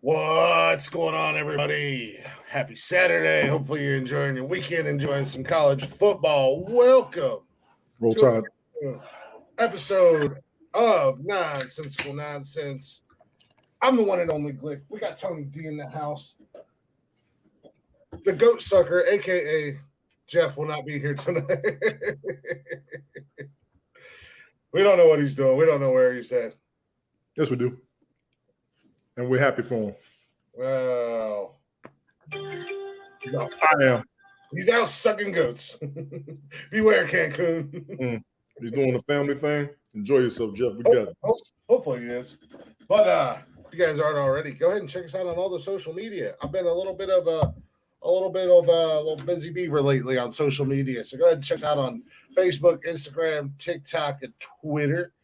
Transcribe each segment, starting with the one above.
What's going on, everybody? Happy Saturday. Hopefully you're enjoying your weekend, enjoying some college football. Welcome Roll to Tide. an episode of Nonsensical Nonsense. I'm the one and only Glick. We got Tony D in the house. The goat sucker, a.k.a. Jeff, will not be here tonight. We don't know what he's doing. We don't know where he's at. Yes, we do. And we're happy for him. Well, I am. He's out sucking goats. Beware, Cancun. He's doing the family thing. Enjoy yourself, Jeff. We got it. Hopefully he is. But if you guys aren't already, go ahead and check us out on all the social media. I've been a little busy beaver lately on social media. So go ahead and check us out on Facebook, Instagram, TikTok, and Twitter.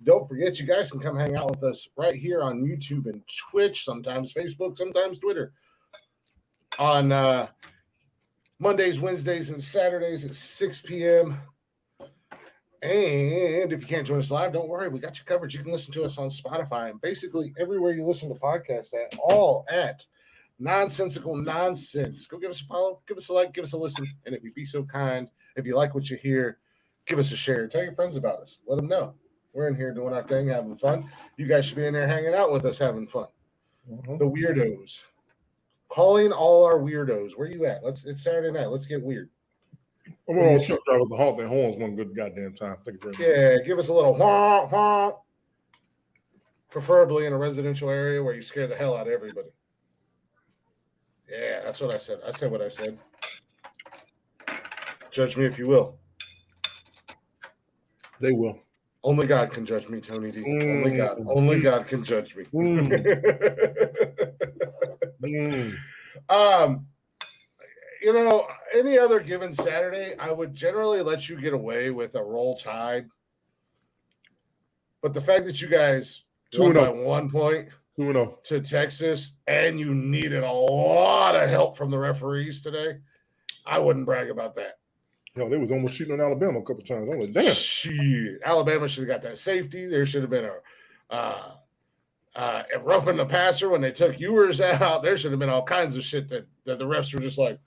Don't forget, you guys can come hang out with us right here on YouTube and Twitch, sometimes Facebook, sometimes Twitter. On Mondays, Wednesdays, and Saturdays at 6 p.m. And if you can't join us live, don't worry. We got you covered. You can listen to us on Spotify and basically everywhere you listen to podcasts at, all at Nonsensical Nonsense. Go give us a follow, give us a like, give us a listen. And if you'd be so kind, if you like what you hear, give us a share. Tell your friends about us. Let them know. We're in here doing our thing, having fun. You guys should be in there hanging out with us, having fun. The weirdos. Calling all our weirdos. Where you at? It's Saturday night. Let's get weird. I'm going to shoot out with the honking horns one good goddamn time. Thank you very much. Yeah, give us a little honk, honk. Preferably in a residential area where you scare the hell out of everybody. Yeah, that's what I said. I said what I said. Judge me if you will. They will. Only God can judge me, Tony D. Only God can judge me. You know, any other given Saturday, I would generally let you get away with a roll tide. But the fact that you guys won by 1 point to Texas and you needed a lot of help from the referees today, I wouldn't brag about that. Hell, they was almost cheating on Alabama a couple of times. I'm like, damn. Shit. Alabama should have got that safety. There should have been a roughing the passer when they took Ewers out. There should have been all kinds of shit that the refs were just like,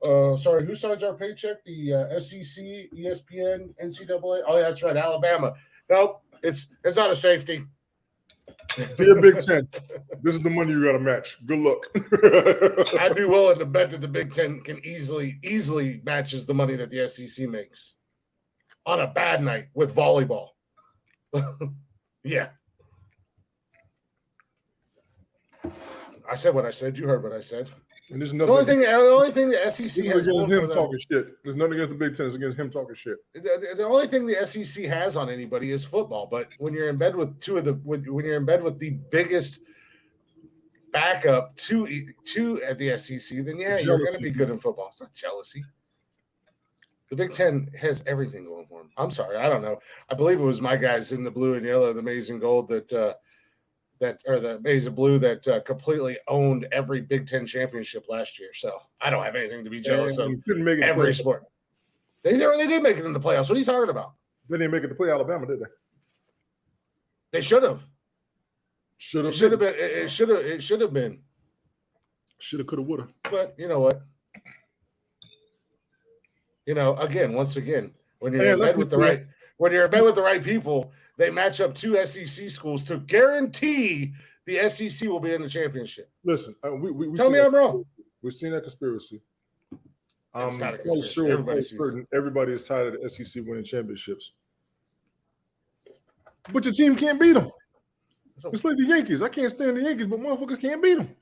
sorry, who signs our paycheck? The SEC, ESPN, NCAA? Oh, yeah, that's right, Alabama. Nope, it's not a safety. Dear Big Ten, this is the money you got to match. Good luck. I'd be willing to bet that the Big Ten can easily matches the money that the SEC makes on a bad night with volleyball. Yeah. I said what I said. You heard what I said. And there's the only thing the SEC has against him talking shit. There's nothing against the Big Ten. It's against him talking shit. The only thing the SEC has on anybody is football. But when you're in bed with when you're in bed with the biggest backup to at the SEC, then yeah, you're going to be good in football. It's not jealousy. The Big Ten has everything going for them. I'm sorry, I don't know. I believe it was my guys in the blue and yellow, the maize and gold the maize and blue that completely owned every Big Ten championship last year. So I don't have anything to be jealous of. Couldn't make it every sport. They did make it in the playoffs. What are you talking about? They didn't make it to play Alabama, did they? They should have. It should have been. Shoulda, coulda, woulda. But you know what? You know, once again, when you're in bed with the right people, they match up two SEC schools to guarantee the SEC will be in the championship. Listen, we tell me I'm wrong. We've seen that conspiracy. I'm quite sure certain everybody is tired of the SEC winning championships. But your team can't beat them. It's like the Yankees. I can't stand the Yankees, but motherfuckers can't beat them.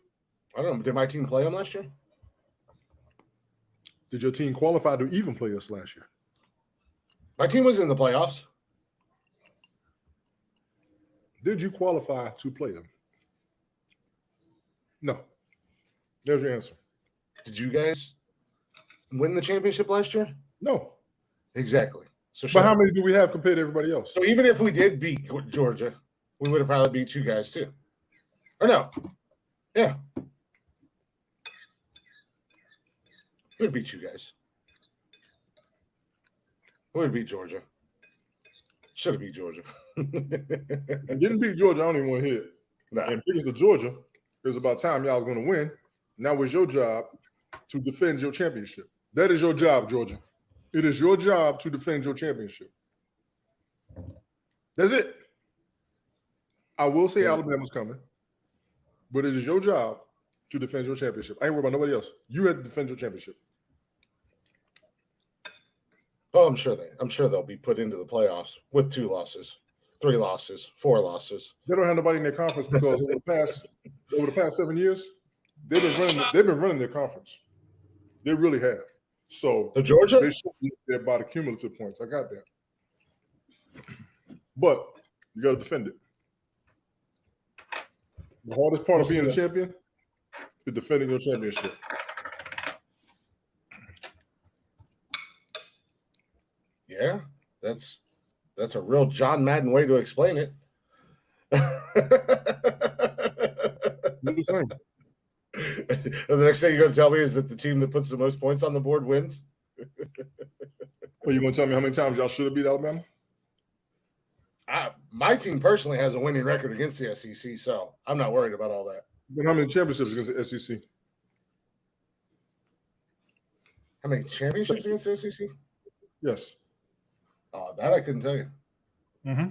I don't know. Did my team play them last year? Did your team qualify to even play us last year? My team was in the playoffs. Did you qualify to play them? No. There's your answer. Did you guys win the championship last year? No. Exactly. So, but how many do we have compared to everybody else? So even if we did beat Georgia, we would have probably beat you guys too. Or no? Yeah. We would beat you guys. We would beat Georgia. Should have beat Georgia. I didn't beat Georgia. I don't even want to hear it. Nah. And because of Georgia, it was about time y'all was going to win. Now it's your job to defend your championship. That is your job, Georgia. It is your job to defend your championship. That's it. I will say Alabama's coming, but it is your job to defend your championship. I ain't worried about nobody else. You have to defend your championship. Oh, I'm sure they'll be put into the playoffs with 2 losses, 3 losses, 4 losses. They don't have nobody in their conference because over the past 7 years, they've been running their conference. They really have. So Georgia, they should be there by the cumulative points. I got that. But you got to defend it. The hardest part of being a champion is defending your championship. Yeah, that's a real John Madden way to explain it. The next thing you're going to tell me is that the team that puts the most points on the board wins. Well, you going to tell me how many times y'all should have beat Alabama? My team personally has a winning record against the SEC, so I'm not worried about all that. But how many championships against the SEC? How many championships against the SEC? Yes. That I couldn't tell you. Mm-hmm.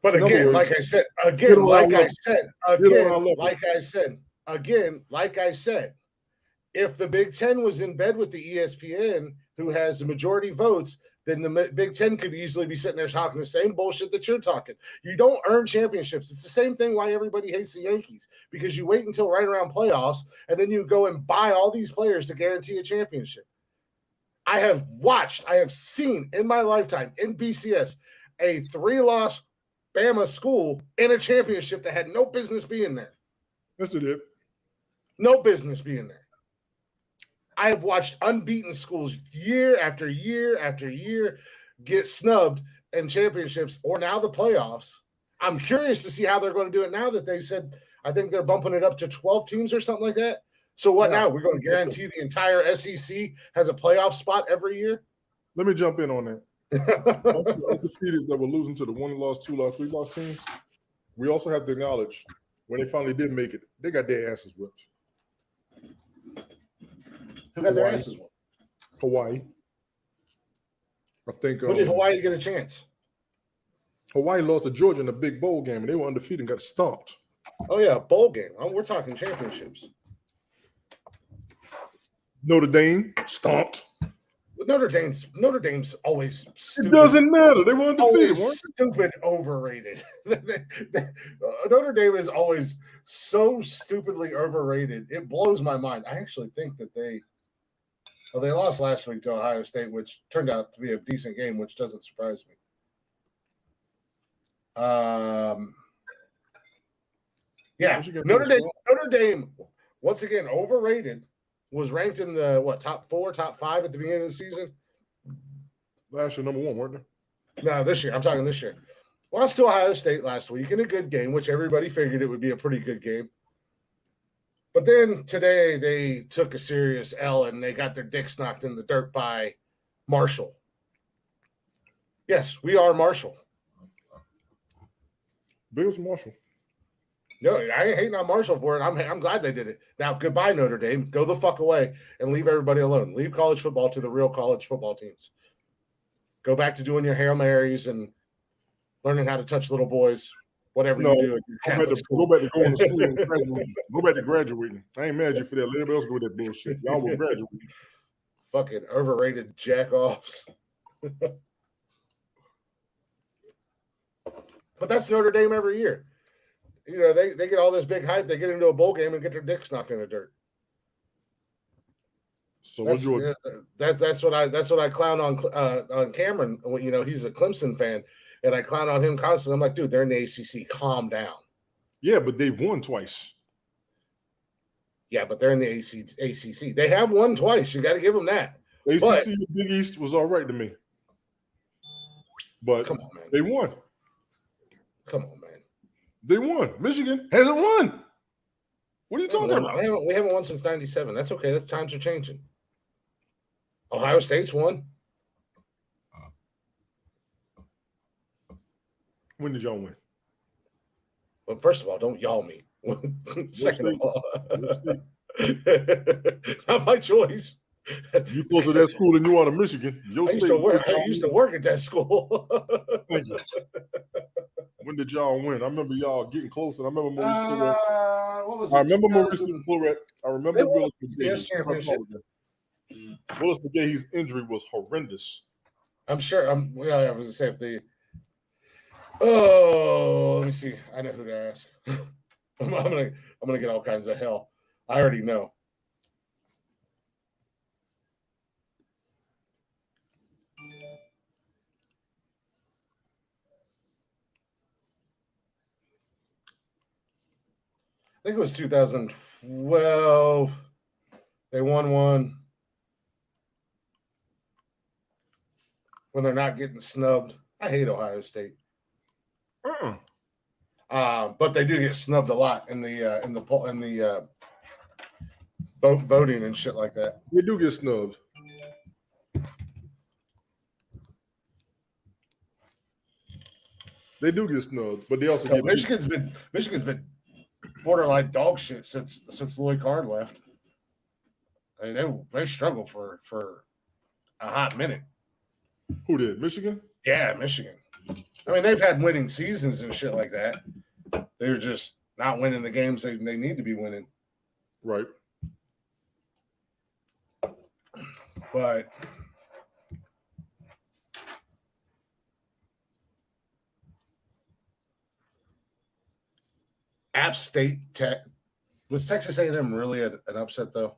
But again, like I said, if the Big Ten was in bed with the ESPN, who has the majority votes, then the Big Ten could easily be sitting there talking the same bullshit that you're talking. You don't earn championships. It's the same thing why everybody hates the Yankees, because you wait until right around playoffs, and then you go and buy all these players to guarantee a championship. I have seen in my lifetime in BCS a 3-loss Bama school in a championship that had no business being there. Yes, it did. No business being there. I have watched unbeaten schools year after year after year get snubbed in championships or now the playoffs. I'm curious to see how they're going to do it now that they said, I think they're bumping it up to 12 teams or something like that. So what now? We're going to guarantee the entire SEC has a playoff spot every year? Let me jump in on that. Undefeateds that were losing to the 1-loss, 2-loss, 3-loss teams, we also have to acknowledge when they finally did make it, they got their asses whipped. Who got their asses whipped? Hawaii. I think. When did Hawaii get a chance? Hawaii lost to Georgia in a big bowl game, and they were undefeated and got stomped. Oh yeah, bowl game. We're talking championships. Notre Dame stomped. Notre Dame's always stupid. It doesn't matter. They were undefeated. Stupid, overrated. Notre Dame is always so stupidly overrated. It blows my mind. I actually think that they lost last week to Ohio State, which turned out to be a decent game, which doesn't surprise me. Yeah, Notre Dame, once again, overrated. Was ranked in the top 4, top 5 at the beginning of the season. Last year, number 1, weren't they? No, this year. I'm talking this year. Lost to Ohio State last week in a good game, which everybody figured it would be a pretty good game. But then today they took a serious L and they got their dicks knocked in the dirt by Marshall. Yes, we are Marshall. Big as Marshall. No, I ain't hating on Marshall for it. I'm glad they did it. Now, goodbye, Notre Dame. Go the fuck away and leave everybody alone. Leave college football to the real college football teams. Go back to doing your Hail Marys and learning how to touch little boys, whatever you do. Go back to going to school and graduating. Go back to graduating. I ain't mad at you for that. Let everybody else go with that bullshit. Y'all will graduate. Fucking overrated jack-offs. But that's Notre Dame every year. You know, they get all this big hype. They get into a bowl game and get their dicks knocked in the dirt. So that's what I clown on Cameron. You know, he's a Clemson fan, and I clown on him constantly. I'm like, dude, they're in the ACC. Calm down. Yeah, but they've won twice. Yeah, but they're in the ACC. They have won twice. You got to give them that. ACC Big East was all right to me, but come on, man. They won. Come on, man. They won. Michigan hasn't won. What are you talking about? We haven't won since 97. That's okay. That's times are changing. Ohio State's won. When did y'all win? But first of all, don't y'all me. Second of all, not my choice. You close to that school and you out of Michigan. I used to work at that school. Thank you. When did y'all win? I remember y'all getting close, and I remember Maurice Claret. What was it? I remember Maurice Claret. I remember Willis championship. Willis McGahee's injury was horrendous. I'm sure. I was gonna say if they. Oh, let me see. I know who to ask. I'm gonna get all kinds of hell. I already know. I think it was 2012. They won one when they're not getting snubbed. I hate Ohio State. But they do get snubbed a lot in the voting and shit like that. They do get snubbed. They do get snubbed, but they also get Michigan's been borderline dog shit since Lloyd Card left. I mean, they struggled for a hot minute. Who did? Michigan? Yeah, Michigan. I mean, they've had winning seasons and shit like that. They're just not winning the games they need to be winning. Right. But App State was Texas A&M really an upset though?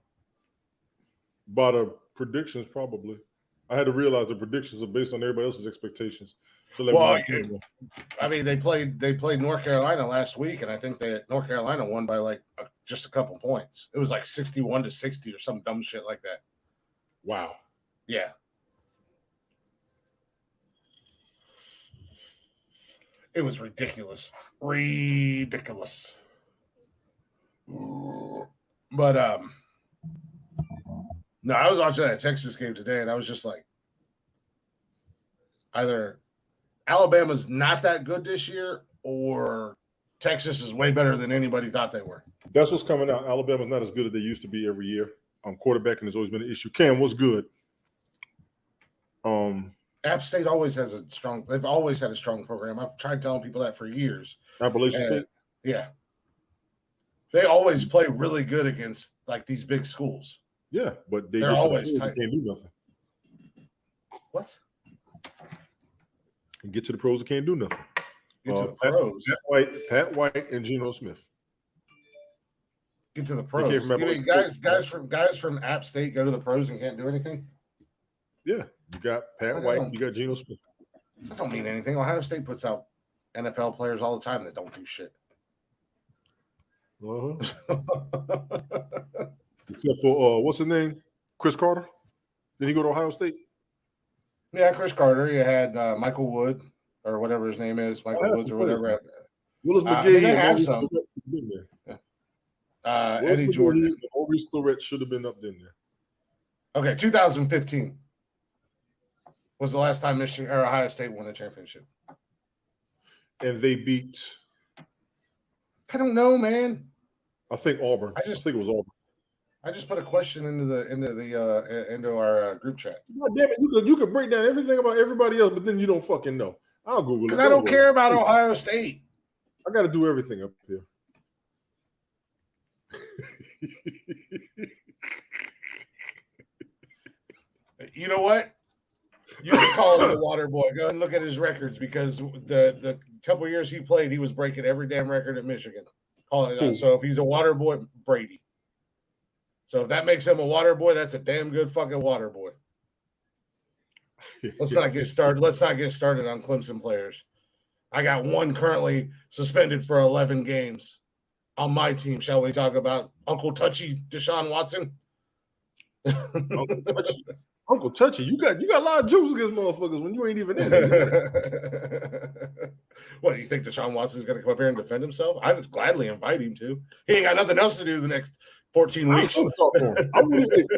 By the predictions, probably. I had to realize the predictions are based on everybody else's expectations. So I mean, they played North Carolina last week, and I think North Carolina won by like just a couple points. It was like 61-60 or some dumb shit like that. Wow. Yeah. It was ridiculous. Ridiculous. But no, I was watching that Texas game today, and I was just like, either Alabama's not that good this year, or Texas is way better than anybody thought they were. That's what's coming out. Alabama's not as good as they used to be every year. Quarterbacking has always been an issue. Cam, what's good? App State always has they've always had a strong program. I've tried telling people that for years. Appalachian State? Yeah. They always play really good against like these big schools. Yeah, but they're always can't do nothing. What? And get to the pros and can't do nothing. Get to the pros. Pat White and Geno Smith. Get to the pros. You mean guys from App State go to the pros and can't do anything? Yeah. You got Pat White, you got Geno Smith. That don't mean anything. Ohio State puts out NFL players all the time that don't do shit. Except for what's his name? Chris Carter? Did he go to Ohio State? Yeah, Chris Carter. You had Michael Wood or whatever his name is, Michael Woods or whatever. Willis McGahee. They have some. Eddie Jordan. Maurice Claret should have been up in there. Okay, 2015 was the last time Michigan or Ohio State won a championship. And they beat. I don't know, man. I think Auburn. I think it was Auburn. I just put a question into our group chat. God damn it! You could break down everything about everybody else, but then you don't fucking know. I'll Google it. Because I don't care about Ohio State. I got to do everything up here. You know what? You can call him the water boy. Go and look at his records because the couple years he played, he was breaking every damn record at Michigan. So if he's a water boy, Brady. So if that makes him a water boy, that's a damn good fucking water boy. Let's not get started. Let's not get started on Clemson players. I got one currently suspended for 11 games on my team. Shall we talk about Uncle Touchy Deshaun Watson? Uncle Touchy, you got a lot of juice against motherfuckers when you ain't even in there. What, do you think Deshaun Watson's going to come up here and defend himself? I would gladly invite him to. He ain't got nothing else to do the next 14 weeks. I'm talk for him.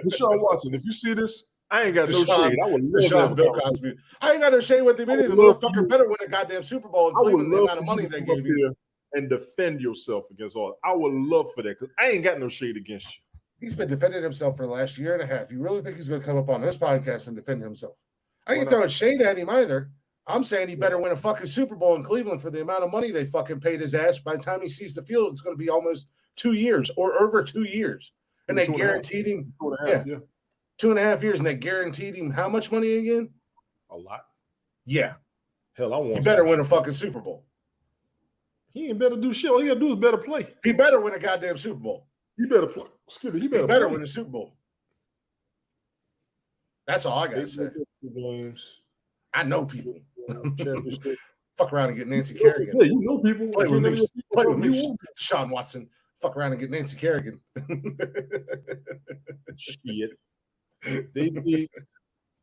Deshaun Watson, if you see this, I ain't got no shade. I would love Bill Cosby. I ain't got no shade with him either. The motherfucker better win a goddamn Super Bowl and Cleveland the amount of money they gave you. and defend yourself against all. I would love for that because I ain't got no shade against you. He's been defending himself for the last year and a half. You really think he's going to come up on this podcast and defend himself? I ain't throwing shade at him either. I'm saying he better win a fucking Super Bowl in Cleveland for the amount of money they fucking paid his ass. By the time he sees the field, it's going to be almost 2 years or over 2 years. And they guaranteed him 2.5 years, and they guaranteed him how much money again? A lot. Yeah. Hell, I want. He better win a fucking Super Bowl. He ain't better do shit. All he gotta do is better play. He better win a goddamn Super Bowl. He better play. Excuse me. He better win a Super Bowl. That's all I gotta say. Games. I know people. Championship. Fuck around and get Nancy Kerrigan. Yeah, you know people. Play with me, Sean Watson. Fuck around and get Nancy Kerrigan. Shit. They beat.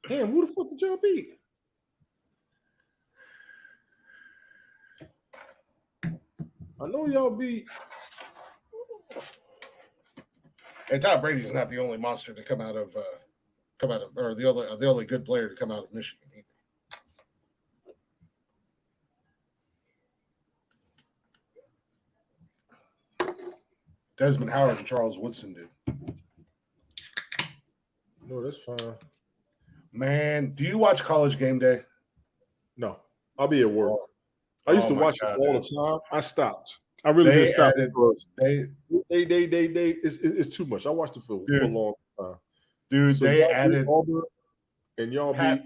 Damn, who the fuck did y'all beat? I know y'all beat. And Tom Brady's not the only monster to come out of, or the only good player to come out of Michigan either. Desmond Howard and Charles Woodson do. No, that's fine. Man, do you watch College Game Day? No, I'll be at work. I used to watch it all the time. I stopped. I really did stop because it's too much. I watched it for a long time. Dude, so they added Auburn and y'all beat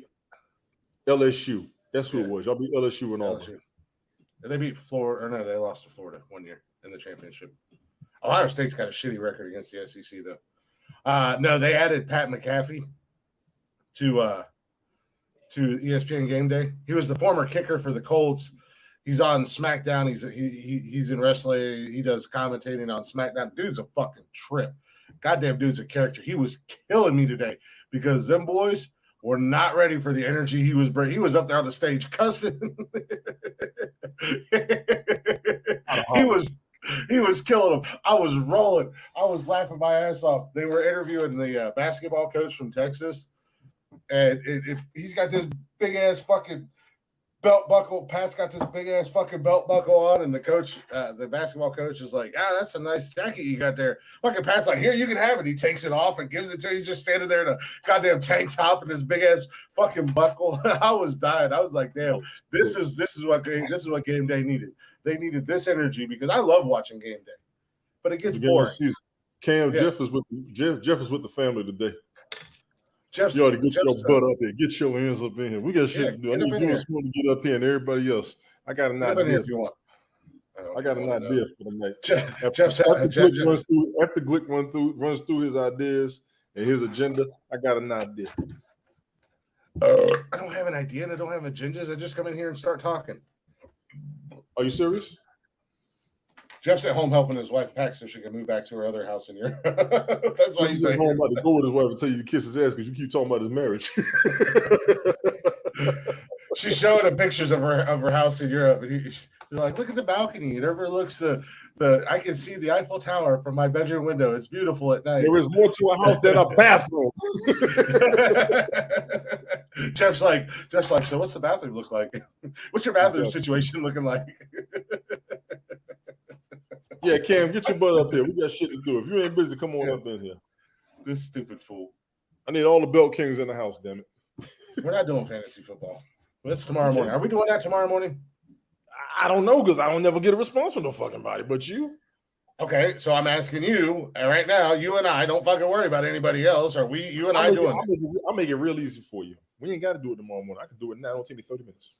LSU. That's who it was. Y'all beat LSU and Auburn. They beat Florida, or no, they lost to Florida 1 year in the championship. Ohio State's got a shitty record against the SEC though. No, they added Pat McAfee to ESPN Game Day. He was the former kicker for the Colts. He's on SmackDown. He's in wrestling. He does commentating on SmackDown. Dude's a fucking trip. Goddamn dude's a character. He was killing me today because them boys were not ready for the energy he was bringing. He was up there on the stage cussing. He was killing them. I was rolling. I was laughing my ass off. They were interviewing the basketball coach from Texas, and he's got this big ass fucking belt buckle. Pat's got this big ass fucking belt buckle on, and the coach, the basketball coach, is like, that's a nice jacket you got there. Fucking Pat's like, here, you can have it. He takes it off and gives it to him. He's just standing there in a goddamn tank top and this big ass fucking buckle. I was dying. I was like, damn, this is what Game Day needed. They needed this energy because I love watching Game Day, but it gets boring. Jeff is with the family today. Jeff's, you ought to get your butt up here. Get your hands up in here. We got shit to do. I need you to get up here and everybody else. I got an idea if you want. I got an idea for the night. After Glick runs through his ideas and his agenda, I got an idea. I don't have an idea and I don't have agendas. I just come in here and start talking. Are you serious? Jeff's at home helping his wife pack so she can move back to her other house in Europe. That's why he's at home about to go with his wife and tell you to kiss his ass because you keep talking about his marriage. She's showing him pictures of her house in Europe, and he's like, "Look at the balcony. It overlooks I can see the Eiffel Tower from my bedroom window. It's beautiful at night." There is more to a house than a bathroom. Jeff's like, so what's the bathroom look like? What's your bathroom situation looking like? Yeah, Cam, get your butt up here. We got shit to do. If you ain't busy, come on up in here. This stupid fool. I need all the belt kings in the house, damn it. We're not doing fantasy football. That's tomorrow morning. Are we doing that tomorrow morning? I don't know because I don't never get a response from no fucking body. But you? Okay, so I'm asking you right now. You and I, don't fucking worry about anybody else. Are we? You and I doing it? I'll make it real easy for you. We ain't got to do it tomorrow morning. I can do it now. It'll take me 30 minutes.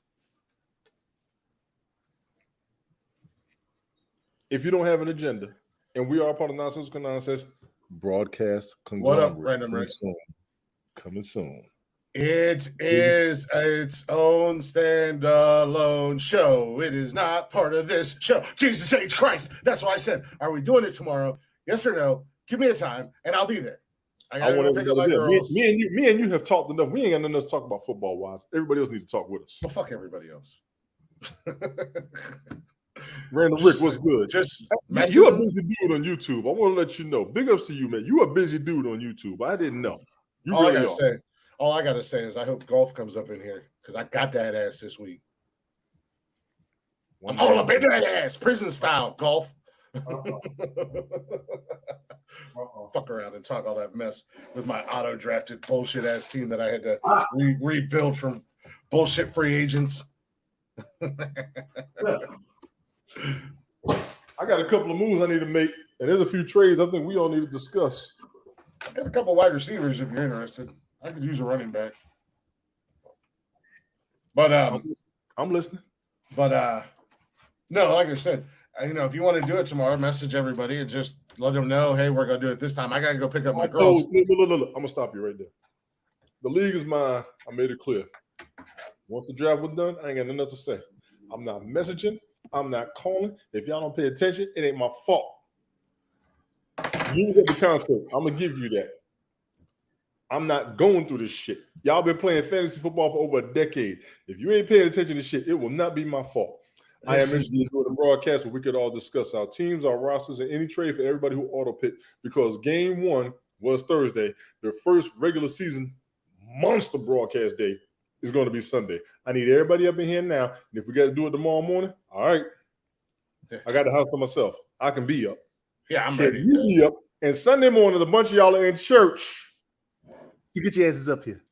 If you don't have an agenda, and we are part of Nonsensical Nonsense broadcast conglomerate. What up, Random Rick? Coming soon. It is its own standalone show. It is not part of this show. Jesus H. Christ. That's why I said, are we doing it tomorrow? Yes or no? Give me a time, and I'll be there. I want to pick up my girls. Me and you have talked enough. We ain't got nothing else to talk about football-wise. Everybody else needs to talk with us. Well, fuck everybody else. Randall Rick, what's good? You're a busy dude on YouTube. I want to let you know. Big ups to you, man. You a busy dude on YouTube. I didn't know. All I gotta say is I hope golf comes up in here because I got that ass this week. I'm all up in that ass, prison style golf. Fuck around and talk all that mess with my auto-drafted bullshit ass team that I had to rebuild from bullshit free agents. I got a couple of moves I need to make, and there's a few trades I think we all need to discuss. I got a couple wide receivers if you're interested. I could use a running back. But I'm listening. But no, like I said, if you want to do it tomorrow, message everybody and just let them know, hey, we're gonna do it this time. I gotta go pick up my girls. Look, I'm gonna stop you right there. The league is mine. I made it clear. Once the draft was done, I ain't got nothing else to say. I'm not messaging. I'm not calling. If y'all don't pay attention, it ain't my fault. Use up the concept. I'm gonna give you that. I'm not going through this shit. Y'all been playing fantasy football for over a decade. If you ain't paying attention to shit, it will not be my fault. I am interested in doing a broadcast where we could all discuss our teams, our rosters, and any trade for everybody who auto-picked, because game 1 was Thursday. The first regular season monster broadcast day is going to be Sunday. I need everybody up in here now, and if we got to do it tomorrow morning, all right. I got the house to myself. I can be up. Yeah, I'm ready. You be up. And Sunday morning, a bunch of y'all are in church. You get your asses up here.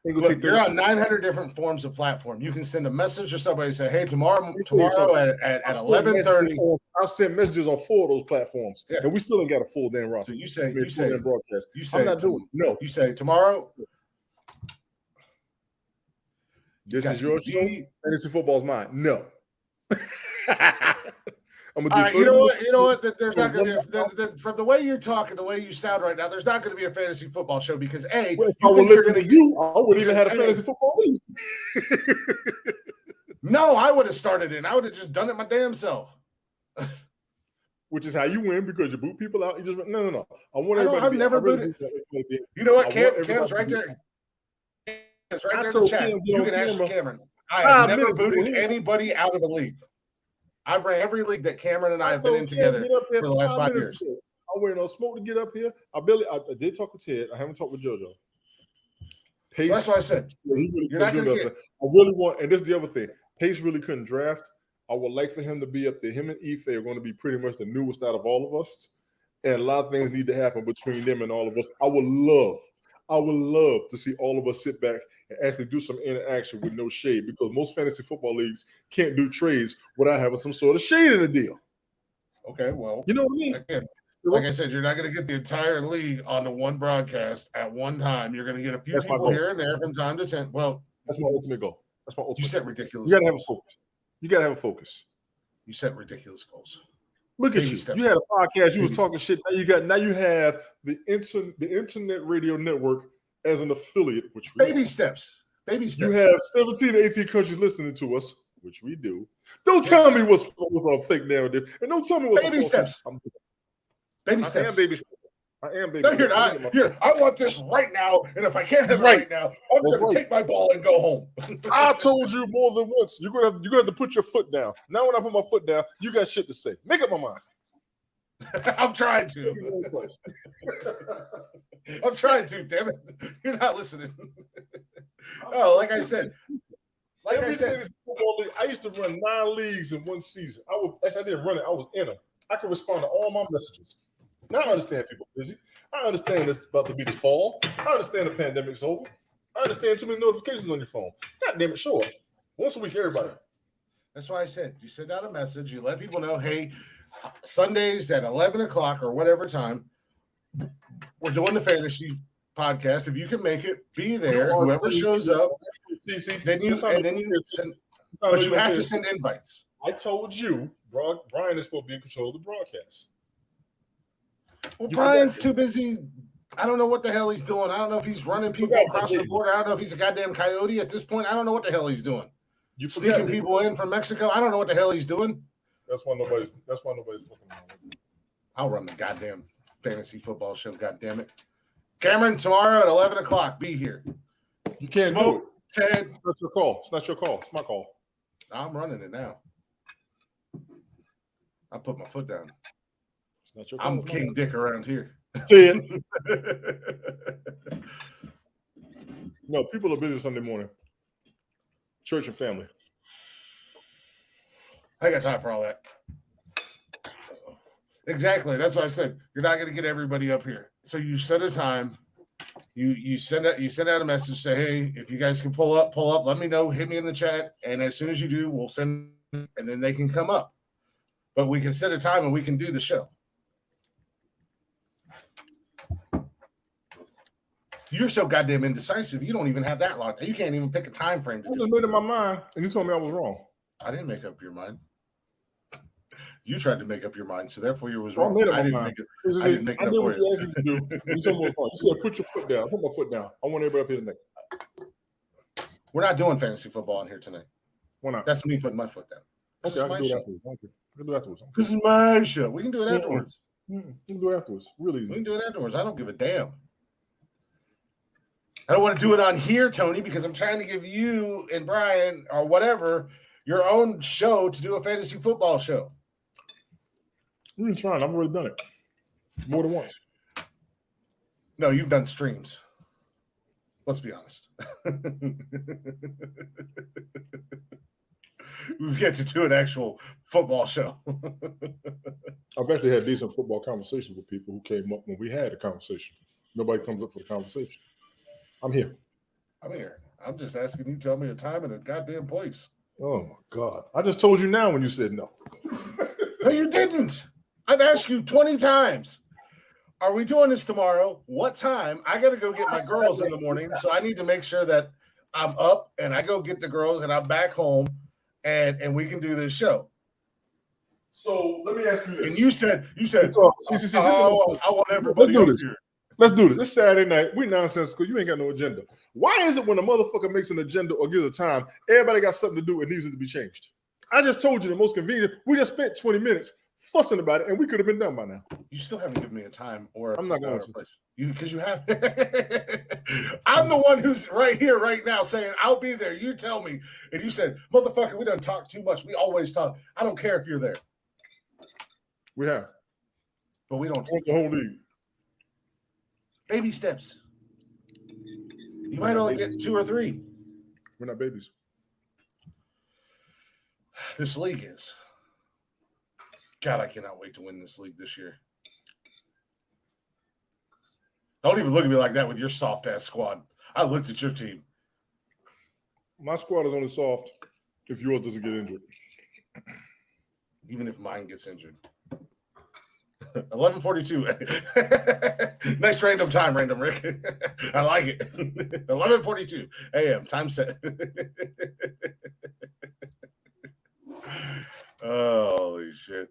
Look, you're on 900 different forms of platform. You can send a message to somebody and say, hey, tomorrow at 11:30. I'll send messages on 4 of those platforms. Yeah. And we still ain't got a full damn roster. So you say broadcast. I'm not doing it. No. You say tomorrow. This is your show. Fantasy football is mine. No. I'm gonna do you know what? There's not going to be from the way you're talking, the way you sound right now. There's not going to be a fantasy football show because if I would listen to you, I wouldn't even have a fantasy football league. No, I would have started it. I would have just done it my damn self. Which is how you win because you boot people out. You just no. I want everybody. I've never booted. You know what? Cam's right there. It's right there in the chat. You can ask Cameron. I have never booted anybody out of the league. I've ran every league that Cameron and I have been in together for the last 5 years. I'm waiting on Smoke to get up here. I did talk with Ted. I haven't talked with JoJo. Pace, so that's what I said. You're not going to get. I really want, and this is the other thing. Pace really couldn't draft. I would like for him to be up there. Him and Ife are going to be pretty much the newest out of all of us. And a lot of things need to happen between them and all of us. I would love to see all of us sit back and actually do some interaction with no shade, because most fantasy football leagues can't do trades without having some sort of shade in the deal. Okay, well, you know what I mean? Again, like I said, you're not going to get the entire league on the one broadcast at one time. You're going to get a few people here and there from time to time. Well, that's my ultimate goal. You set ridiculous. You got to have a focus. You set ridiculous goals. Look at you. You had a podcast. You was talking shit. Now you have the internet radio network as an affiliate, which we baby steps. You have 17 to 18 countries listening to us, which we do. Don't tell me what's on fake narrative, and don't tell me what's baby steps. Baby steps. I am baby steps. No, you're not. I want this right now, and if I can't have it right now, I'm going to take my ball and go home. I told you more than once. You're going to have to put your foot down. Now, when I put my foot down, you got shit to say. Make up my mind. I'm trying to. I'm trying to. Damn it! You're not listening. Oh, like I said. I used to run 9 leagues in one season. I didn't run it. I was in them. I could respond to all my messages. Now I understand people are busy. I understand it's about to be the fall. I understand the pandemic's over. I understand too many notifications on your phone. God damn it, sure. Once a week, everybody. That's why I said you send out a message. You let people know, hey, Sundays at 11 o'clock or whatever time, we're doing the fantasy podcast. If you can make it, be there. Whoever shows up, then you send, but you have to send invites. I told you, Brian is supposed to be in control of the broadcast. Well, Brian's too busy. I don't know what the hell he's doing. I don't know if he's running people across the border. I don't know if he's a goddamn coyote at this point. I don't know what the hell he's doing. You sneaking people in from Mexico. I don't know what the hell he's doing. That's why nobody's fucking around. I'll run the goddamn fantasy football show. Goddamn it, Cameron. Tomorrow at 11 o'clock. Be here. You can't do it, Ted. That's your call. It's not your call. It's my call. I'm running it now. I put my foot down. I'm King Dick around here. No, people are busy Sunday morning. Church and family. I got time for all that. Exactly. That's what I said. You're not going to get everybody up here. So you set a time. You send out a message. Say, hey, if you guys can pull up. Let me know. Hit me in the chat. And as soon as you do, we'll send. And then they can come up. But we can set a time and we can do the show. You're so goddamn indecisive. You don't even have that long. You can't even pick a time frame. I just made up my mind, and you told me I was wrong. I didn't make up your mind. You tried to make up your mind, so therefore you was wrong. I didn't make it up what you asked me to do. You told me you said, put your foot down. I put my foot down. I want everybody up here tonight. We're not doing fantasy football in here tonight. Why not? That's me putting my foot down. Okay, I can do it afterwards. Okay. I can do it afterwards. This is my show. We can do it afterwards. We can do it afterwards. Really. We can do it afterwards. I don't give a damn. I don't want to do it on here, Tony, because I'm trying to give you and Brian or whatever your own show to do a fantasy football show. We've been trying. I've already done it more than once. No, you've done streams. Let's be honest. We've yet to do an actual football show. I've actually had decent football conversations with people who came up when we had a conversation. Nobody comes up for the conversation. I'm here. I'm just asking you to tell me a time and a goddamn place. Oh, my God. I just told you now when you said no. No, you didn't. I've asked you 20 times. Are we doing this tomorrow? What time? I got to go get my girls in the morning, so I need to make sure that I'm up and I go get the girls and I'm back home and we can do this show. So let me ask you this. And you said, I want everybody up here. Let's do this. This Saturday night, we nonsensical. You ain't got no agenda. Why is it when a motherfucker makes an agenda or gives a time, everybody got something to do and needs it to be changed? I just told you the most convenient. We just spent 20 minutes fussing about it, and we could have been done by now. You still haven't given me a time or I'm not going to. Place. Because you have. I'm the one who's right here, right now, saying I'll be there. You tell me, and you said, "Motherfucker, we done talk too much. We always talk. I don't care if you're there." We have, but we don't. The whole league. Baby steps. You might only get 2 or 3. We're not babies. This league is. God, I cannot wait to win this league this year. Don't even look at me like that with your soft-ass squad. I looked at your team. My squad is only soft if yours doesn't get injured. Even if mine gets injured. 11:42. Nice random time, Random Rick. I like it. 11:42 a.m. Time set. Holy shit.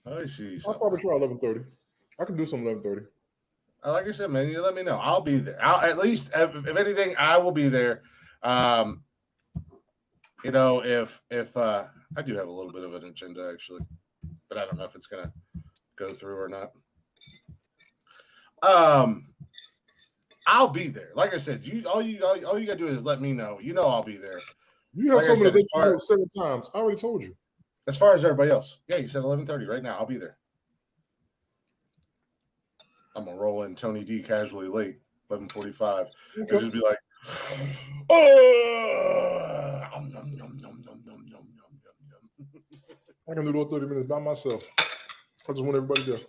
I see. I'll probably try 11:30. I can do some 11:30. Like I said, man, you let me know. I'll be there. At least, if anything, I will be there. You know, if I do have a little bit of an agenda actually, but I don't know if it's gonna go through or not. I'll be there. Like I said, all you gotta do is let me know. You know I'll be there. You have told me that 7 times. I already told you. As far as everybody else, yeah, you said 11:30 right now. I'll be there. I'm gonna roll in Tony D casually late, 11:45, and just be like, oh, I can do those 30 minutes by myself. I just want everybody there.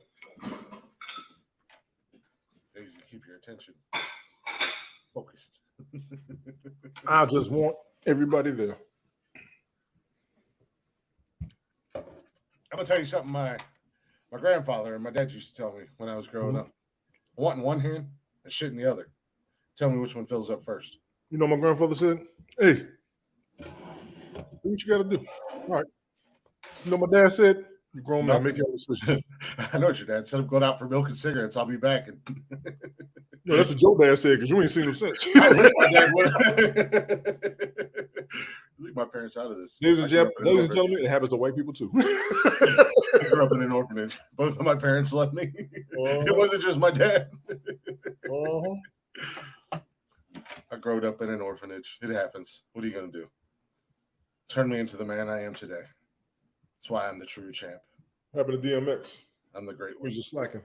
You keep your attention focused. I just want everybody there. I'm gonna tell you something my grandfather and my dad used to tell me when I was growing up. I want in one hand and shit in the other. Tell me which one fills up first. You know, my grandfather said, hey, do what you got to do. All right. You know, my dad said, you grown man, make your own decision. I know what your dad said. I'm going out for milk and cigarettes. I'll be back. No, that's what your dad said because you ain't seen him since. Leave my parents out of this. Ladies and gentlemen, it happens to white people too. I grew up in an orphanage. Both of my parents left me. It wasn't just my dad. I grew up in an orphanage. It happens. What are you going to do? Turn me into the man I am today. That's why I'm the true champ. Happened to DMX. I'm the great one. He's just slacking.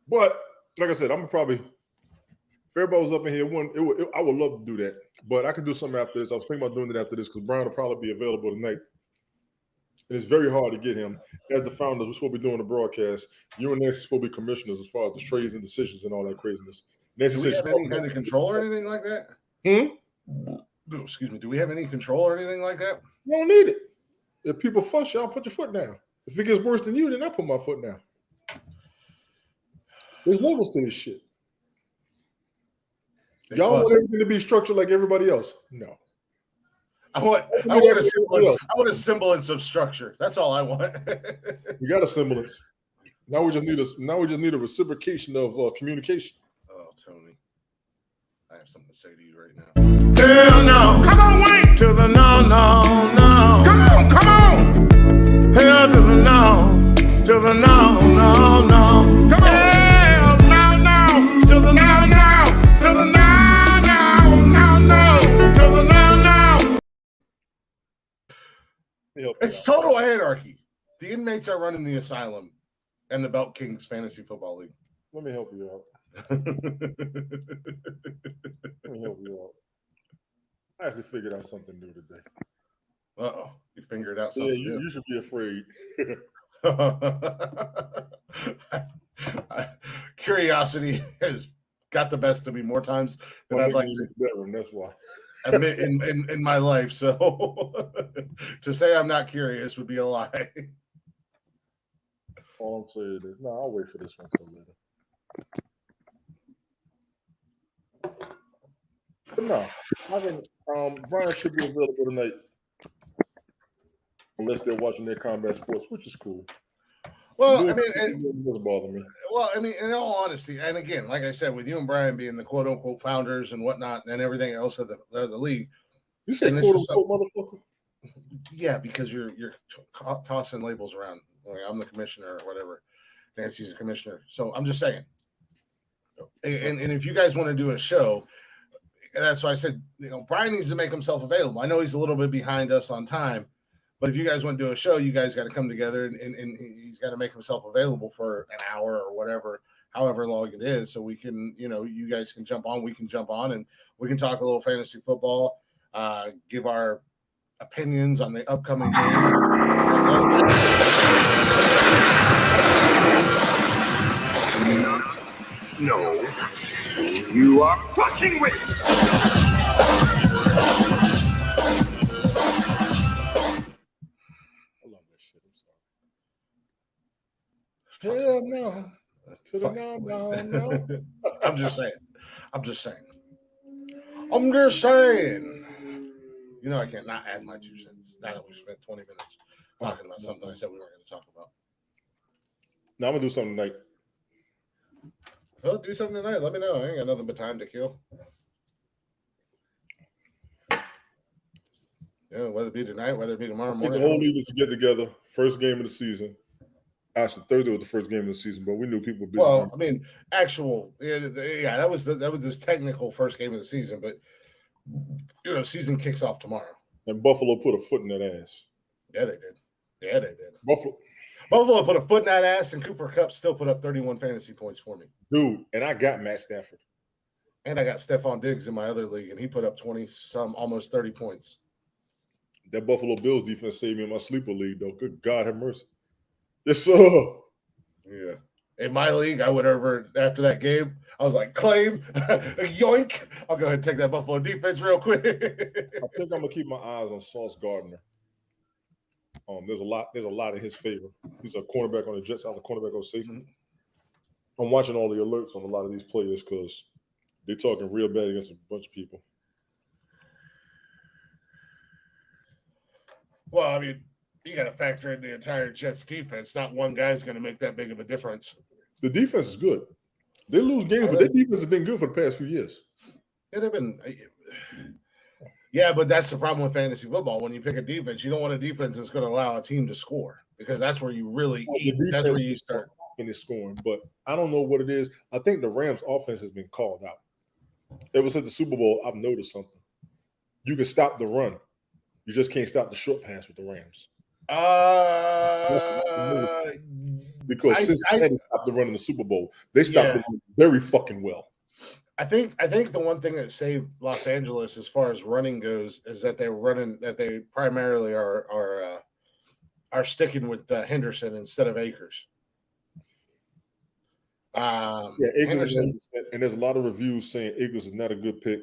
But like I said, I'm probably. If everybody was up in here, I would love to do that. But I can do something after this. I was thinking about doing it after this because Brian will probably be available tonight. And it's very hard to get him. As the founders, we're supposed to be doing the broadcast. You and Nancy are supposed to be commissioners as far as the trades and decisions and all that craziness. Nancy do we have any kind of control or anything like that? Oh, excuse me. Do we have any control or anything like that? You don't need it. If people fuss you, I'll put your foot down. If it gets worse than you, then I'll put my foot down. There's levels to this shit. Y'all want everything to be structured like everybody else? No. I want a semblance of structure. That's all I want. We got a semblance. Now we just need a reciprocation of communication. Oh, Tony, I have something to say to you right now. Hell no! Come on, Wayne! To the no, no, no! Come on, come on! Hell to the no! To the no, no, no! Come on! Hell no, no! To the no, no! To the no, no, no, no! To the no, no! It's total anarchy. The inmates are running the asylum and the Belt Kings Fantasy Football League. Let me help you out. I actually figured out something new today. Uh-oh. You figured out something new. You should be afraid. Curiosity has got the best of me more times than I'd like to. Better, that's why. Admit in my life, so to say I'm not curious would be a lie. All I'm saying is, no, I'll wait for this one till later. But no, I think Brian should be available tonight, unless they're watching their combat sports, which is cool. Well, I mean, it doesn't bother me. Well, I mean, in all honesty, and again, like I said, with you and Brian being the quote unquote founders and whatnot, and everything else of the league, you say quote unquote motherfucker? Yeah, because you're tossing labels around. Like, I'm the commissioner or whatever. Nancy's the commissioner. So I'm just saying. And if you guys want to do a show, and that's why I said, Brian needs to make himself available. I know he's a little bit behind us on time. But if you guys want to do a show, you guys got to come together and he's got to make himself available for an hour or whatever, however long it is. So we can, you guys can jump on, we can jump on, and we can talk a little fantasy football, give our opinions on the upcoming games. No, you are fucking with Hell no. To the no. I'm just saying. I can't not add my 2 cents now that we've spent 20 minutes talking about something I said we weren't going to talk about. Now I'm going to do something tonight. Oh, do something tonight. Let me know. I ain't got nothing but time to kill. Yeah, whether it be tonight, whether it be tomorrow morning. The whole league is to get together. First game of the season. Actually, Thursday was the first game of the season, but we knew people were busy. Well, I mean, that was this technical first game of the season, but season kicks off tomorrow. And Buffalo put a foot in that ass. Yeah, they did. Buffalo put a foot in that ass, and Cooper Kupp still put up 31 fantasy points for me. Dude, and I got Matt Stafford. And I got Stephon Diggs in my other league, and he put up 20-some, almost 30 points. That Buffalo Bills defense saved me in my sleeper league, though. Good God have mercy. Yes, sir. Yeah. In my league, I would after that game, I was like, claim, yoink. I'll go ahead and take that Buffalo defense real quick. I think I'm gonna keep my eyes on Sauce Gardner. There's a lot in his favor. He's a cornerback on the Jets, out the cornerback on safety. Mm-hmm. I'm watching all the alerts on a lot of these players because they're talking real bad against a bunch of people. Well, I mean, you got to factor in the entire Jets defense. Not one guy's going to make that big of a difference. The defense is good. They lose games, but their defense has been good for the past few years. Yeah, but that's the problem with fantasy football. When you pick a defense, you don't want a defense that's going to allow a team to score because that's where you really eat. That's where you start in scoring. But I don't know what it is. I think the Rams' offense has been called out. Ever since the Super Bowl, I've noticed something. You can stop the run. You just can't stop the short pass with the Rams. Because Cincinnati stopped the run in the Super Bowl. They stopped the run very fucking well. I think the one thing that saved Los Angeles as far as running goes is that they primarily are sticking with Henderson instead of Akers. Akers is, and there's a lot of reviews saying Akers is not a good pick.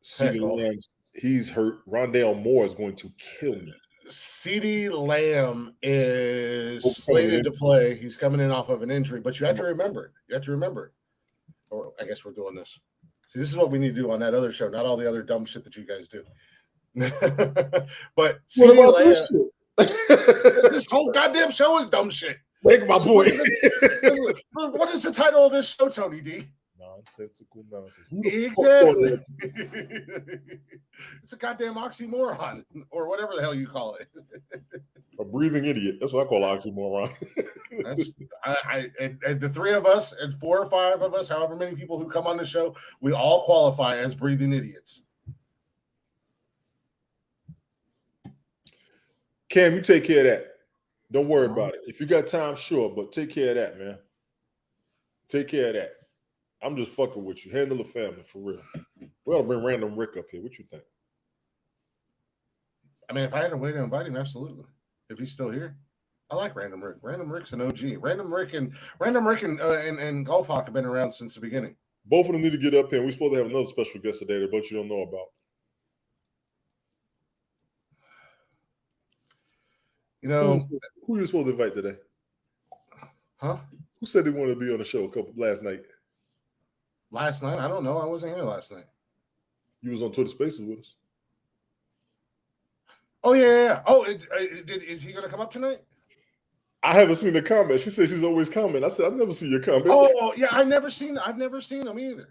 CeeDee Lamb, he's hurt. Rondale Moore is going to kill me. CeeDee Lamb is slated to play. He's coming in off of an injury, but you have to remember. Or I guess we're doing this. See, this is what we need to do on that other show, not all the other dumb shit that you guys do. But CeeDee Lamb, this whole goddamn show is dumb shit. Make my point. What is the title of this show, Tony D? Nonsensical Nonsense. Exactly. It's a goddamn oxymoron, or whatever the hell you call it. A breathing idiot. That's what I call oxymoron. And the three of us, and 4 or 5 of us, however many people who come on the show, we all qualify as breathing idiots. Cam, you take care of that. Don't worry about it. If you got time, sure, but take care of that, man. Take care of that. I'm just fucking with you. Handle the family for real. We ought to bring Random Rick up here. What you think? I mean, if I had a way to invite him, absolutely. If he's still here, I like Random Rick. Random Rick's an OG. Random Rick and Golf Hawk have been around since the beginning. Both of them need to get up here. We're supposed to have another special guest today that a bunch you don't know about. You know, who you supposed to invite today? Huh? Who said they wanted to be on the show last night? Last night? I don't know. I wasn't here last night. You was on Twitter Spaces with us. Oh, yeah. Oh, is he going to come up tonight? I haven't seen the comment. She said she's always commenting. I said, I've never seen your comments. Oh, yeah. I've never seen them either.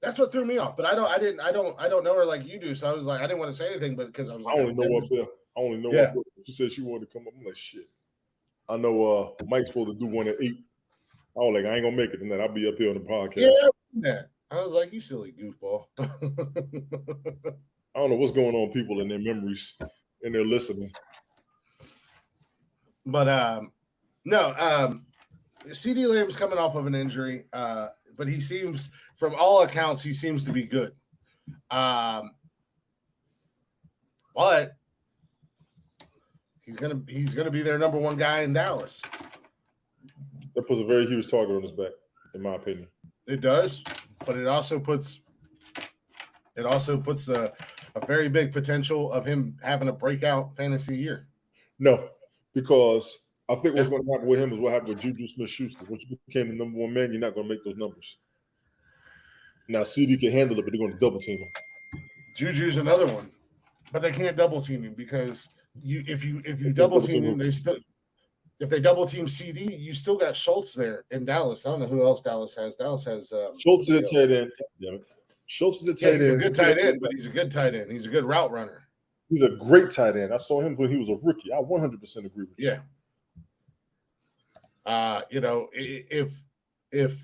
That's what threw me off. But I don't know her like you do. So I was like, I didn't want to say anything, but because I was like, I only know up there. I only know up there. She said she wanted to come up. I'm like, shit. I know Mike's supposed to do one at 8. I was like, I ain't gonna make it tonight. I'll be up here on the podcast. Yeah. I was like, you silly goofball. I don't know what's going on, people, in their memories and their listening. But CeeDee Lamb's coming off of an injury, but he seems, from all accounts, he seems to be good. But he's gonna be their number one guy in Dallas. That puts a very huge target on his back, in my opinion. It does, but it also puts a very big potential of him having a breakout fantasy year. No, because I think what's going to happen with him is what happened with Juju Smith-Schuster. Once you became the number 1 man, you're not going to make those numbers. Now, CD can handle it, but they're going to double team him. Juju's another one, but they can't double team him because if you double team him, if they double team CD, you still got Schultz there in Dallas. I don't know who else Dallas has. Dallas has Schultz is a tight end. Schultz is a tight end. He's a good tight end, but he's a good tight end. He's a good route runner. He's a great tight end. I saw him when he was a rookie. I 100% agree with you. Yeah. If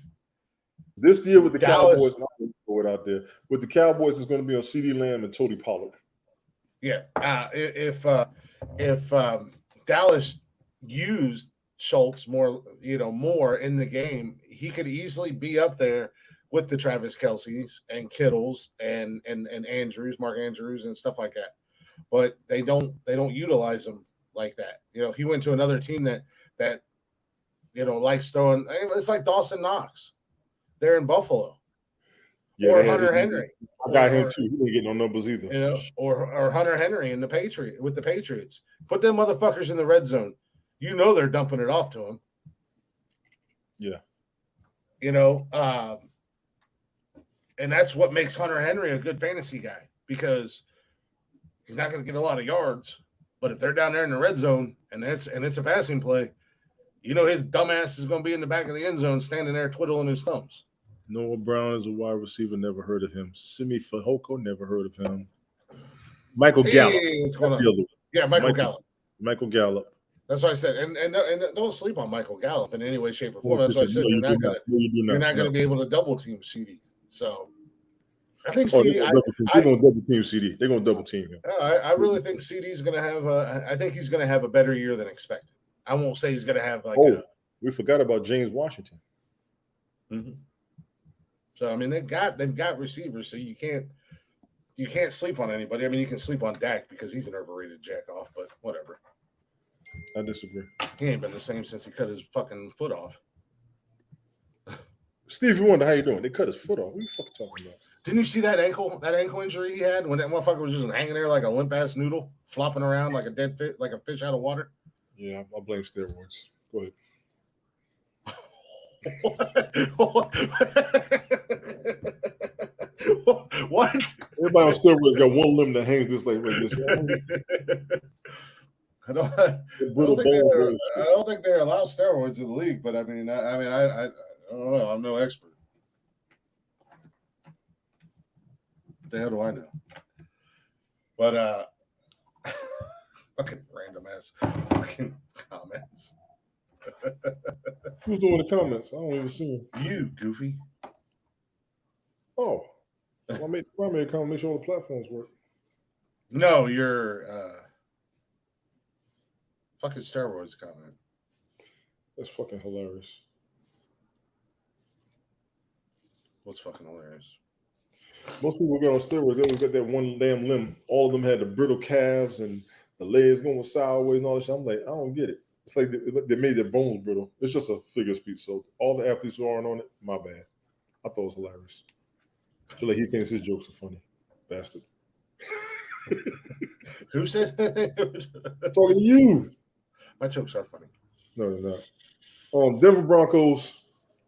this year with the Cowboys, I'm going to throw it out there. With the Cowboys, it's going to be on CeeDee Lamb and Tony Pollard. Yeah. If Dallas used Schultz more in the game, he could easily be up there with the Travis Kelce's and Kittles and Andrews, Mark Andrews, and stuff like that. But they don't utilize him like that. If he went to another team that likes throwing, it's like Dawson Knox. They're in Buffalo. Yeah, or Hunter Henry. I got him too. He didn't get no numbers either. Or Hunter Henry with the Patriots. Put them motherfuckers in the red zone. They're dumping it off to him. Yeah. And that's what makes Hunter Henry a good fantasy guy, because he's not going to get a lot of yards, but if they're down there in the red zone and it's a passing play, his dumbass is going to be in the back of the end zone standing there twiddling his thumbs. Noah Brown is a wide receiver. Never heard of him. Simi Fehoko, never heard of him. Michael Gallup. Michael Gallup. Michael Gallup. That's what I said. And don't sleep on Michael Gallup in any way, shape, or form. That's what I said. You're not going to be able to double team CD. So I think CD. They're going to double team CD. They're going to double team him. I really think CD's going to have I think he's going to have a better year than expected. I won't say he's going to have we forgot about James Washington. Mm-hmm. So I mean, they've got receivers, so you can't sleep on anybody. I mean, you can sleep on Dak because he's an overrated jack off, but whatever. I disagree. He ain't been the same since he cut his fucking foot off. Stevie Wonder, how you doing? They cut his foot off. What are you fucking talking about? Didn't you see that ankle injury he had when that motherfucker was just hanging there like a limp ass noodle, flopping around like a dead fish, like a fish out of water? Yeah, I blame steroids. Go ahead. What? Everybody on steroids got one limb that hangs this like this. I don't think they allow steroids in the league, but I don't know. I'm no expert. What the hell do I know? But fucking random ass fucking comments. Who's doing the comments? I don't even see them. You goofy. Oh, well, I made a comment. Make sure all the platforms work. No, you're fucking steroids comment. That's fucking hilarious. What's fucking hilarious? Most people get on steroids. They always got that one damn limb. All of them had the brittle calves and the legs going sideways and all that shit. I'm like, I don't get it. It's like they made their bones brittle. It's just a figure of speech. So all the athletes who aren't on it, my bad. I thought it was hilarious. So like he thinks his jokes are funny, bastard. Who said? Talking to you. My jokes are funny. No, they're not. Denver Broncos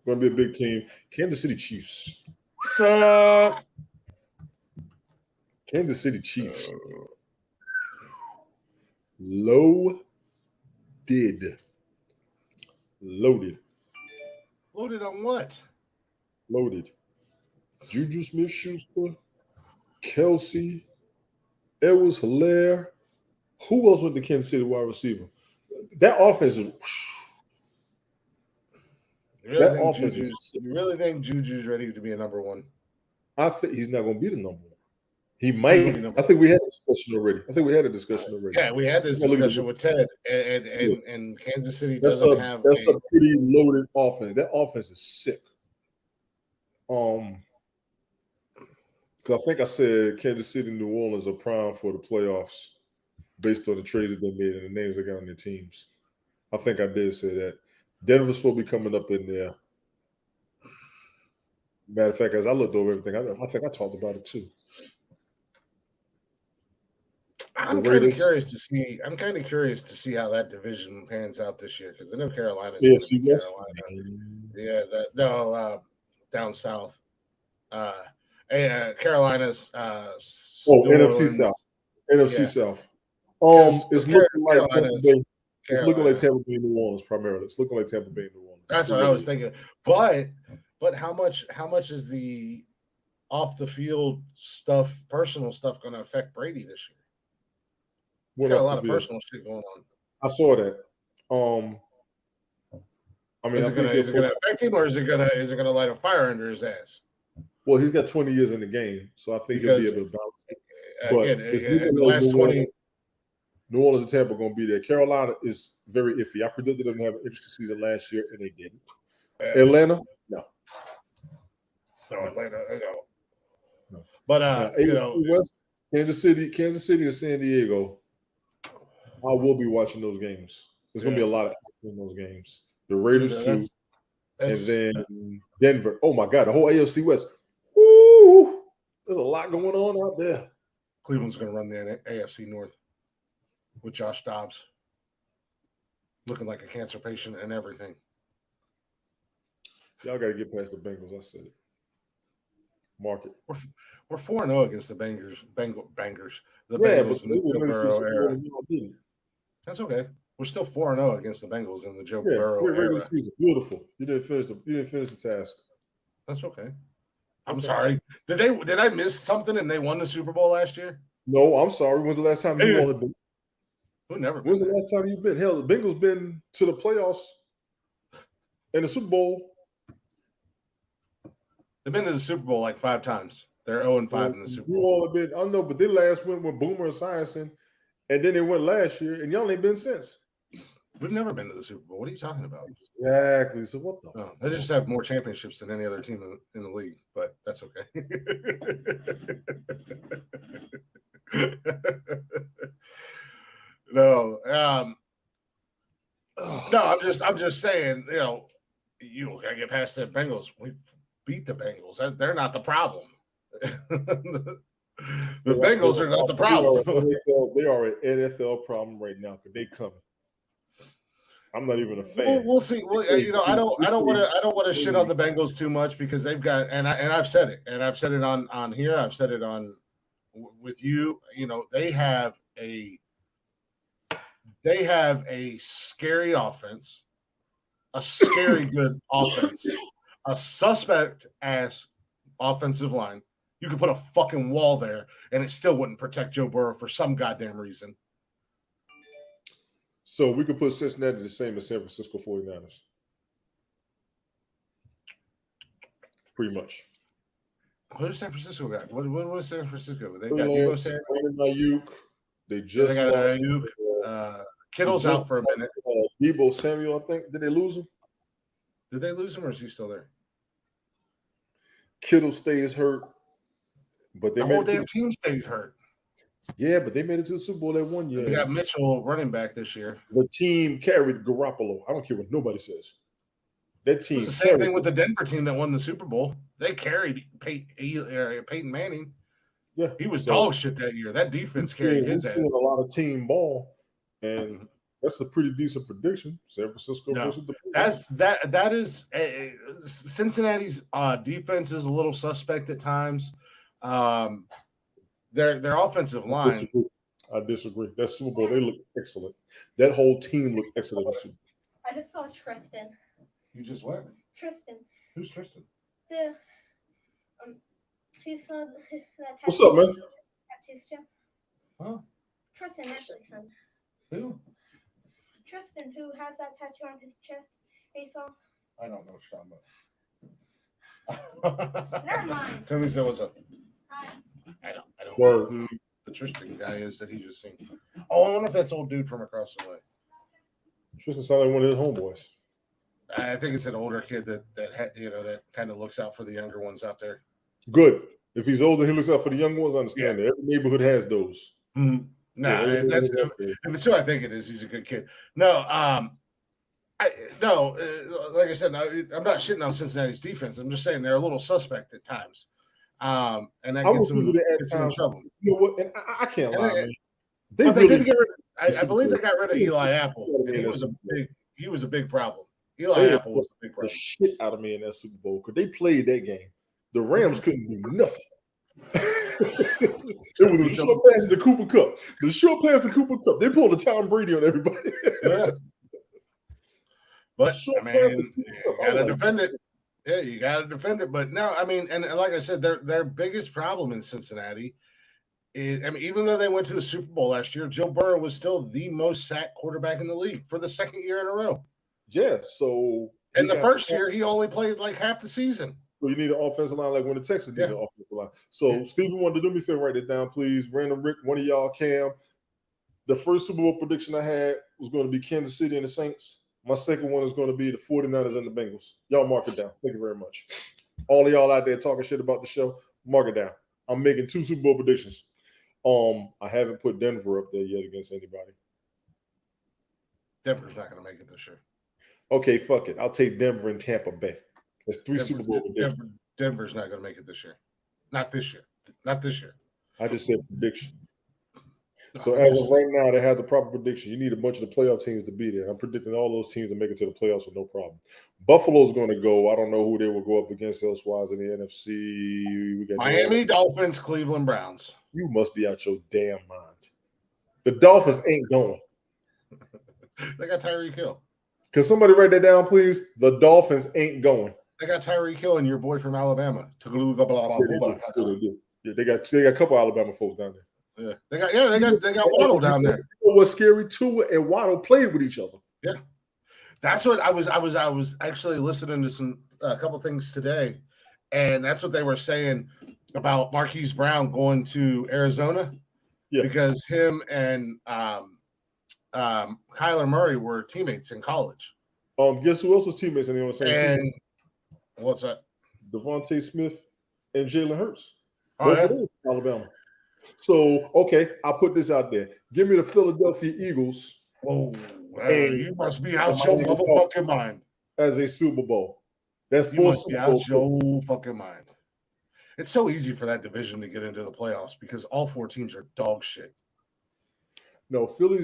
going to be a big team. Kansas City Chiefs. Suck. Kansas City Chiefs. Loaded. Loaded on what? Loaded. Juju Smith-Schuster, Kelsey, Edwards-Helaire. Who else went to Kansas City wide receiver? That offense is. You really think Juju's ready to be a number one? I think he's not going to be the number one. He might. I think we had a discussion already. Yeah, we had this discussion with Ted, and Kansas City doesn't have. That's a pretty loaded offense. That offense is sick. Because I think I said Kansas City and New Orleans are primed for the playoffs based on the trades that they made and the names they got on their teams. I think I did say that. Denver's supposed to be coming up in there. Matter of fact, as I looked over everything, I think I talked about it too. I'm kind of curious to see. I'm kind of curious to see how that division pans out this year because I know Carolina's. Down south. Carolina's. NFC South. NFC South. It's looking like Tampa Bay. It's looking like Tampa Bay, New Orleans primarily. It's looking like Tampa Bay, New Orleans. That's what I was thinking. But how much is the off the field stuff, personal stuff, going to affect Brady this year? He's got a lot of personal shit going on. I saw that. I mean, is it going to affect him, or is it going to light a fire under his ass? Well, he's got 20 years in the game, so I think he'll be able to bounce. But it's in the last 20. New Orleans and Tampa are going to be there. Carolina is very iffy. I predicted them to have an interesting season last year, and they didn't. Atlanta, no. No, Atlanta, no. But West, Kansas City, and San Diego. I will be watching those games. There's going to be a lot of action in those games. The Raiders too, and then Denver. Oh my God, the whole AFC West. Woo! There's a lot going on out there. Cleveland's going to run the AFC North with Josh Dobbs looking like a cancer patient and everything. Y'all got to get past the Bengals. I said it. Mark it. We're 4-0 against the Bengals. The Bengals in the Joe Burrow era. That's okay. We're still 4-0 against the Bengals in the Joe Burrow era. Season. Beautiful. You didn't finish the task. That's okay. I'm sorry. Did I miss something and they won the Super Bowl last year? No, I'm sorry. When's the last time you all had been? When's the last time you've been? Hell, the Bengals been to the playoffs and the Super Bowl. They've been to the Super Bowl like 5 times. They're 0-5 in the Super Bowl. You all have been. I know, but they last went with Boomer and Esiason, and then they went last year, and y'all ain't been since. We've never been to the Super Bowl. What are you talking about? Exactly. So what the? Oh, they just have more championships than any other team in the league, but that's okay. No, no. I'm just saying. You gotta get past the Bengals. We beat the Bengals. They're not the problem. The Bengals are not the problem. They are an NFL problem right now because they coming. I'm not even a fan. We'll see. Well, I don't want to shit on the Bengals too much because they've got and I've said it on here. I've said it on with you. They have a scary offense, a scary good offense, a suspect ass offensive line. You could put a fucking wall there and it still wouldn't protect Joe Burrow for some goddamn reason. So we could put Cincinnati the same as San Francisco 49ers. Pretty much. What does San Francisco got? What was San Francisco? They got Ayuk. They got Ayuk. Kittle's out for a minute. Deebo Samuel, I think. Did they lose him? Did they lose him or is he still there? Kittle stays hurt. But the whole damn team stays hurt. Yeah, but they made it to the Super Bowl that 1 year. They got Mitchell running back this year. The team carried Garoppolo. I don't care what nobody says. That team. It was the same thing with the Denver team that won the Super Bowl. They carried Peyton Manning. Yeah, he was dog shit that year. That defense carried his ass. A lot of team ball, and that's a pretty decent prediction. San Francisco versus the Bengals. That is Cincinnati's defense is a little suspect at times. Their offensive line. I disagree. That Super Bowl, they look excellent. That whole team looked excellent. I just saw Tristan. You just what? Tristan. Who's Tristan? He saw that tattoo. What's up, man? Tattoo stuff. Huh? Tristan, actually, son. Who? Tristan, who has that tattoo on his chest. He saw. I don't know what you're talking about. Never mind. Tell me what's up. Hi. I don't know who the Tristan guy is that he just seen. Oh, I wonder if that's old dude from across the way. Tristan sounded like one of his homeboys. I think it's an older kid that kind of looks out for the younger ones out there. Good. If he's older, he looks out for the young ones. I understand that. Every neighborhood has those. Mm-hmm. That's good. If it's who I think it is, he's a good kid. No, like I said, I'm not shitting on Cincinnati's defense. I'm just saying they're a little suspect at times. And that gets them in trouble. You know what? And I can't lie. I believe they got rid of Eli Apple. And he was a big problem. Eli Apple was a big problem. The shit out of me in that Super Bowl because they played that game. The Rams couldn't do nothing. It was a short pass to Cooper Kupp. The short pass to Cooper Kupp. They pulled a Tom Brady on everybody. Yeah. But I mean, you gotta defend it. Yeah, you gotta defend it. But no, I mean, and like I said, their biggest problem in Cincinnati is, I mean, even though they went to the Super Bowl last year, Joe Burrow was still the most sacked quarterback in the league for the second year in a row. Yeah. So in the first year, he only played like half the season. So you need an offensive line like when the Texans need an offensive line. So Stephen wanted to do me a favor, write it down, please. Random Rick, one of y'all, Cam. The first Super Bowl prediction I had was going to be Kansas City and the Saints. My second one is going to be the 49ers and the Bengals. Y'all mark it down. Thank you very much. All of y'all out there talking shit about the show, mark it down. I'm making 2 Super Bowl predictions. I haven't put Denver up there yet against anybody. Denver's not going to make it this year. Okay, fuck it. I'll take Denver and Tampa Bay. That's 3 Super Bowl predictions. Denver's not going to make it this year. Not this year. Not this year. I just said prediction. So as of right now, they have the proper prediction. You need a bunch of the playoff teams to be there. I'm predicting all those teams to make it to the playoffs with no problem. Buffalo's going to go. I don't know who they will go up against elsewise in the NFC. We got Miami Dolphins, Cleveland Browns. You must be out your damn mind. The Dolphins ain't going. They got Tyreek Hill. Can somebody write that down, please? The Dolphins ain't going. They got Tyreek Hill and your boy from Alabama. Yeah, they got a couple Alabama folks down there. Yeah, they got Waddle down there. What's scary too, and Waddle played with each other. Yeah, that's what I was actually listening to a couple things today, and that's what they were saying about Marquise Brown going to Arizona. Yeah, because him and Kyler Murray were teammates in college. Guess who else was teammates on the same team? What's that? Devontae Smith and Jalen Hurts. Oh, Both of those from Alabama. So, okay, I'll put this out there. Give me the Philadelphia Eagles. Whoa, you must be out your motherfucking mind. As a Super Bowl. That's you must be out your fucking mind. It's so easy for that division to get into the playoffs because all 4 teams are dog shit. No, Philly.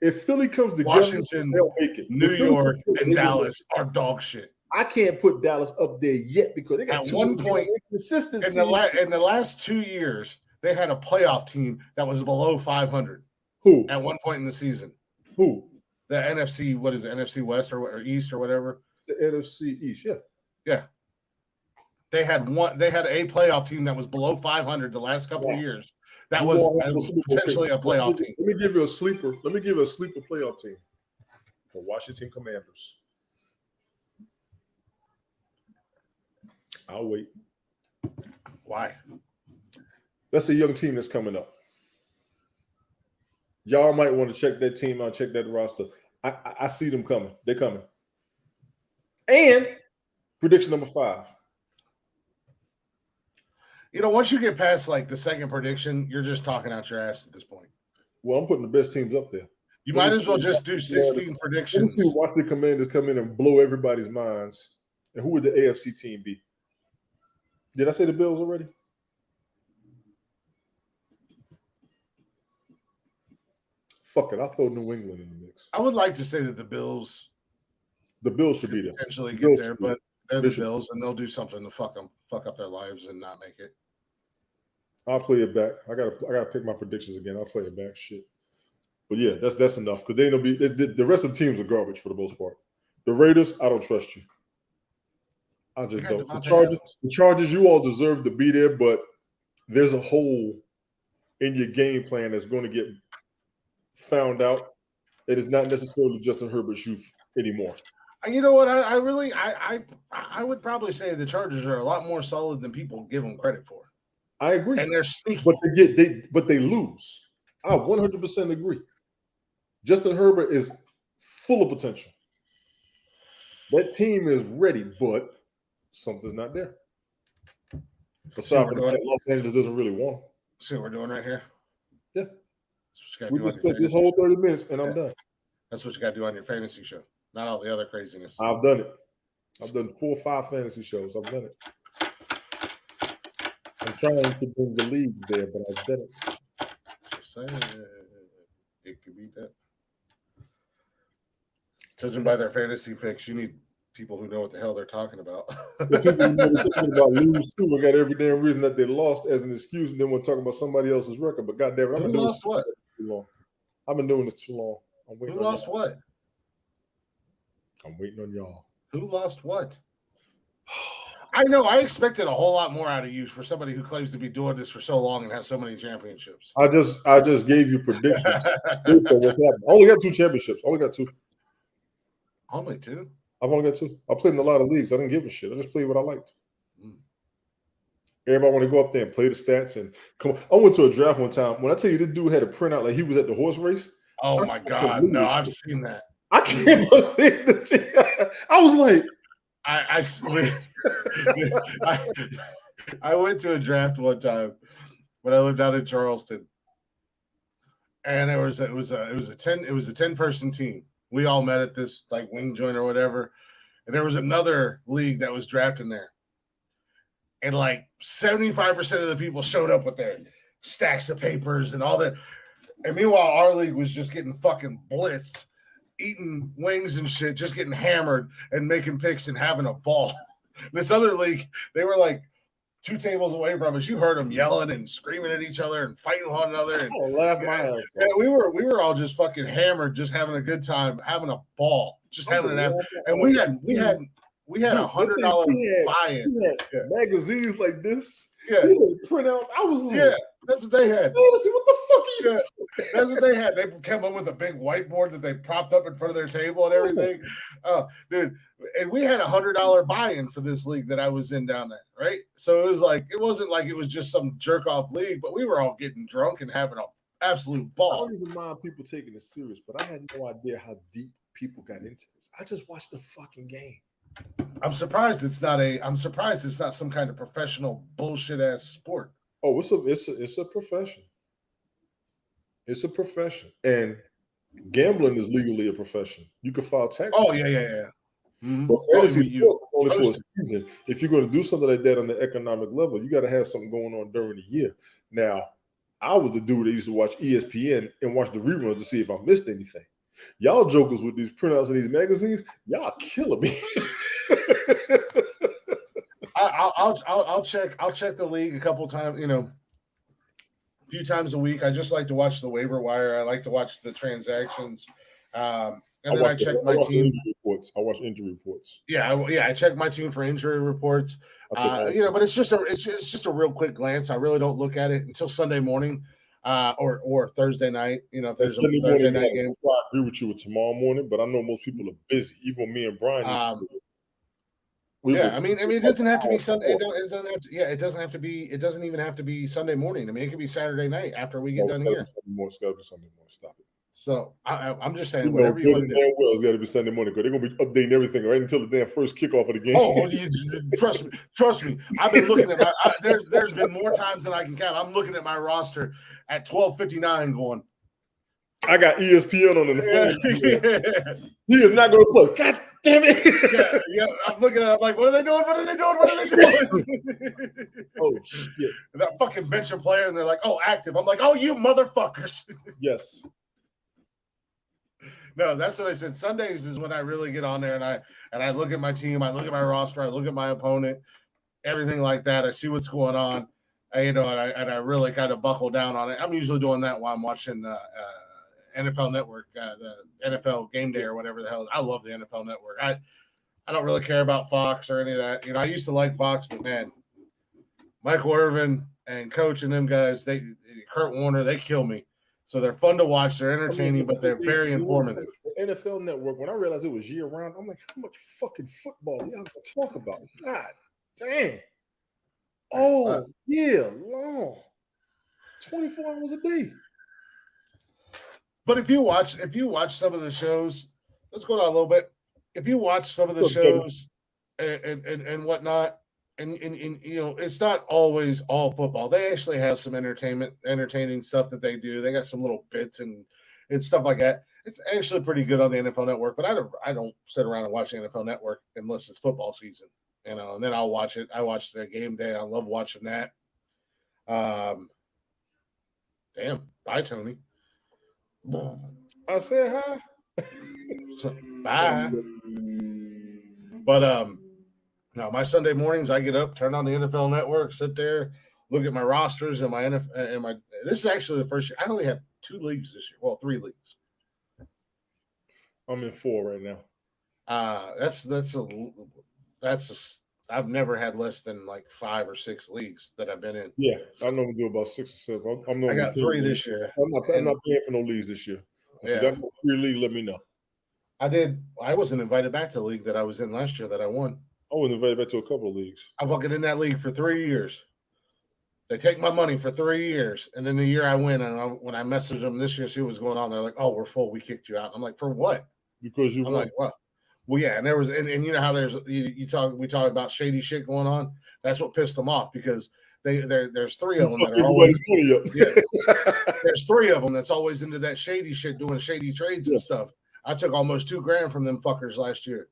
If Philly comes together, Washington, they'll make it. New York, and Dallas are dog shit. I can't put Dallas up there yet because they got at one point consistency. In the last 2 years, they had a playoff team that was below 500. Who? At one point in the season. Who? The NFC, what is it, NFC West or East or whatever? The NFC East, yeah. Yeah. They had a playoff team that was below 500 the last couple of years. That was potentially a playoff team. Let me give you a sleeper. Let me give you a sleeper playoff team. The Washington Commanders. I'll wait. Why? That's a young team that's coming up. Y'all might want to check that team out, check that roster. I see them coming. They're coming. And prediction number 5. You know, once you get past like the second prediction, you're just talking out your ass at this point. Well, I'm putting the best teams up there. You might as well just do 16 predictions. Let me see watch the Commanders come in and blow everybody's minds. And who would the AFC team be? Did I say the Bills already? Fuck it. I'll throw New England in the mix. I would like to say that the Bills should be there. Potentially get there, but they're the Bills, and they'll do something to fuck up their lives and not make it. I'll play it back. I gotta pick my predictions again. I'll play it back. Shit. But yeah, that's enough because the rest of the teams are garbage for the most part. The Raiders, I don't trust you. I just don't. The Chargers, you all deserve to be there, but there's a hole in your game plan that's going to get found out. It is not necessarily Justin Herbert's youth anymore. You know what? I would probably say the Chargers are a lot more solid than people give them credit for. I agree, and they're sneaky, but they lose. I 100% agree. Justin Herbert is full of potential. That team is ready, but something's not there. Aside from that, Los Angeles doesn't really want. See what we're doing right here? Yeah. We just spent this whole 30 minutes, and I'm done. That's what you got to do on your fantasy show. Not all the other craziness. I've done it. I've done 4 or 5 fantasy shows. I've done it. I'm trying to bring the league there, but I've done it. Just saying, it could be that. Judging by their fantasy picks, you need people who know what the hell they're talking about. The people who know what they're talking about lose too. I got every damn reason that they lost as an excuse, and then we're talking about somebody else's record. But goddamn it, I've been doing this too long. I've been doing this too long. Who lost what? I'm waiting on y'all. Who lost what? I know. I expected a whole lot more out of you for somebody who claims to be doing this for so long and has so many championships. I just gave you predictions based on what's happening. I only got 2 championships. Only 2. Only 2? I've only got 2. I played in a lot of leagues. I didn't give a shit. I just played what I liked. Everybody want to go up there and play the stats and come on. I went to a draft one time. When I tell you this dude had a printout like he was at the horse race. Oh my God. No, I've seen that. I can't believe this shit. I was like, I went to a draft one time when I lived out in Charleston, and it was a 10-person team. We all met at this like wing joint or whatever, and there was another league that was drafting there, and like 75% of the people showed up with their stacks of papers and all that, and meanwhile our league was just getting fucking blitzed, eating wings and shit, just getting hammered and making picks and having a ball. This other league, they were like 2 tables away from us. You heard them yelling and screaming at each other and fighting one another. And laugh my ass off. And we were all just fucking hammered, just having a good time, having a ball, just having an app. And we had $100 buy-in. Magazines like this. Yeah. Printouts. I was like, yeah, that's what they had. Fantasy, what the fuck are you doing? That's what they had. They came up with a big whiteboard that they propped up in front of their table and everything. Oh, dude. And we had $100 buy-in for this league that I was in down there, right? So it was like, it wasn't like it was just some jerk-off league, but we were all getting drunk and having absolute ball. I don't even mind people taking it serious, but I had no idea how deep people got into this. I just watched the fucking game. I'm surprised it's not some kind of professional bullshit ass sport. Oh, it's a profession. It's a profession, and gambling is legally a profession. You can file taxes. Oh yeah. Mm-hmm. But fantasy sports is only for a season. If you're going to do something like that on the economic level, you got to have something going on during the year. Now, I was the dude that used to watch ESPN and watch the reruns to see if I missed anything. Y'all jokers with these printouts of these magazines, y'all killing me. I'll check the league a couple times, a few times a week. I just like to watch the waiver wire. I like to watch the transactions. And then I check my team reports. I watch injury reports. Yeah, I check my team for injury reports. But it's just a real quick glance. I really don't look at it until Sunday morning, or Thursday night. If there's a Thursday night game. I agree with you with tomorrow morning, but I know most people are busy. Even me and Brian. It doesn't have to be Sunday. It doesn't have to be. It doesn't even have to be Sunday morning. I mean, it could be Saturday night after we get done here. It's got to be Sunday morning. Stop it. So I'm just saying, whatever you want to do. It's got to be Sunday morning because they're going to be updating everything right until the damn first kickoff of the game. Oh, trust me. I've been looking at there's been more times than I can count. I'm looking at my roster at 12:59 going, I got ESPN on in the phone. He is not going to play. God damn it. Yeah. I'm looking at it. I'm like, what are they doing? What are they doing? What are they doing? Oh, shit. And that fucking bench player, and they're like, oh, active. I'm like, oh, you motherfuckers. Yes. No, that's what I said. Sundays is when I really get on there and I look at my team, I look at my roster, I look at my opponent, everything like that. I see what's going on, and I really kind of buckle down on it. I'm usually doing that while I'm watching NFL Network, the NFL Game Day or whatever the hell. I love the NFL Network. I don't really care about Fox or any of that. I used to like Fox, but man, Michael Irvin and Coach and them guys, Kurt Warner, they kill me. So they're fun to watch. They're entertaining, but they're very informative. The NFL Network, when I realized it was year-round, I'm like, how much fucking football do y'all going to talk about? God damn. Oh, yeah, long. 24 hours a day. But if you watch some of the shows, let's go down a little bit. If you watch some of the shows and whatnot, and it's not always all football. They actually have some entertaining stuff that they do. They got some little bits and stuff like that. It's actually pretty good on the NFL Network, but I don't sit around and watch the NFL Network unless it's football season, and then I'll watch it. I watch the Game Day. I love watching that. Damn. Bye, Tony. I said hi. Bye. But no, my Sunday mornings, I get up, turn on the NFL Network, sit there, look at my rosters and my NFL. This is actually the first year. I only have 2 leagues this year. Well, 3 leagues. I'm in 4 right now. I've never had less than like 5 or 6 leagues that I've been in. Yeah, I normally do about 6 or 7. I got 3 this year. I'm not paying for no leagues this year. So that 3 league, let me know. I wasn't invited back to the league that I was in last year that I won. I was invited back to a couple of leagues. I'm fucking in that league for 3 years. They take my money for 3 years, and then the year I win, and when I messaged them this year, see what was going on. They're like, "Oh, we're full. We kicked you out." I'm like, "For what?" Because you. I'm like, "What?" Well, yeah, and there was, and you know how we talk about shady shit going on. That's what pissed them off because there's 3 of them that are always there's 3 of them that's always into that shady shit, doing shady trades and stuff. I took almost $2,000 from them fuckers last year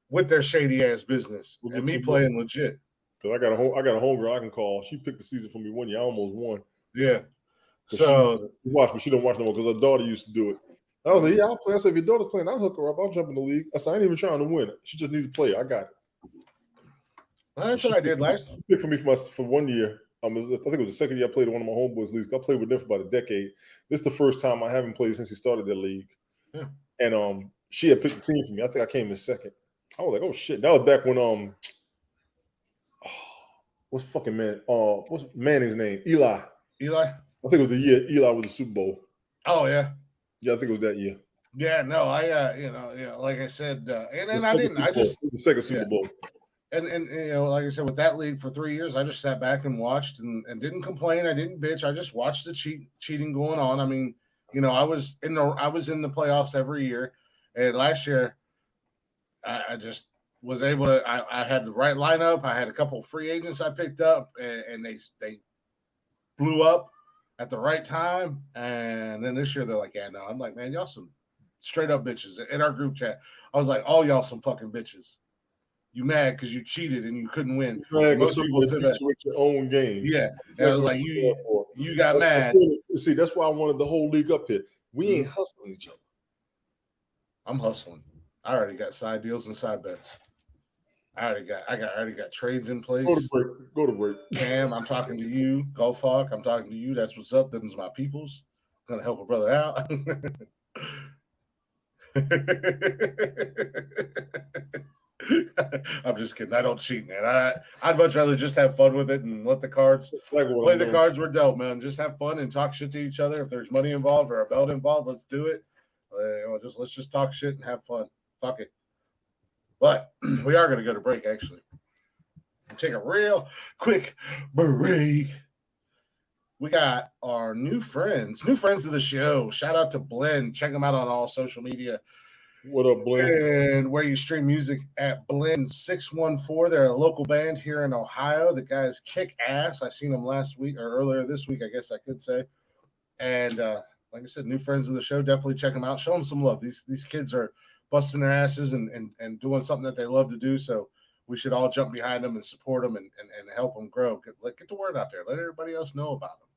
with their shady ass business and me playing legit. Because I got a homegirl I can call. She picked the season for me one year. I almost won. Yeah. So she watched me. She don't watch no more because her daughter used to do it. I was like, yeah, I'll play. I said, if your daughter's playing, I'll hook her up. I'll jump in the league. I said, I ain't even trying to win it. She just needs to play. I got it. Well, that's what I did last. She picked for me for 1 year. I think it was the second year I played one of my homeboys' leagues. I played with them for about a decade. This is the first time I haven't played since he started their league. Yeah. And she had picked the team for me. I think I came in second. I was like, oh shit. That was back when what's fucking man? What's Manning's name? Eli. I think it was the year Eli was the Super Bowl. Oh yeah. Yeah, I think it was that year. Yeah, no, like I said, and then I didn't. I just the second Super Bowl. And like I said, with that league for 3 years, I just sat back and watched and didn't complain. I didn't bitch. I just watched the cheating going on. I mean, I was in the playoffs every year, and last year, I just was able to. I had the right lineup. I had a couple of free agents I picked up, and they blew up at the right time. And then this year they're like, yeah, no. I'm like, man, y'all some straight up bitches. In our group chat, I was like, all y'all some fucking bitches. You mad because you cheated and you couldn't win? Mad because you said that with your own game. Yeah, and I was like, you got mad. See, that's why I wanted the whole league up here. We ain't hustling each other. I'm hustling. I already got side deals and side bets. I already got trades in place. Go to break. Cam, I'm talking to you. Golf Hawk, I'm talking to you. That's what's up. Them's my peoples. Gonna help a brother out. I'm just kidding. I don't cheat, man. I'd much rather just have fun with it and let the cards play the cards we're dealt, man. Just have fun and talk shit to each other. If there's money involved or a belt involved, let's do it. Let's just talk shit and have fun. Fuck it. But we are going to go to break, actually. Take a real quick break. We got our new friends of the show. Shout out to Blend. Check them out on all social media. What up, Blend? And where you stream music at Blend 614. They're a local band here in Ohio. The guys kick ass. I seen them last week or earlier this week, I guess I could say. And like I said, new friends of the show. Definitely check them out. Show them some love. These kids are busting their asses and doing something that they love to do. So we should all jump behind them and support them and help them grow. Get the word out there. Let everybody else know about them.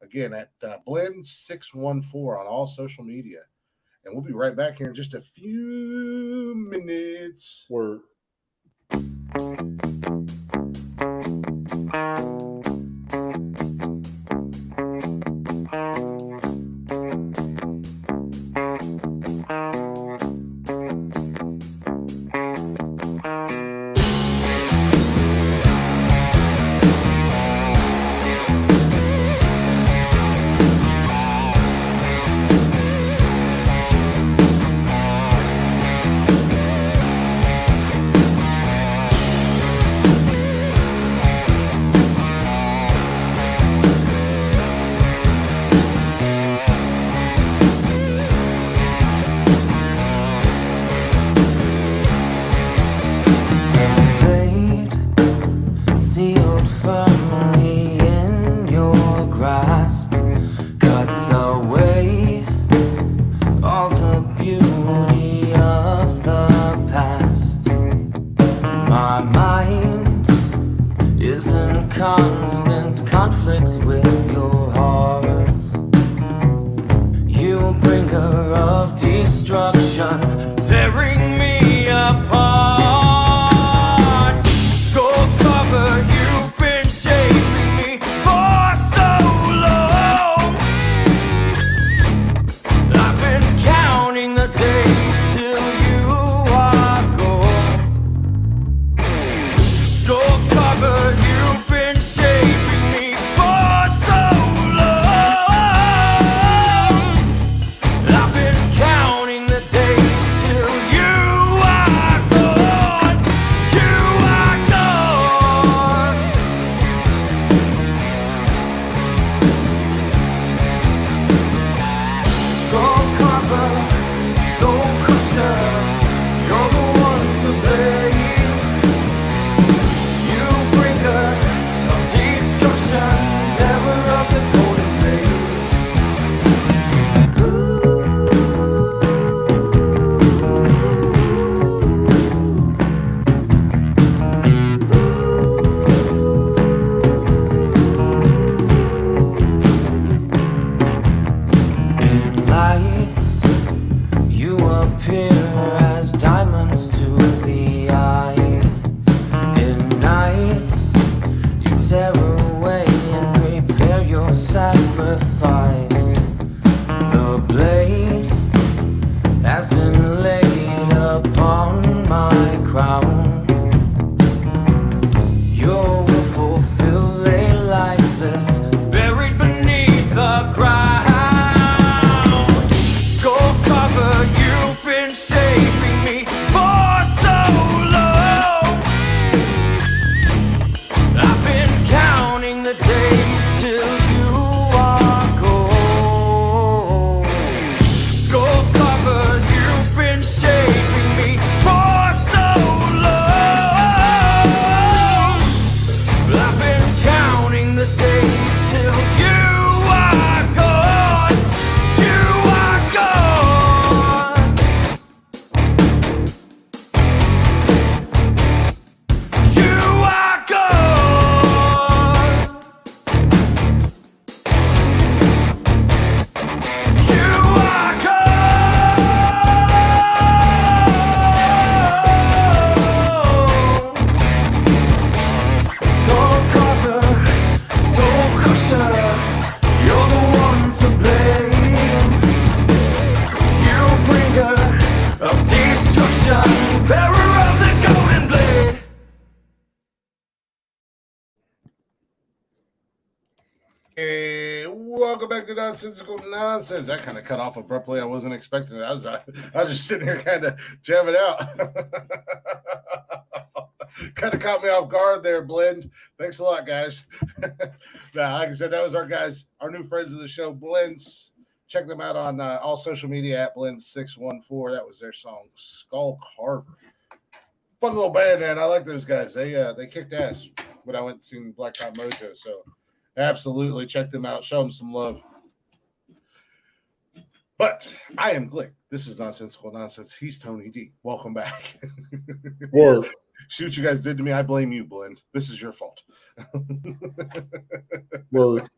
Again, at Blend 614 on all social media. And we'll be right back here in just a few minutes. Word. You've been saving me for so long. Hey, welcome back to Nonsensical Nonsense. That kind of cut off abruptly. I wasn't expecting it. I was just sitting here kind of jamming out. Kind of caught me off guard there, Blend. Thanks a lot, guys. Now, like I said, that was our guys, our new friends of the show, Blends. Check them out on all social media at Blend614. That was their song, Skull Carver. Fun little band, man. I like those guys. They kicked ass when I went to see Blacktop Mojo. So absolutely check them out. Show them some love. But I am Glick. This is Nonsensical Nonsense. He's Tony D. Welcome back. Word. See what you guys did to me. I blame you, Blend. This is your fault. Word.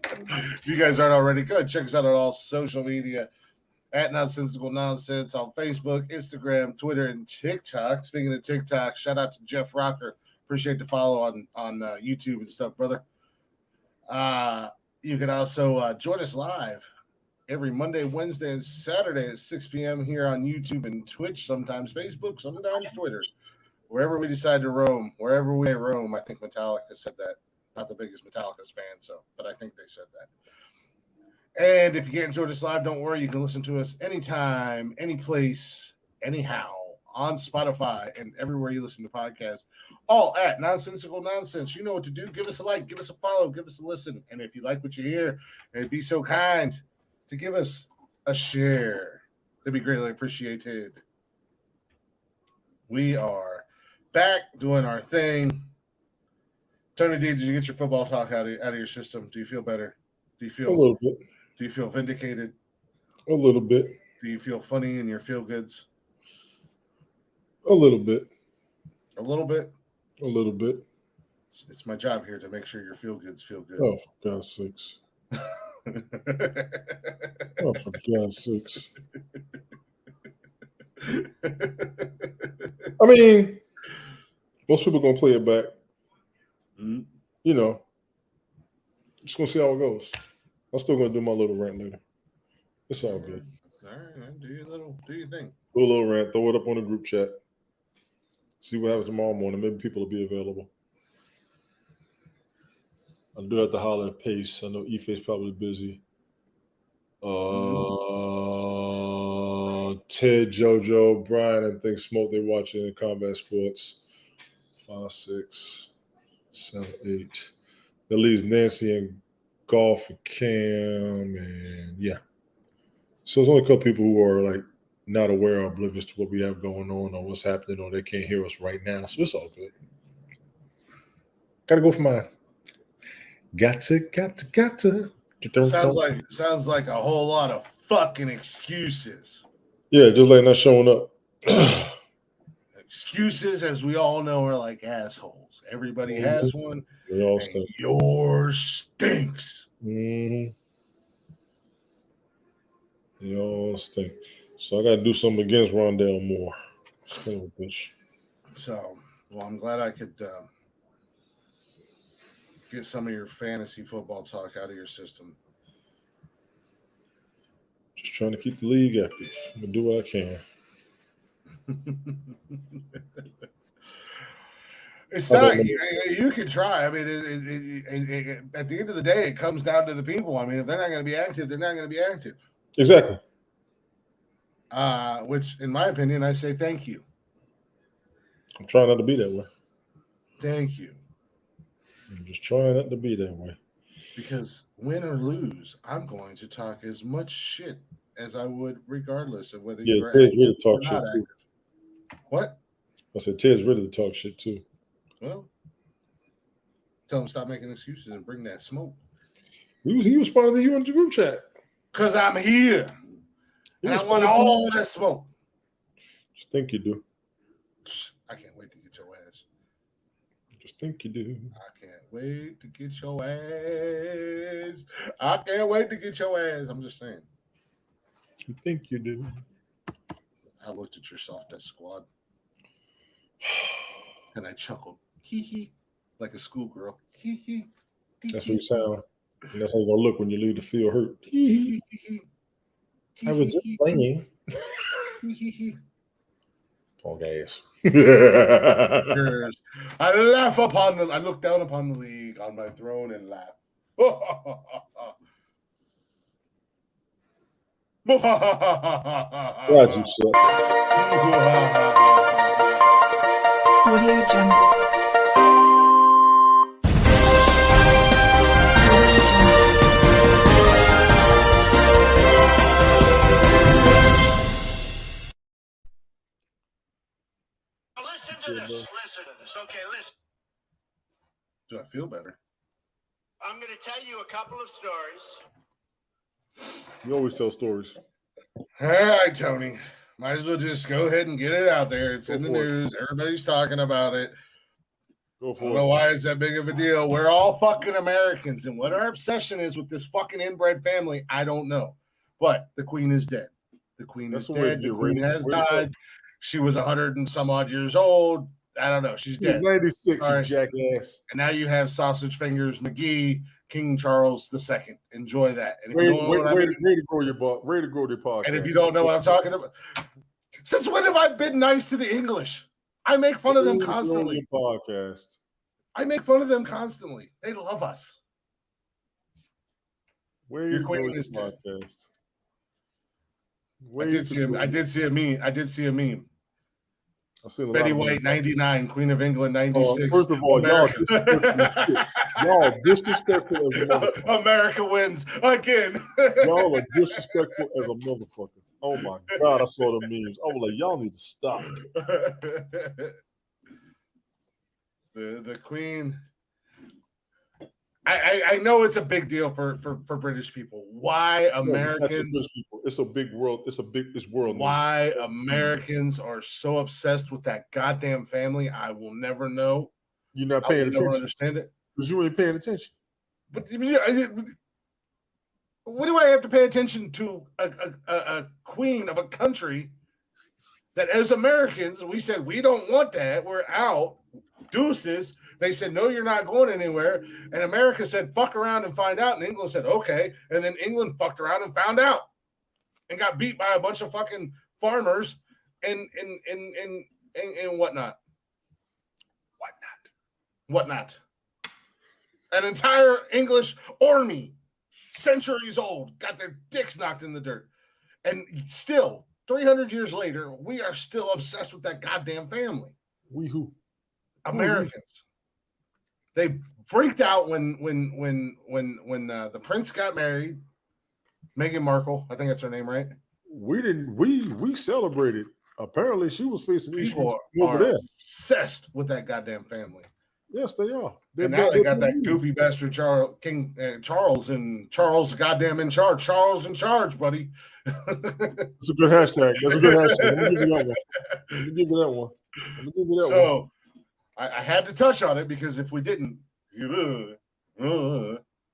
If you guys aren't already, go ahead, check us out on all social media at Nonsensical Nonsense on Facebook, Instagram, Twitter, and TikTok. Speaking of TikTok, shout out to Jeff Rocker. Appreciate the follow on YouTube and stuff, brother. You can also join us live every Monday, Wednesday, and Saturday at 6 p.m. here on YouTube and Twitch, sometimes Facebook, sometimes Twitter. Wherever we decide to roam, wherever we roam. I think Metallica said that. Not the biggest Metallica's fan, but I think they said that. And if you can't join us live, don't worry. You can listen to us anytime, any place, anyhow, on Spotify and everywhere you listen to podcasts. All at Nonsensical Nonsense. You know what to do. Give us a like, give us a follow, give us a listen. And if you like what you hear, and be so kind to give us a share, it'd be greatly appreciated. We are back doing our thing. Tony D, did you get your football talk out of your system? Do you feel better? Do you feel a little bit? Do you feel vindicated? A little bit. Do you feel funny in your feel goods? A little bit. A little bit? A little bit. It's my job here to make sure your feel goods feel good. Oh, for God's sakes. Oh, for God's sakes. I mean, most people going to play it back. Mm-hmm. You know, just going to see how it goes. I'm still going to do my little rant later. It's all good. All right, man. Do your thing. Do a little rant. Throw it up on the group chat. See what happens tomorrow morning. Maybe people will be available. I do have to holler at Pace. I know Ife's probably busy. Ted, JoJo, Brian, and Think Smoke, they're watching Combat Sports. 5, 6, 7, 8. That leaves Nancy and Golf and Cam, and yeah. So there's only a couple people who are like not aware or oblivious to what we have going on or what's happening, or they can't hear us right now. So it's all good. Gotta go for mine. Got to. Get them Sounds like a whole lot of fucking excuses. Yeah, just like not showing up. Excuses, as we all know, are like assholes. Everybody has one. They all stink. Yours stinks. Mm-hmm. They all stink. So I got to do something against Rondell Moore. Son of a bitch. So, well, I'm glad I could get some of your fantasy football talk out of your system. Just trying to keep the league active. I'm going to do what I can. It's not. You can try. I mean, at the end of the day, it comes down to the people. I mean, if they're not going to be active, they're not going to be active. Exactly. Which, in my opinion, I say thank you. I'm trying not to be that way. Thank you. I'm just trying not to be that way. Because win or lose, I'm going to talk as much shit as I would, regardless of whether you're Ted's ready to talk shit too. What? I said Ted's ready to talk shit too. Well, tell him stop making excuses and bring that smoke. He was part of the UN group chat. Because I'm here. And I want all that smoke. Just think you do. I can't wait to get your ass. Just think you do. I can't wait to get your ass. I can't wait to get your ass. I'm just saying. You think you do. I looked at your soft ass squad. And I chuckled. Hee hee. Like a schoolgirl. Hee hee. That's what you sound. And that's how you're going to look when you leave the field hurt. Hee hee. I was just playing. All gas. I laugh I look down upon the league on my throne and laugh. God, you suck. Audio Jungle. Listen to this. Listen to this. Okay, listen. Do I feel better? I'm going to tell you a couple of stories. You always tell stories. All right, Tony. Might as well just go ahead and get it out there. It's in the news. Everybody's talking about it. Go for I don't know why it's that big of a deal. We're all fucking Americans, and what our obsession is with this fucking inbred family, I don't know. But the queen is dead. The queen is dead. The queen has died. She was 100 and some odd years old. I don't know. She's dead. 96, you jackass. And now you have Sausage Fingers McGee, King Charles II. Enjoy that. And if way to grow your butt. Way to grow your podcast. And if you don't know what I'm talking about, since when have I been nice to the English? I make fun of them constantly. Podcast. I make fun of them constantly. They love us. Where your queen is podcast. I did see a meme. Betty White 99, Queen of England 96. First of all, y'all disrespectful as a motherfucker. America wins again. Y'all are disrespectful as a motherfucker. Oh my God, I saw the memes. I was like, y'all need to stop. The Queen. I know it's a big deal for British people. Why Americans? It's a big world. It's world. Why news. Americans are so obsessed with that goddamn family? I will never know. You're not paying attention. Never understand it because you ain't paying attention. But what do I have to pay attention to? A queen of a country that, as Americans, we said we don't want that. We're out. Deuces. They said, no, you're not going anywhere. And America said, fuck around and find out. And England said, okay. And then England fucked around and found out and got beat by a bunch of fucking farmers and whatnot. Whatnot. An entire English army, centuries old, got their dicks knocked in the dirt. And still, 300 years later, we are still obsessed with that goddamn family. We who? Americans. They freaked out when the prince got married. Meghan Markle, I think that's her name, right? We celebrated. Apparently, she was facing issues over there. Obsessed with that goddamn family. Yes, they are. And now they got that goofy bastard King Charles and Charles goddamn in charge. Charles in charge, buddy. That's a good hashtag. That's a good hashtag. Let me give you that one. So I had to touch on it because if we didn't, I'd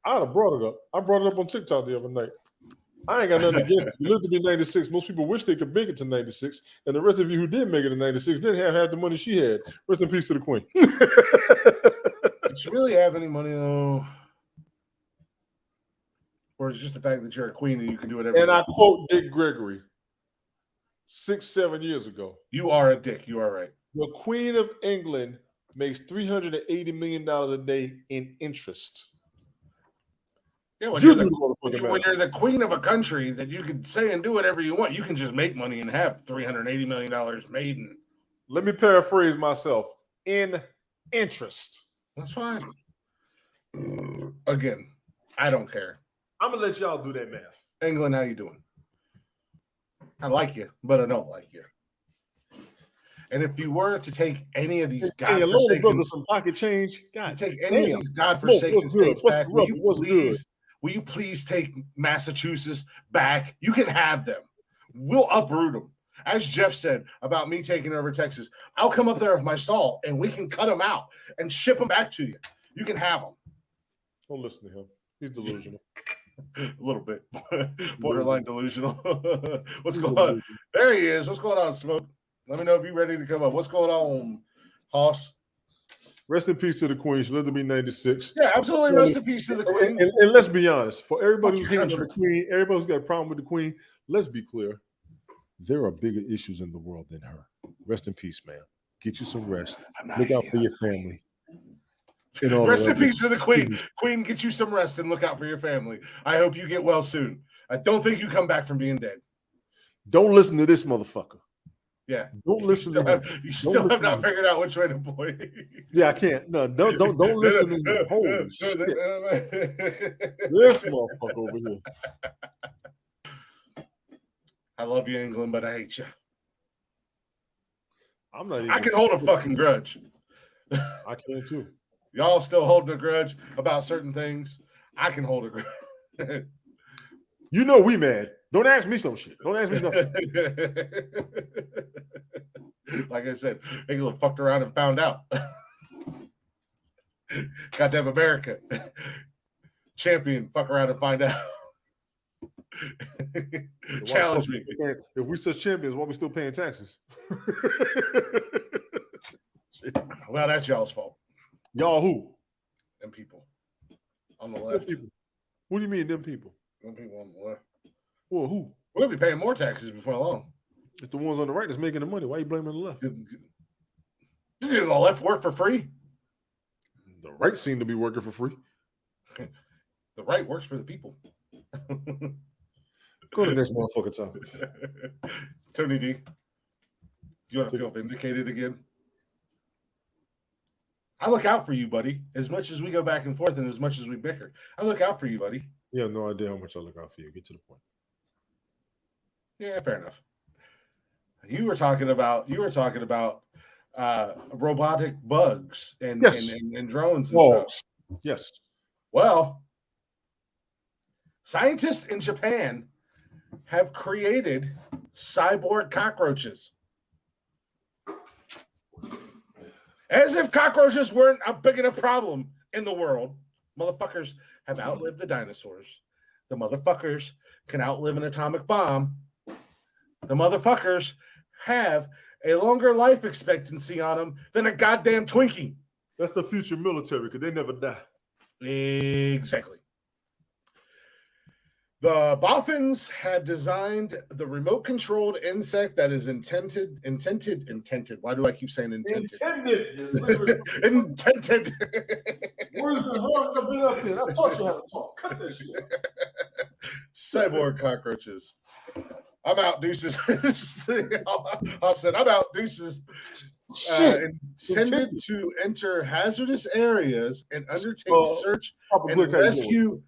have brought it up. I brought it up on TikTok the other night. I ain't got nothing against it. You lived to be 96. Most people wish they could make it to 96. And the rest of you who did make it to 96 didn't have half the money she had. Rest in peace to the queen. Did she really have any money, though? Or is it just the fact that you're a queen and you can do whatever? And I quote Dick Gregory 6-7 years ago. You are a dick. You are right. The Queen of England makes $380 million a day in interest. Yeah, when you're the queen of a country that you can say and do whatever you want, you can just make money and have $380 million made. Let me paraphrase myself. In interest. That's fine. Again, I don't care. I'm going to let y'all do that math. England, how you doing? I like you, but I don't like you. And if you were to take any of these godforsaken some pocket change, God, take any of these godforsaken states back, will you please take Massachusetts back? You can have them. We'll uproot them. As Jeff said about me taking over Texas, I'll come up there with my saw and we can cut them out and ship them back to you. You can have them. Don't listen to him. He's delusional. A little bit. Borderline delusional. What's going on? There he is. What's going on, Smoke? Let me know if you're ready to come up. What's going on, Hoss? Rest in peace to the queen. She lived to be 96. Yeah, absolutely. Rest in peace to the queen. And let's be honest. For everybody who's hating on the queen, everybody who's got a problem with the queen, let's be clear. There are bigger issues in the world than her. Rest in peace, man. Get you some rest. Look out for your family. Rest in peace to the Queen. Queen, get you some rest and look out for your family. I hope you get well soon. I don't think you come back from being dead. Don't listen to this motherfucker. Yeah. Don't listen to him. You still have not figured out which way to point. Yeah, I can't. No, don't listen to him. Holy shit. This motherfucker over here. I love you, England, but I hate you. I can hold a fucking grudge. I can too. Y'all still holding a grudge about certain things. I can hold a grudge. You know we mad. Don't ask me some shit. Don't ask me nothing. Like I said, England fucked around and found out. Goddamn America. Champion, fuck around and find out. Challenge me. If we such champions, why are we still paying taxes? Well, that's y'all's fault. Y'all who? Them people on the left. What do you mean, them people? Them people on the left. Well, who? We'll be paying more taxes before long. It's the ones on the right that's making the money. Why are you blaming the left? Does the left work for free? The right seem to be working for free. The right works for the people. Go to the next motherfucking topic. Tony D, you want to feel vindicated again? I look out for you, buddy. As much as we go back and forth and as much as we bicker, I look out for you, buddy. You have no idea how much I look out for you. Get to the point. Yeah, fair enough. You were talking about robotic bugs and drones and stuff. Yes. Well, scientists in Japan have created cyborg cockroaches. As if cockroaches weren't a big enough problem in the world, motherfuckers have outlived the dinosaurs. The motherfuckers can outlive an atomic bomb. The motherfuckers have a longer life expectancy on them than a goddamn Twinkie. That's the future military because they never die. Exactly. The Boffins have designed the remote-controlled insect that is intended. Why do I keep saying intended? Intended. Where's the horse have been up here? I taught you how to talk. Cut that shit. Cyborg cockroaches. I'm out, deuces. I said, I'm out, deuces. Intended to enter hazardous areas and undertake search and rescue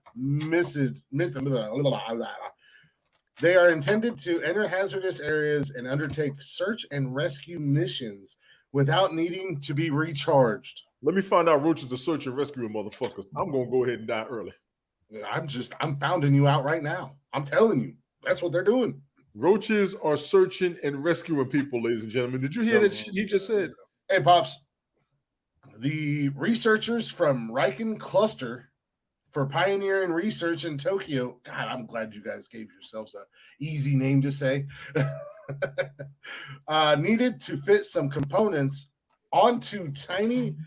They are intended to enter hazardous areas and undertake search and rescue missions without needing to be recharged. Let me find out roaches are search and rescue motherfuckers. I'm gonna go ahead and die early. I'm pounding you out right now. I'm telling you, that's what they're doing. Roaches are searching and rescuing people, ladies and gentlemen. Did you hear that shit he just said? Hey, Pops. The researchers from Riken Cluster for pioneering research in Tokyo. God, I'm glad you guys gave yourselves an easy name to say. Needed to fit some components onto tiny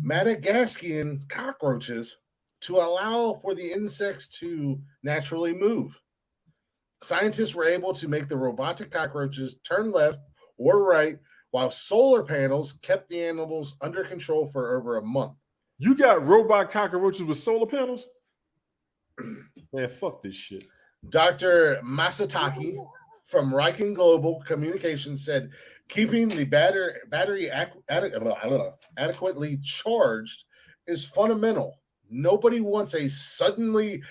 Madagascan cockroaches to allow for the insects to naturally move. Scientists were able to make the robotic cockroaches turn left or right while solar panels kept the animals under control for over a month. You got robot cockroaches with solar panels? Man, fuck this shit. Dr. Masataki from Riken Global Communications said keeping the battery adequately charged is fundamental. Nobody wants a suddenly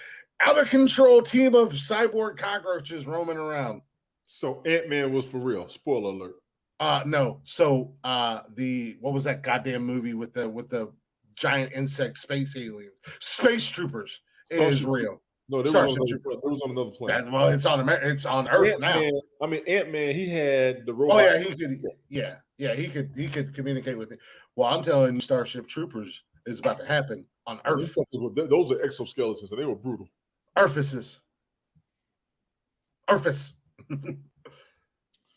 out-of-control team of cyborg cockroaches roaming around. So Ant-Man was for real. Spoiler alert. No. So what was that goddamn movie with the giant insect space aliens? Space Troopers is real. No, there was on another planet. It's on Earth now. I mean, Ant-Man, he had the robot. Oh yeah, he could. Yeah, he could communicate with it. Well, I'm telling you, Starship Troopers is about to happen on Earth. Those are exoskeletons, and they were brutal. Earthus.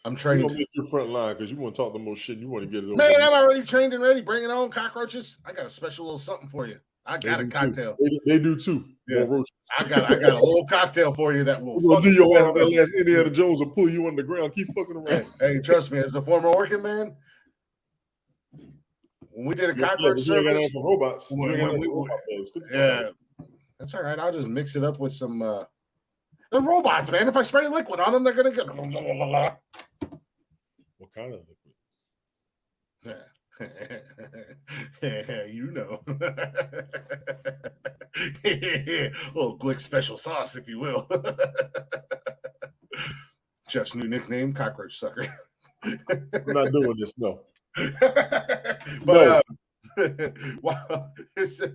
I'm trained. You don't get your front line because you want to talk the most shit. You want to get it over. Man, I'm already trained and ready. Bring it on, cockroaches. I got a special little something for you. I got a cocktail. They do too. Yeah. I got a little cocktail for you that will. We're gonna do your ass that last Indiana Jones will pull you on the ground. Keep fucking around. Hey, trust me, as a former working man, when we did a cockroach service for robots. Yeah, that's all right. I'll just mix it up with some. They're robots, man. If I spray liquid on them, they're gonna get. What kind of liquid? You know. Little Glick special sauce, if you will. Jeff's new nickname, Cockroach Sucker. I'm not doing this, no. But wow, it says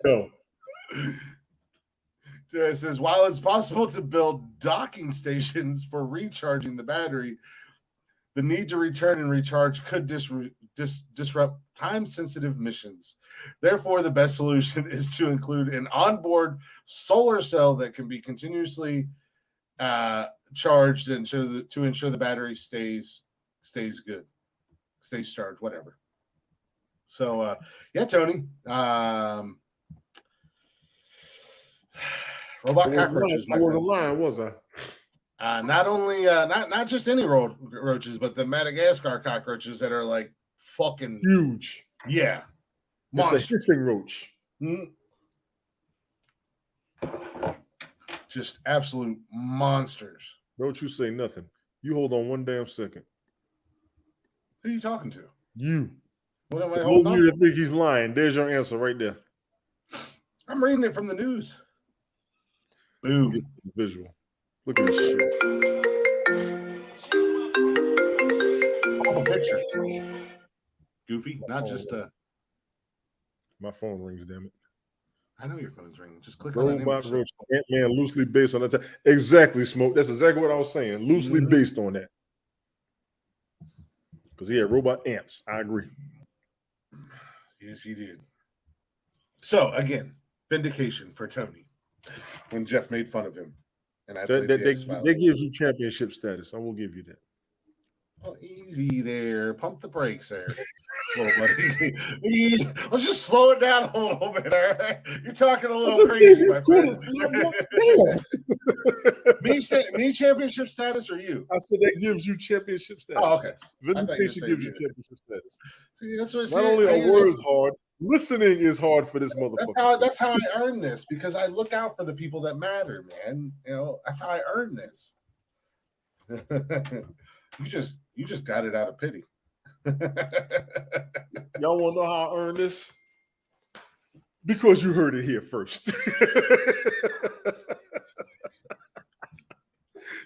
no. It says while it's possible to build docking stations for recharging the battery, the need to return and recharge could disrupt time-sensitive missions. Therefore, the best solution is to include an onboard solar cell that can be continuously charged and to ensure the battery stays good, stays charged, whatever. So, yeah, Tony. Robot cockroaches. I wasn't lying, was I? Not only not just any roaches, but the Madagascar cockroaches that are like fucking huge. Yeah, it's a hissing roach. Mm-hmm. Just absolute monsters. Don't you say nothing. You hold on one damn second. Who are you talking to? You. What am I For holding those of you that think he's lying, there's your answer right there. I'm reading it from the news. Boom. Visual. Look at this shit. Oh, a picture. Goofy, not just My phone rings, damn it. I know your phone's ringing. Just click on Robot Roach, Ant-Man, loosely based on that. Exactly, Smoke. That's exactly what I was saying. Loosely based on that. Because he had robot ants. I agree. Yes, he did. So, again, vindication for Tony when Jeff made fun of him. And that gives you championship status. I will give you that. Oh, easy there. Pump the brakes there. Buddy. Let's just slow it down a little bit, all right? You're talking a little crazy, my friend. Me championship status or you? I said that gives you championship status. Oh, okay. Vindication gives you championship status. See, that's what Not only are words hard, listening is hard for this motherfucker. That's how I earn this, because I look out for the people that matter, man. You know, that's how I earn this. You just got it out of pity. Y'all want to know how I earned this? Because you heard it here first.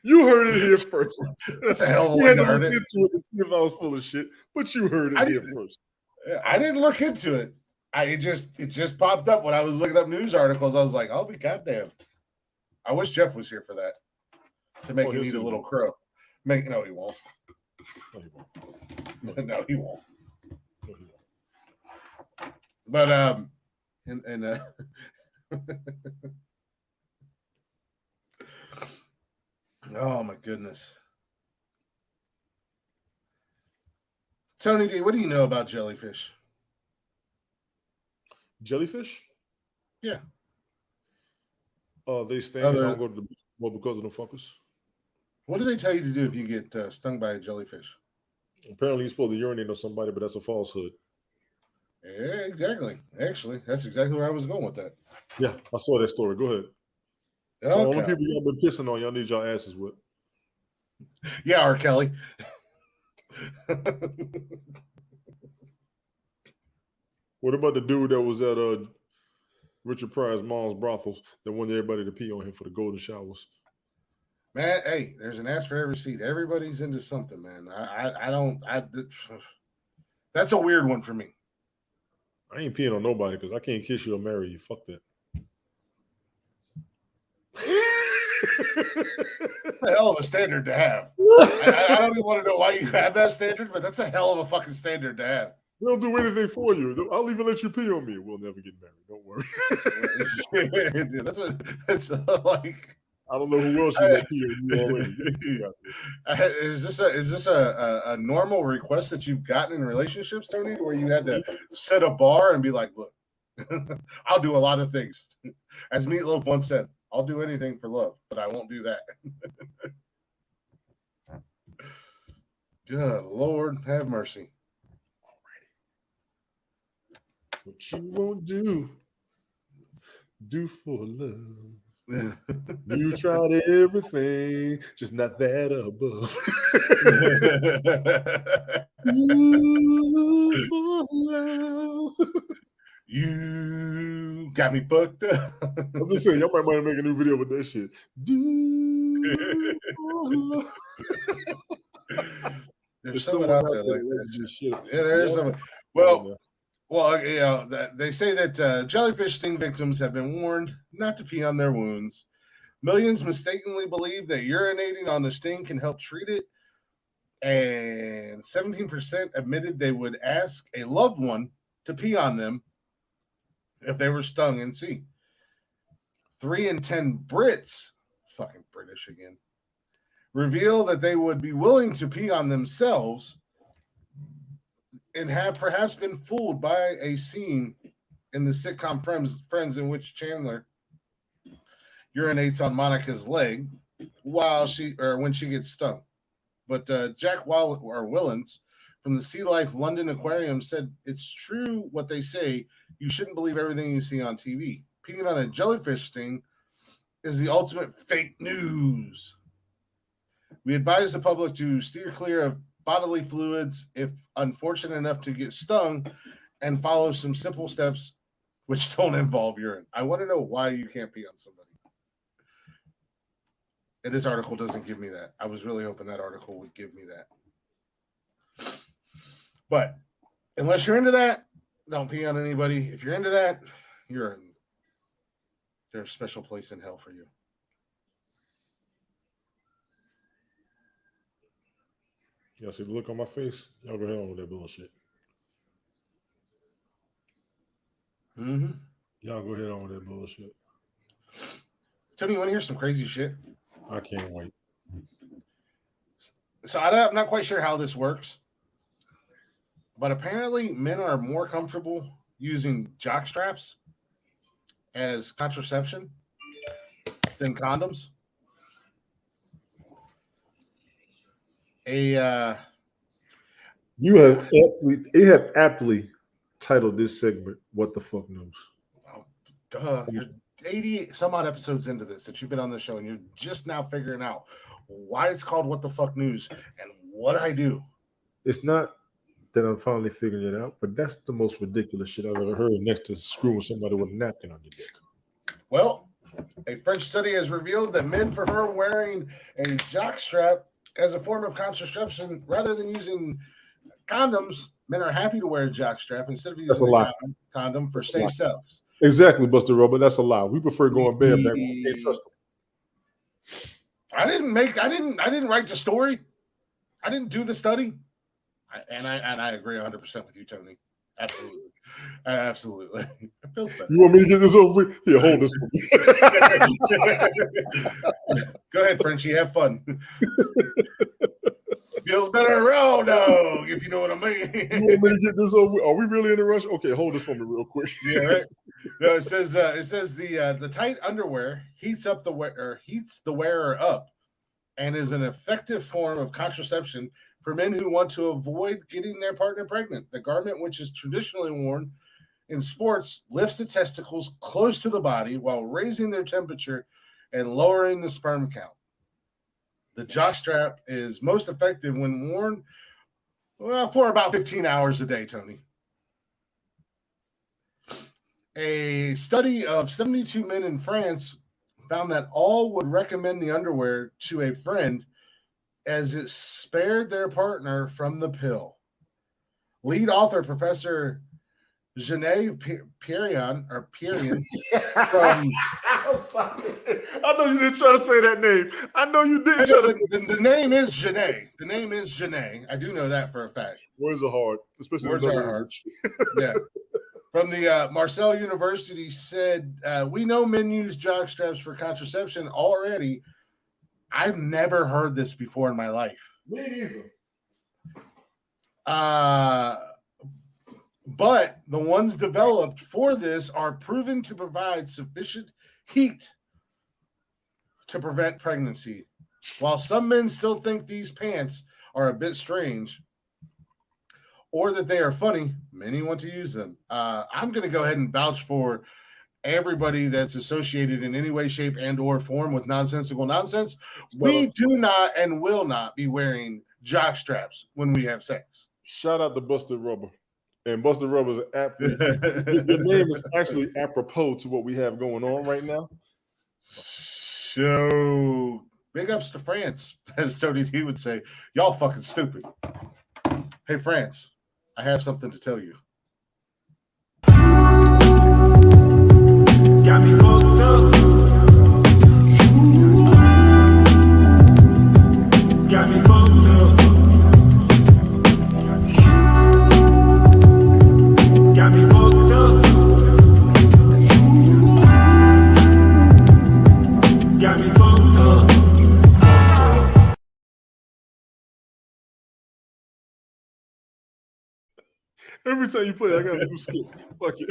You heard it here first. That's a hell of a way to earn it. Into it to see if I was full of shit, but you heard it here first. I didn't look into it. It just popped up when I was looking up news articles. I was like, "I'll be goddamn." I wish Jeff was here for that to make him eat a little crow. No, he won't. No, he won't. But oh my goodness, Tony D, what do you know about jellyfish? Jellyfish? Yeah. They stand and don't go to the beach because of the fuckers. What do they tell you to do if you get stung by a jellyfish? Apparently, you're supposed to urinate on somebody, but that's a falsehood. Yeah, exactly. Actually, that's exactly where I was going with that. Yeah, I saw that story. Go ahead. Okay. So all the people y'all been pissing on, y'all need y'all asses with. Yeah, R. Kelly. What about the dude that was at Richard Pryor's mom's brothels that wanted everybody to pee on him for the golden showers? Man, hey, there's an ass for every seat. Everybody's into something, man. That's a weird one for me. I ain't peeing on nobody because I can't kiss you or marry you. Fuck that. That's a hell of a standard to have. I don't even want to know why you have that standard, but that's a hell of a fucking standard to have. They'll do anything for you. I'll even let you pee on me. We'll never get married. Don't worry. That's like. I don't know who else you want pee on you already. Is this a normal request that you've gotten in relationships, Tony, where you had to set a bar and be like, look, I'll do a lot of things. As Meatloaf once said, I'll do anything for love, but I won't do that. Good Lord, have mercy. What you won't do for love. You tried everything, just not that above. Do for love. You got me fucked up. I'm just saying, y'all might want to make a new video with that shit. Do for love. There's someone out there like that. Shit. Yeah, there's someone. Well, you know, they say that jellyfish sting victims have been warned not to pee on their wounds. Millions mistakenly believe that urinating on the sting can help treat it, and 17% admitted they would ask a loved one to pee on them if they were stung and see. 3 in 10 Brits, fucking British again, reveal that they would be willing to pee on themselves and have perhaps been fooled by a scene in the sitcom Friends in which Chandler urinates on Monica's leg when she gets stung. But Jack Willens from the Sea Life London Aquarium said it's true what they say. You shouldn't believe everything you see on TV. Peeing on a jellyfish sting is the ultimate fake news. We advise the public to steer clear of bodily fluids if unfortunate enough to get stung, and follow some simple steps which don't involve urine. I want to know why you can't pee on somebody. And this article doesn't give me that. I was really hoping that article would give me that. But unless you're into that, don't pee on anybody. If you're into that, there's a special place in hell for you. Y'all see the look on my face? Y'all go ahead on with that bullshit. Mm-hmm. Y'all go ahead on with that bullshit. Tony, you want to hear some crazy shit? I can't wait. So I'm not quite sure how this works, but apparently men are more comfortable using jock straps as contraception than condoms. You have aptly titled this segment "What the Fuck News." Oh, duh. You're 80 some odd episodes into this that you've been on the show, and you're just now figuring out why it's called "What the Fuck News" and what I do. It's not that I'm finally figuring it out, but that's the most ridiculous shit I've ever heard. Next to screwing somebody with a napkin on your dick. Well, a French study has revealed that men prefer wearing a jockstrap as a form of contraception rather than using condoms. Men are happy to wear a jockstrap instead of using a condom for safe sex. Exactly, Buster Robert. That's a lie. We prefer going bareback. We can't trust them. I didn't write the story. I didn't do the study. I agree 100% with you, Tony. Absolutely. Absolutely. It feels better. You want me to get this over with? Here, hold this for me. Go ahead, Frenchie. Have fun. Feels better. Oh, no, if you know what I mean. You want me to get this over with? Are we really in a rush? Okay, hold this for me real quick. Yeah, right. No, it says the tight underwear heats the wearer up and is an effective form of contraception for men who want to avoid getting their partner pregnant. The garment, which is traditionally worn in sports, lifts the testicles close to the body while raising their temperature and lowering the sperm count. The jockstrap is most effective when worn for about 15 hours a day, Tony. A study of 72 men in France found that all would recommend the underwear to a friend as it spared their partner from the pill. Lead author, Professor Jeanne Pierrion from... I'm sorry. I know you didn't try to say that name. I know you didn't try to... The name is Jeanne. The name is Jeanne. I do know that for a fact. Words are hard, especially words are hard. Yeah. From the Marseille University said, we know men use jockstraps for contraception already. I've never heard this before in my life. Me neither. But the ones developed for this are proven to provide sufficient heat to prevent pregnancy. While some men still think these pants are a bit strange, or that they are funny, many want to use them. I'm going to go ahead and vouch for everybody that's associated in any way, shape, and or form with nonsensical nonsense. We do not and will not be wearing jock straps when we have sex. Shout out to Busted Rubber. And Busted Rubber is aptly, your name is actually apropos to what we have going on right now. So, big ups to France, as Tony D would say. Y'all fucking stupid. Hey, France, I have something to tell you. Got me fucked up. Got me fucked up. Got me fucked up. Got me fucked up. Every time you play, I gotta do skip. Fuck it.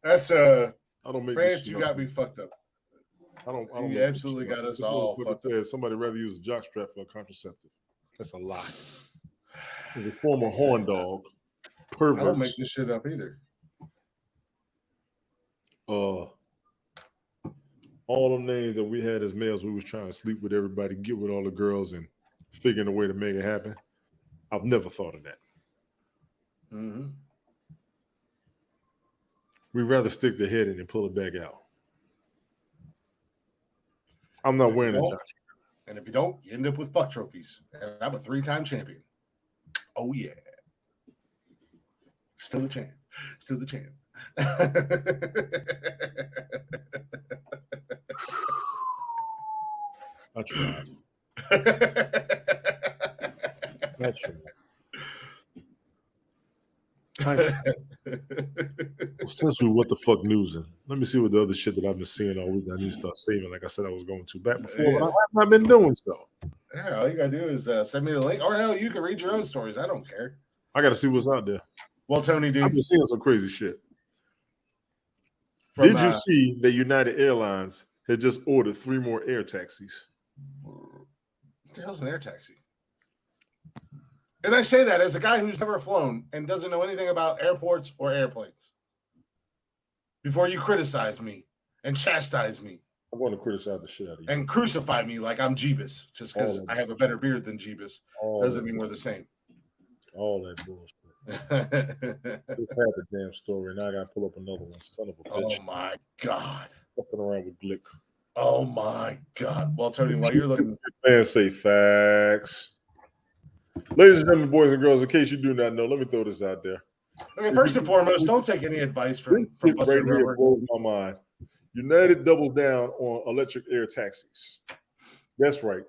That's I don't make France. You got me fucked up. I don't. You absolutely got us all fucked up. Somebody rather use a jockstrap for a contraceptive. That's a lie. As a former horn dog, pervert. I don't make this shit up either. All the names that we had as males, we was trying to sleep with everybody, get with all the girls, and figuring a way to make it happen. I've never thought of that. Mm-hmm. We'd rather stick the head in and pull it back out. I'm not wearing a jockstrap. And if you don't, you end up with fuck trophies. And I'm a 3-time champion. Oh, yeah. Still the champ. Still the champ. I tried. That's true. Since we what the fuck newsing, let me see what the other shit that I've been seeing all week. I need to start saving, like I said I was going to back before, but I have not been doing so. Yeah, all you gotta do is send me the link, or hell, you can read your own stories. I don't care. I gotta see what's out there. Well, Tony, dude, I've been seeing some crazy shit. Did you see that United Airlines has just ordered 3 more air taxis? What the hell's an air taxi? And I say that as a guy who's never flown and doesn't know anything about airports or airplanes. Before you criticize me and chastise me. I'm going to criticize the shit out of you. And crucify me like I'm Jeebus. Just because I have a better beard than Jeebus doesn't mean we're the same. All that bullshit. Just had the damn story. Now I got to pull up another one. Son of a bitch. Oh, my God. Fucking around with Glick. Oh, my God. Well, Tony, while you're looking. Man, say facts. Ladies and gentlemen, boys and girls, in case you do not know, let me throw this out there. Okay, first and foremost, don't take any advice from Buster Rubber. Blows my mind. United doubles down on electric air taxis. That's right.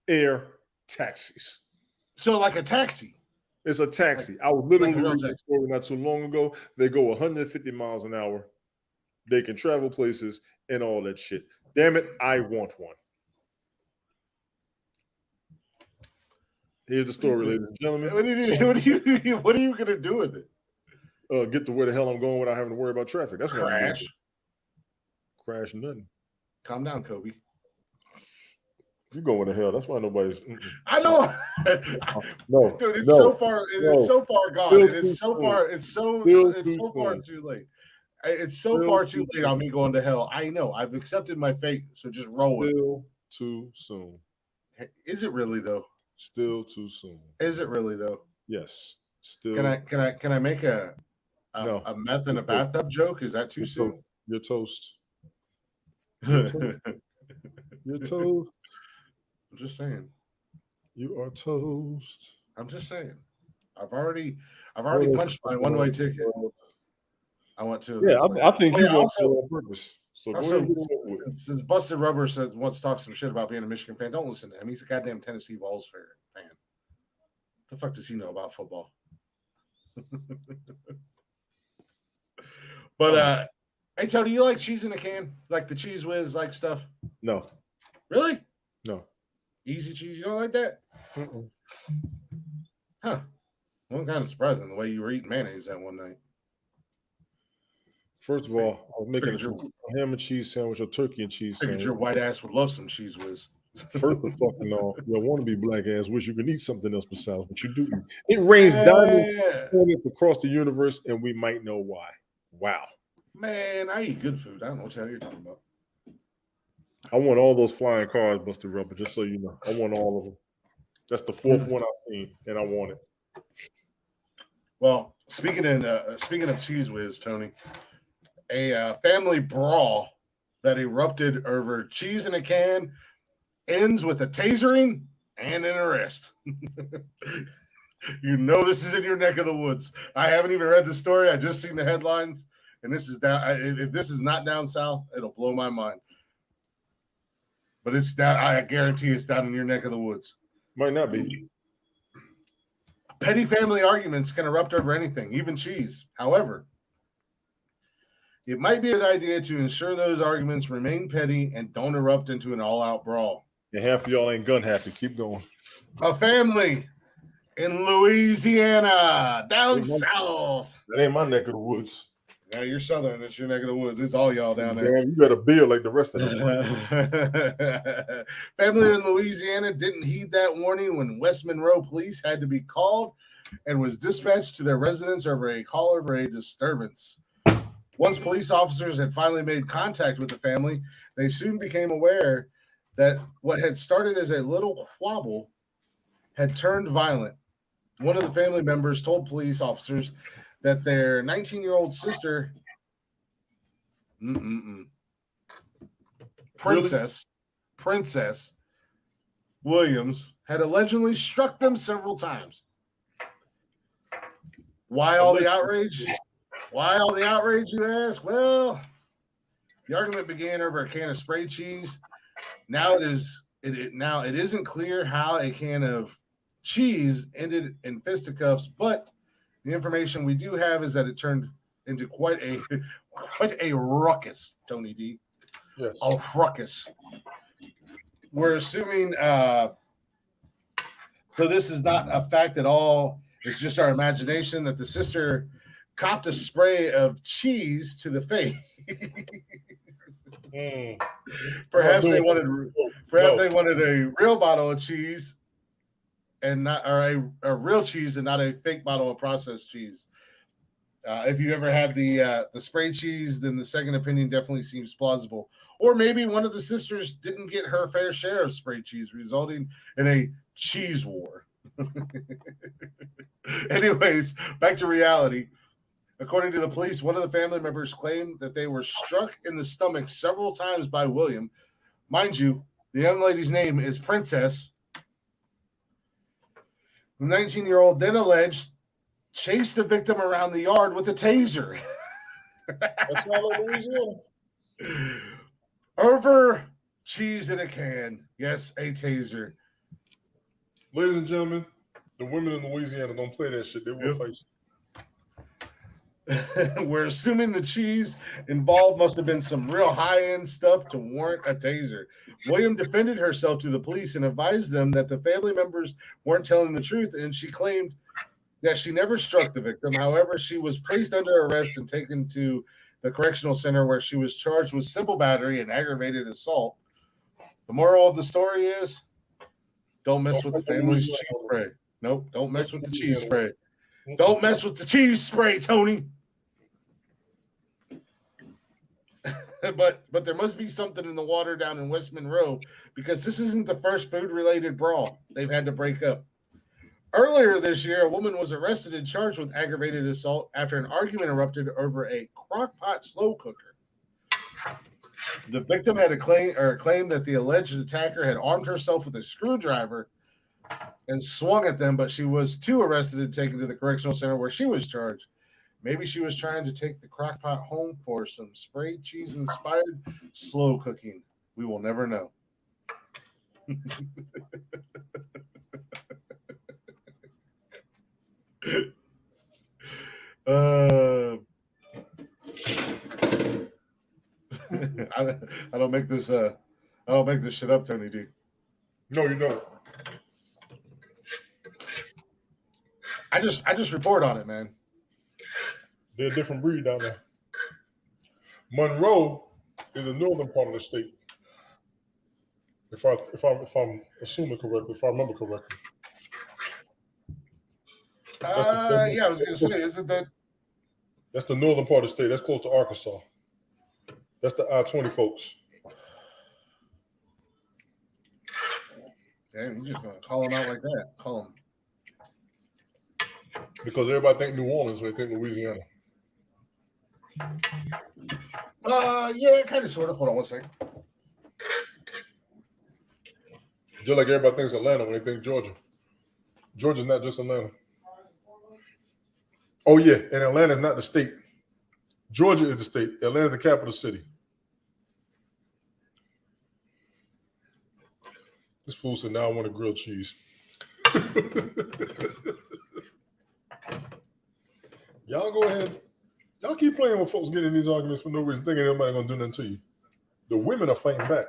Air taxis. So like a taxi. It's a taxi. I was literally reading a story not too long ago. They go 150 miles an hour. They can travel places and all that shit. Damn it, I want one. Here's the story, ladies and gentlemen. What are you gonna do with it? Get to where the hell I'm going without having to worry about traffic. That's what I'm doing. Crash nothing. Calm down, Kobe. You going to hell? That's why nobody's. I know. No, dude, it's so far. It's so far gone. It's so far. It's so far too late. It's so far too late on me going to hell. I know. I've accepted my fate. So just roll with it. Still too soon. Is it really though? Still too soon. Is it really though? Yes. Still. Can I make a meth in a bathtub joke? Is that too soon? You're toast. You're toast. I'm just saying. You are toast. I'm just saying. I've already punched my one-way ticket. I want to. Yeah, I think you want to on purpose. So also, since Busted Rubber wants to talk some shit about being a Michigan fan, don't listen to him. He's a goddamn Tennessee Vols fan. The fuck does he know about football? But hey Tony, you like cheese in a can? Like the Cheese Whiz like stuff? No. Really? No. Easy cheese, you don't like that? Huh. Well, kind of surprising the way you were eating mayonnaise that one night. First of all, I was making a ham and cheese sandwich or turkey and cheese sandwich. Your white ass would love some Cheese Whiz. First of fucking all, your wannabe black ass wish you could eat something else besides what you do eat. It rains diamonds across the universe, and we might know why. Wow. Man, I eat good food. I don't know what the hell you're talking about. I want all those flying cars, Buster Rubber, just so you know. I want all of them. That's the fourth one I've seen, and I want it. Well, speaking of Cheese Whiz, Tony, a family brawl that erupted over cheese in a can ends with a tasering and an arrest. You know this is in your neck of the woods. I haven't even read the story. I just seen the headlines, and this is down. If this is not down south, it'll blow my mind. But it's down. I guarantee it's down in your neck of the woods. Might not be. Petty family arguments can erupt over anything, even cheese. However, it might be a good idea to ensure those arguments remain petty and don't erupt into an all-out brawl. And half of y'all ain't gun happy. Keep going. A family in Louisiana, down south. That ain't my neck of the woods. Yeah, you're southern. It's your neck of the woods. It's all y'all down there. Damn, you got a beard like the rest of them. Family in Louisiana didn't heed that warning when West Monroe police had to be called and was dispatched to their residence over a call over a disturbance. Once police officers had finally made contact with the family, they soon became aware that what had started as a little squabble had turned violent. One of the family members told police officers that their 19-year-old sister, Princess Williams, had allegedly struck them several times. Why all the outrage? Why all the outrage, you ask? Well, the argument began over a can of spray cheese. Now it isn't clear how a can of cheese ended in fisticuffs, but the information we do have is that it turned into quite a ruckus, Tony D. Yes. A ruckus. We're assuming so this is not a fact at all. It's just our imagination that the sister copped a spray of cheese to the face. Perhaps they wanted a real bottle of cheese and not, or a real cheese and not a fake bottle of processed cheese. If you ever had the spray cheese, then the second opinion definitely seems plausible. Or maybe one of the sisters didn't get her fair share of spray cheese, resulting in a cheese war. Anyways, back to reality. According to the police, one of the family members claimed that they were struck in the stomach several times by William. Mind you, the young lady's name is Princess. The 19-year-old then alleged chased the victim around the yard with a taser. That's not like Louisiana. Over cheese in a can. Yes, a taser. Ladies and gentlemen, the women in Louisiana don't play that shit. They will fight you. We're assuming the cheese involved must have been some real high-end stuff to warrant a taser. William defended herself to the police and advised them that the family members weren't telling the truth, and she claimed that she never struck the victim. However, she was placed under arrest and taken to the correctional center where she was charged with simple battery and aggravated assault. The moral of the story is, don't mess with the family's cheese spray. Nope, don't mess with the cheese spray. Don't mess with the cheese spray, Tony. But there must be something in the water down in West Monroe, because this isn't the first food-related brawl they've had to break up. Earlier this year, a woman was arrested and charged with aggravated assault after an argument erupted over a crock-pot slow cooker. The victim had claimed that the alleged attacker had armed herself with a screwdriver and swung at them, but she was too arrested and taken to the correctional center where she was charged. Maybe she was trying to take the crock pot home for some spray cheese inspired slow cooking. We will never know. I don't make this shit up, Tony D. No, you don't. I just report on it, man. They're a different breed down there. Monroe is the northern part of the state. If I'm assuming correctly, if I remember correctly. I was gonna say, isn't that? That's the northern part of the state. That's close to Arkansas. That's the I-20 folks. Damn, you're just gonna call them out like that. Call them. Because everybody think New Orleans when they think Louisiana. Yeah, kind of, sort of. Hold on one second. Just like everybody thinks Atlanta when they think Georgia. Georgia's not just Atlanta. Oh, yeah, and Atlanta's not the state. Georgia is the state. Atlanta's the capital city. This fool said, now I want a grilled cheese. Y'all go ahead. Y'all keep playing with folks getting in these arguments for no reason, thinking nobody going to do nothing to you. The women are fighting back.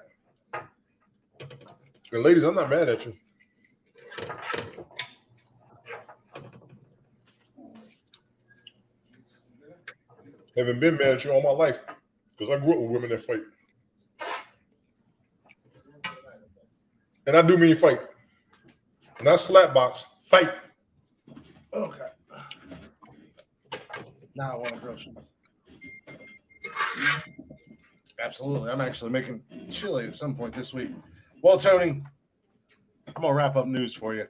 And ladies, I'm not mad at you. Haven't been mad at you all my life because I grew up with women that fight. And I do mean fight. Not slapbox, fight. Okay. Now I want a grilled cheese. Absolutely. I'm actually making chili at some point this week. Well, Tony, I'm going to wrap up news for you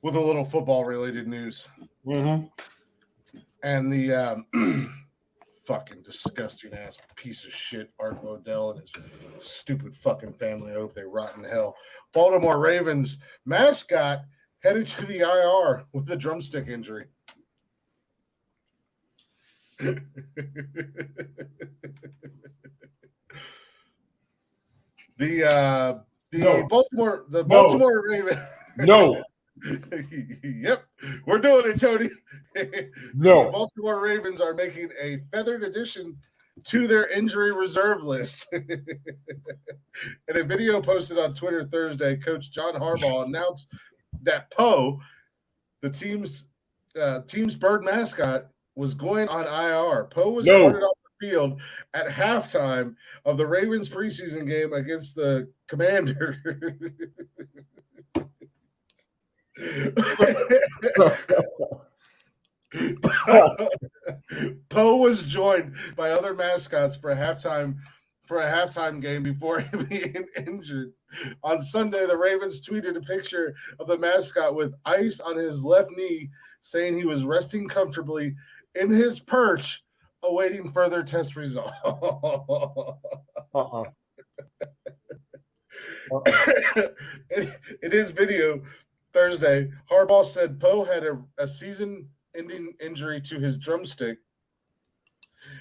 with a little football-related news. Mm-hmm. And the fucking disgusting-ass piece of shit Art Modell and his stupid fucking family. I hope they rot in hell. Baltimore Ravens mascot headed to the IR with a drumstick injury. Baltimore Ravens. No. Yep, we're doing it, Tony. No. The Baltimore Ravens are making a feathered addition to their injury reserve list. In a video posted on Twitter Thursday, Coach John Harbaugh announced that Poe, the team's bird mascot, was going on IR. Poe was carted off the field at halftime of the Ravens preseason game against the Commanders. Poe was joined by other mascots for a halftime game before him being injured. On Sunday, the Ravens tweeted a picture of the mascot with ice on his left knee, saying he was resting comfortably in his perch, awaiting further test results. In his video Thursday, Harbaugh said Poe had a season-ending injury to his drumstick,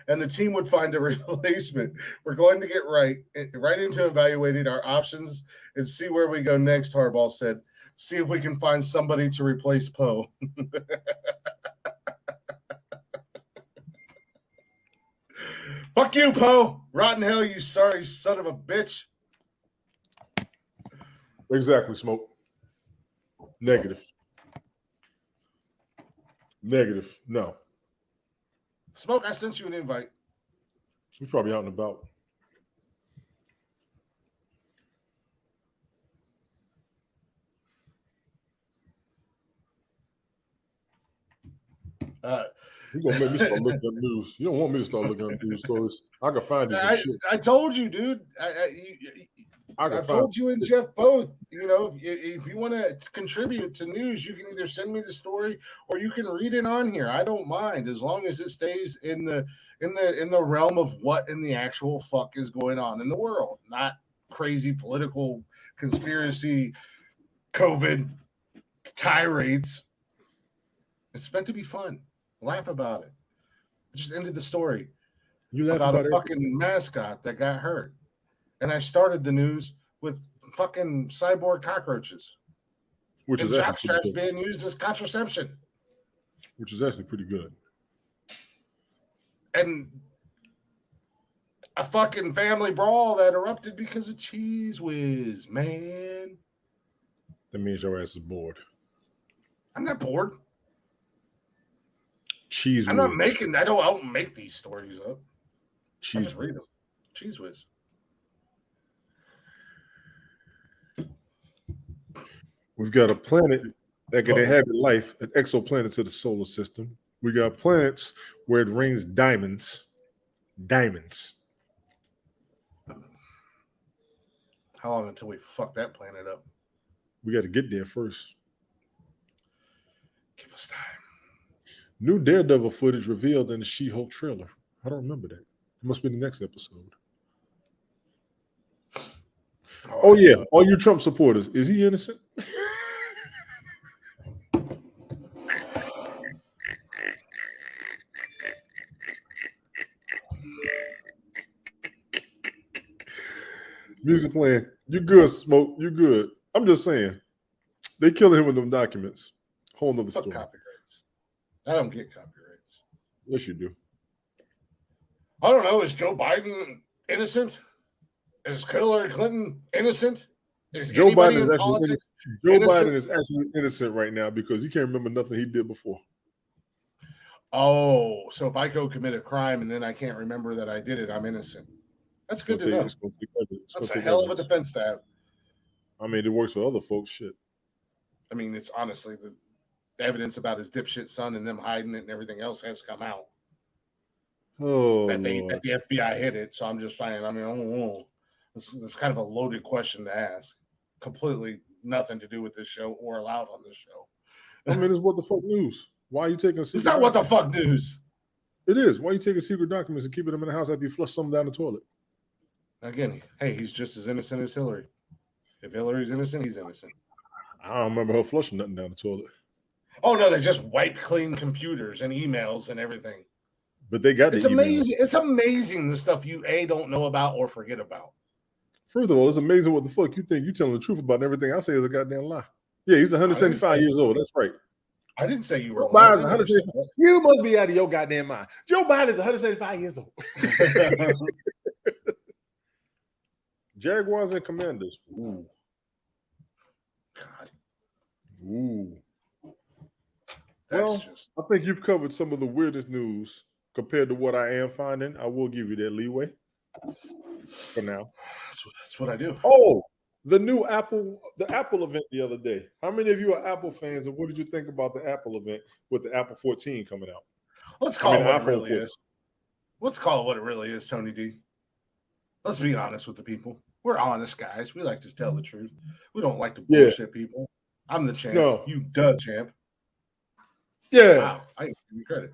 and the team would find a replacement. We're going to get right into evaluating our options and see where we go next, Harbaugh said. See if we can find somebody to replace Poe. Fuck you, Poe. Rotten hell, you sorry son of a bitch. Exactly, Smoke. Negative. No. Smoke, I sent you an invite. He's probably out and about. You're going to make me start looking at news. You don't want me to start looking at news stories. I can find you some shit. I told you, dude. I told you and Jeff both. You know, if you want to contribute to news, you can either send me the story or you can read it on here. I don't mind as long as it stays in the realm of what in the actual fuck is going on in the world, not crazy political conspiracy, COVID tirades. It's meant to be fun. Laugh about it. I just ended the story. You laugh about a fucking mascot that got hurt. And I started the news with fucking cyborg cockroaches. Which is jock straps being used as contraception. Which is actually pretty good. And a fucking family brawl that erupted because of Cheese Whiz, man. That means your ass is bored. I'm not bored. Cheese I'm Whiz. not making. I don't make these stories up. Cheese Whiz. Read them. Cheese Whiz. We've got a planet that can inhabit life, an exoplanet to the solar system. We got planets where it rains diamonds. Diamonds. How long until we fuck that planet up? We got to get there first. Give us time. New Daredevil footage revealed in the She-Hulk trailer. I don't remember that. It must be the next episode. Oh yeah, all you Trump supporters. Is he innocent? Music playing. You good, Smoke. You good. I'm just saying. They killing him with them documents. Whole nother story. Copyrights. I don't get copyrights. Yes, you do. I don't know. Is Joe Biden innocent? Is Hillary Clinton innocent? Is Joe Biden is actually innocent. Joe Biden is actually innocent right now because he can't remember nothing he did before. Oh, so if I go commit a crime and then I can't remember that I did it, I'm innocent. That's good to know. That's a hell of a defense to have. I mean, it works for other folks. Shit. I mean, it's honestly the evidence about his dipshit son and them hiding it and everything else has come out. Oh, that the FBI hid it. So I'm just saying. I mean, this is kind of a loaded question to ask. Completely nothing to do with this show or allowed on this show. I mean, it's what the fuck news. Why are you taking? It's not what the fuck news. It is. Why are you taking secret documents and keeping them in the house after you flush some down the toilet? Again, hey, he's just as innocent as Hillary. If Hillary's innocent, he's innocent. I don't remember her flushing nothing down the toilet. Oh no, they just wiped clean computers and emails and everything. But they got it's amazing. It's amazing the stuff you don't know about or forget about. First of all, it's amazing what the fuck you think you're telling the truth about, and everything I say is a goddamn lie. Yeah, he's 175 years old. That's right. I didn't say you were. You must be out of your goddamn mind. Joe Biden's 175 years old. Jaguars and Commanders. Ooh. God. Ooh. I think you've covered some of the weirdest news compared to what I am finding. I will give you that leeway for now. That's what I do. Oh, the Apple event the other day. How many of you are Apple fans, and what did you think about the Apple event with the Apple 14 coming out? Let's call it what it really is. Let's call it what it really is, Tony D. Let's be honest with the people. We're honest guys. We like to tell the truth. We don't like to bullshit people. I'm the champ. No. You the champ. Yeah. Wow. I give you credit.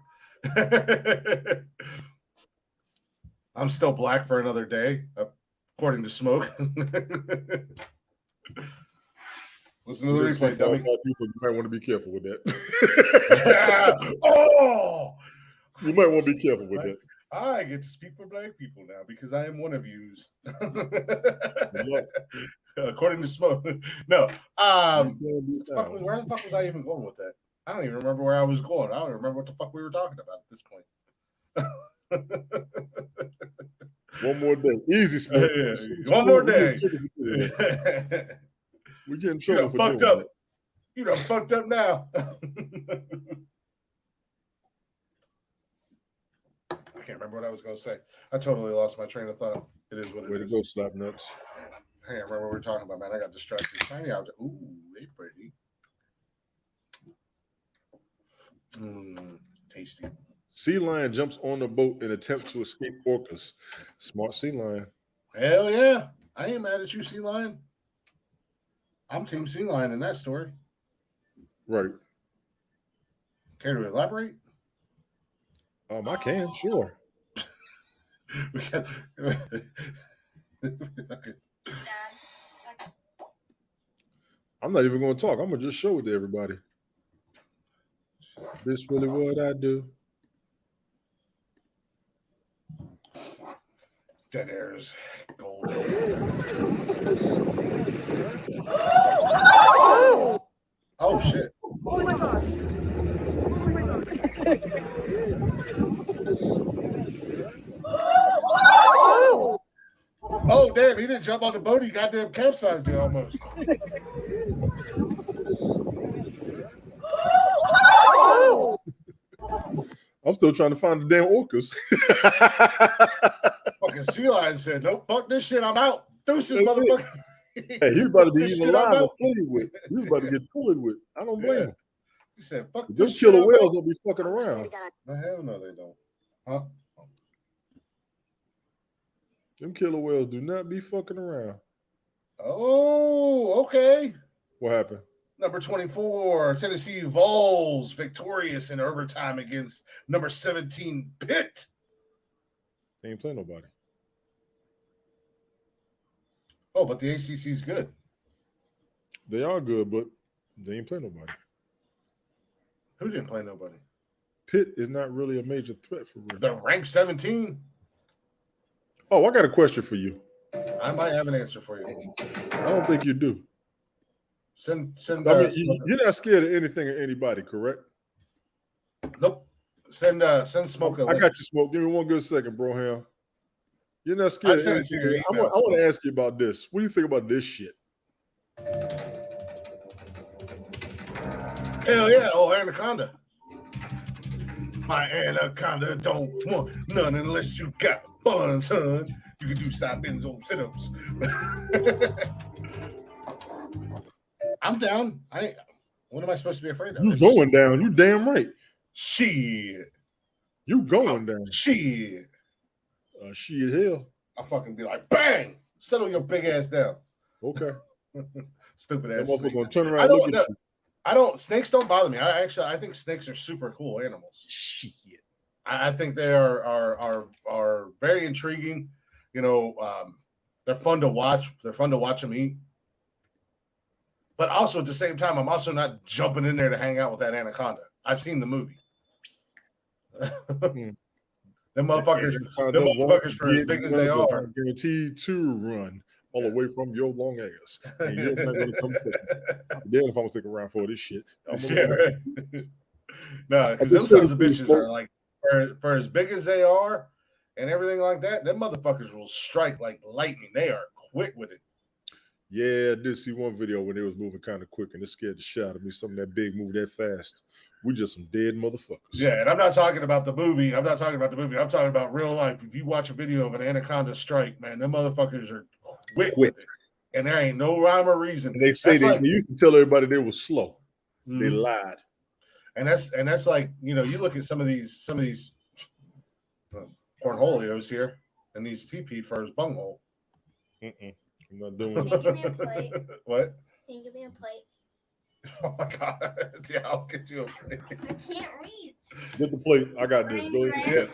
I'm still black for another day, according to Smoke. Listen to the replay, dummy. You might want to be careful with that. Oh! You might want to be careful with that. I get to speak for black people now because I am one of yous. According to Smoke. No. Where the fuck was I even going with that? I don't even remember where I was going. I don't remember what the fuck we were talking about at this point. One more day. Easy, Smoke. One more day. We're getting trouble for fucked doing up. You done fucked up now. I can't remember what I was going to say. I totally lost my train of thought. It is what it is. Way to go, slap nuts. I can't remember what we were talking about, man. I got distracted. Shiny object. Ooh, they pretty. Tasty. Sea lion jumps on the boat in attempt to escape orcas. Smart sea lion. Hell yeah. I ain't mad at you, sea lion. I'm team sea lion in that story. Right. Care to elaborate? I can, sure. I'm not even going to talk. I'm going to just show it to everybody. This really what I do. Dead air is gold. Oh shit. Oh my god. Oh damn, he didn't jump on the boat, he goddamn capsized it almost. I'm still trying to find the damn orcas. Fucking sea lion said, nope, fuck this shit, I'm out. Deuces, motherfucker. Hey, he's about to be eaten alive and played with. He's about to get toyed with. I don't blame him. He said, "Fuck those killer whales don't be fucking around." No, hell no, they don't. Huh? Them killer whales do not be fucking around. Oh, okay. What happened? Number 24, Tennessee Vols victorious in overtime against number 17, Pitt. They ain't playing nobody. Oh, but the ACC's good. They are good, but they ain't playing nobody. Who didn't play nobody? Pitt is not really a major threat for real. They're ranked 17. Oh, I got a question for you. I might have an answer for you. I don't think you do. Send. You're not scared of anything or anybody, correct? Nope. Send Smoke. I got you, Smoke. Give me one good second, bro. Ham. You're not scared of anything. I want to ask you about this. What do you think about this shit? Hell yeah! Oh, Anaconda. My anaconda don't want none unless you got fun, son. You can do side bends on sit-ups. I'm down. What am I supposed to be afraid of? You going down. You damn right. Shit. You going down. Shit. Shit, hell. I'll fucking be like, bang! Settle your big ass down. Okay. Stupid ass. That motherfucker gonna turn around and look at you. Snakes don't bother me. I think snakes are super cool animals. Shit. I think they are very intriguing. You know, they're fun to watch. They're fun to watch them eat. But also at the same time, I'm also not jumping in there to hang out with that anaconda. I've seen the movie. Them motherfuckers for as big as they are, guaranteed to run all the way from your long ass. And you're not going to come quick. Then if I'm going to stick around for this shit. No, because them sons of bitches are like, for as big as they are and everything like that, them motherfuckers will strike like lightning. They are quick with it. Yeah, I did see one video when they was moving kind of quick and it scared the shit out of me. Something that big move that fast. We just some dead motherfuckers. Yeah, and I'm not talking about the movie. I'm talking about real life. If you watch a video of an anaconda strike, man, them motherfuckers are quick with it. And there ain't no rhyme or reason. And they say they used to tell everybody they were slow. Mm-hmm. They lied. And that's like, you know, you look at some of these cornholios here and these TP for his bunghole. I'm not doing this. Can you give me a plate? What? Can you give me a plate? Oh my God. Yeah, I'll get you a plate. I can't reach. Get the plate. I got this. Go ahead.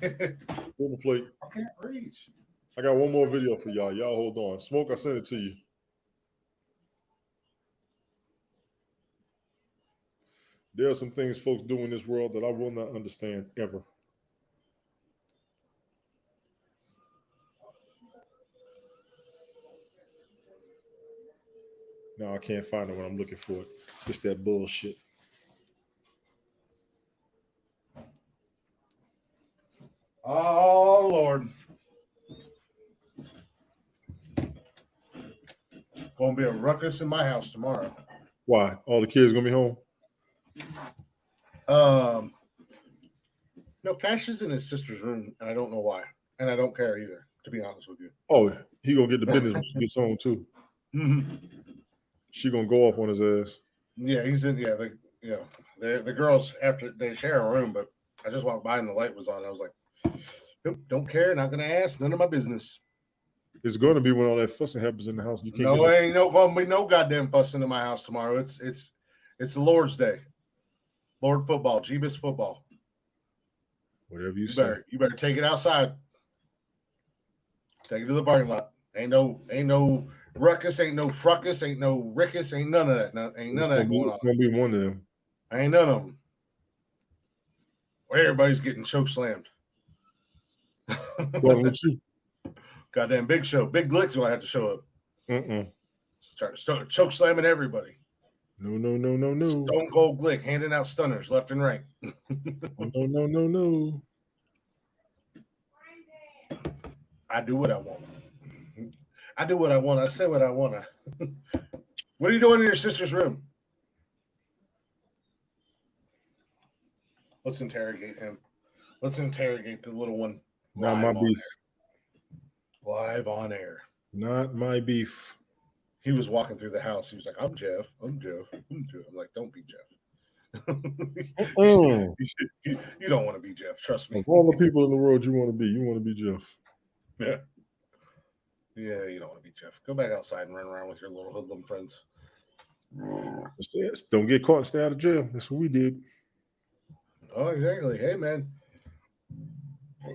Get the plate. I can't reach. I got one more video for y'all. Y'all hold on. Smoke, I sent it to you. There are some things folks do in this world that I will not understand ever. No, I can't find it when I'm looking for it. It's that bullshit. Oh, Lord. Gonna be a ruckus in my house tomorrow. Why? All the kids gonna be home? No, Cash is in his sister's room, and I don't know why. And I don't care either, to be honest with you. Oh, he gonna get the business when she gets home too. Mm-hmm. She gonna go off on his ass. Yeah, he's in. Yeah, the girls after they share a room, but I just walked by and the light was on. I was like, nope, don't care, not gonna ask, none of my business. It's going to be when all that fussing happens in the house. You can't. No, ain't gonna be no goddamn fussing in my house tomorrow. It's the Lord's Day, Lord football, Jeebus football. Whatever you say. You better take it outside. Take it to the parking lot. Ain't no ruckus, ain't no fruckus, ain't no rickus, ain't none of that. Ain't none of that going on. It's gonna be one of them. Ain't none of them. Where everybody's getting choke slammed. Well, with you. Goddamn big show. Big Glick's gonna have to show up. Start choke slamming everybody. No. Stone Cold Glick handing out stunners left and right. No. I do what I want. I do what I want. I say what I want. What are you doing in your sister's room? Let's interrogate him. Let's interrogate the little one. Not my beef. Live on air. Not my beef. He was walking through the house. He was like, I'm Jeff. I'm Jeff. I'm Jeff. I'm like, don't be Jeff. You don't want to be Jeff. Trust me. Of all the people in the world you want to be Jeff. Yeah. Yeah, you don't want to be Jeff. Go back outside and run around with your little hoodlum friends. Don't get caught and stay out of jail. That's what we did. Oh, exactly. Hey, man.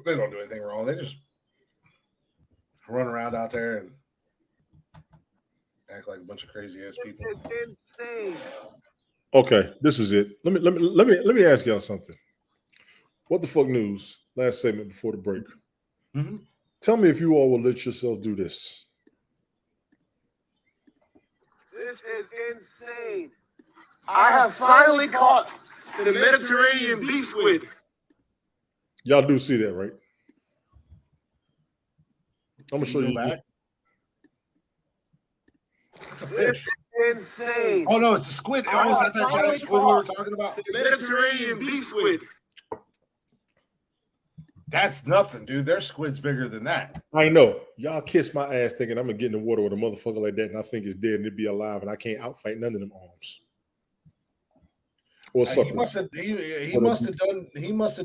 They don't do anything wrong. They just run around out there and act like a bunch of crazy ass people. It's insane. Okay, this is it. Let me ask y'all something. What the fuck news? Last segment before the break. Mm-hmm. Tell me if you all will let yourself do this. This is insane. I have finally caught the Mediterranean beast squid. Y'all do see that, right? I'm gonna show you. Back. It's a fish. It's insane. Oh no, it's a squid. Oh, is that giant squid we were talking about? The Mediterranean beast squid. That's nothing, dude. Their squid's bigger than that. I know. Y'all kiss my ass thinking I'm gonna get in the water with a motherfucker like that, and I think it's dead and it'd be alive, and I can't outfight none of them arms. Or He must have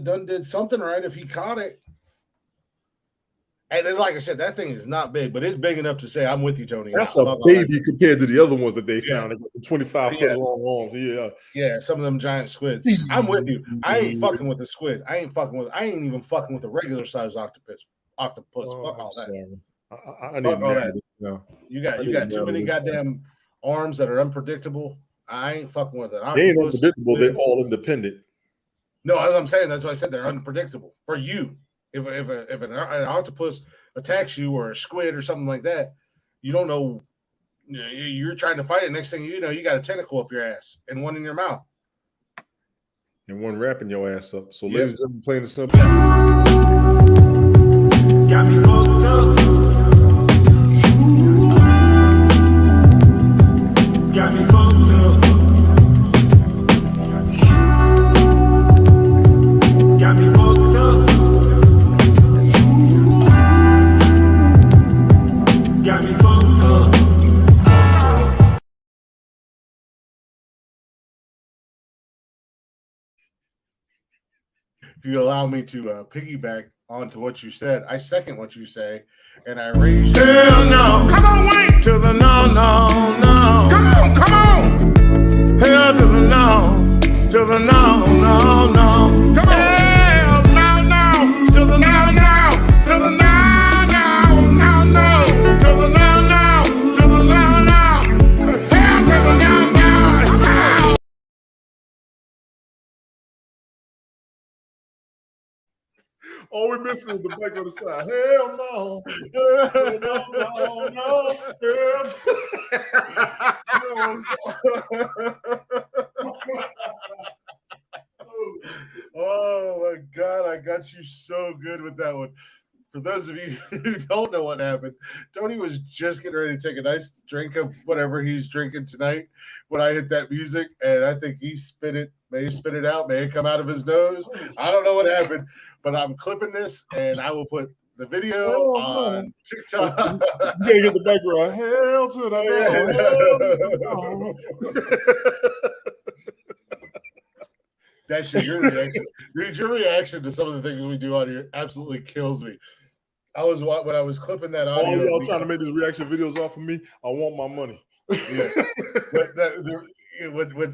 did something right if he caught it. And then, like I said, that thing is not big, but it's big enough to say, I'm with you, Tony. That's a baby compared to the other ones that they found. They got the 25-foot long arms. Yeah. Yeah, some of them giant squids. I'm with you. I ain't fucking with the squid. I ain't even fucking with a regular sized octopus. Fuck all that. I need that. No. You got too many goddamn arms that are unpredictable. I ain't fucking with it. They ain't unpredictable. They're all independent. No, as I'm saying, that's why I said they're unpredictable for you. If an octopus attacks you or a squid or something like that, you don't know. You're trying to fight it. Next thing you know, you got a tentacle up your ass and one in your mouth, and one wrapping your ass up. So, ladies and gentlemen, playing the simple. Got me fucked up. Got me fucked up. Got me fucked up. Got me fucked up. If you allow me to piggyback onto what you said, I second what you say, and I raise. Hell no! Come on, wait to the no. Come on! Hell to the no, to the no. Come on! Hell no, to the no, to the no, to the no, to the no. Hell to the no. Come on! All we're missing is the back on the side. Hell no. Oh my God, I got you so good with that one. For those of you who don't know what happened, Tony was just getting ready to take a nice drink of whatever he's drinking tonight when I hit that music, and I think he spit it. May he spit it out, may it come out of his nose. I don't know what happened, but I'm clipping this, and I will put the video on TikTok. You gotta get the background. Hell to the That shit, your reaction. Dude, your reaction to some of the things we do on here absolutely kills me. When I was clipping that audio. All y'all trying to make these reaction videos off of me. I want my money. Yeah.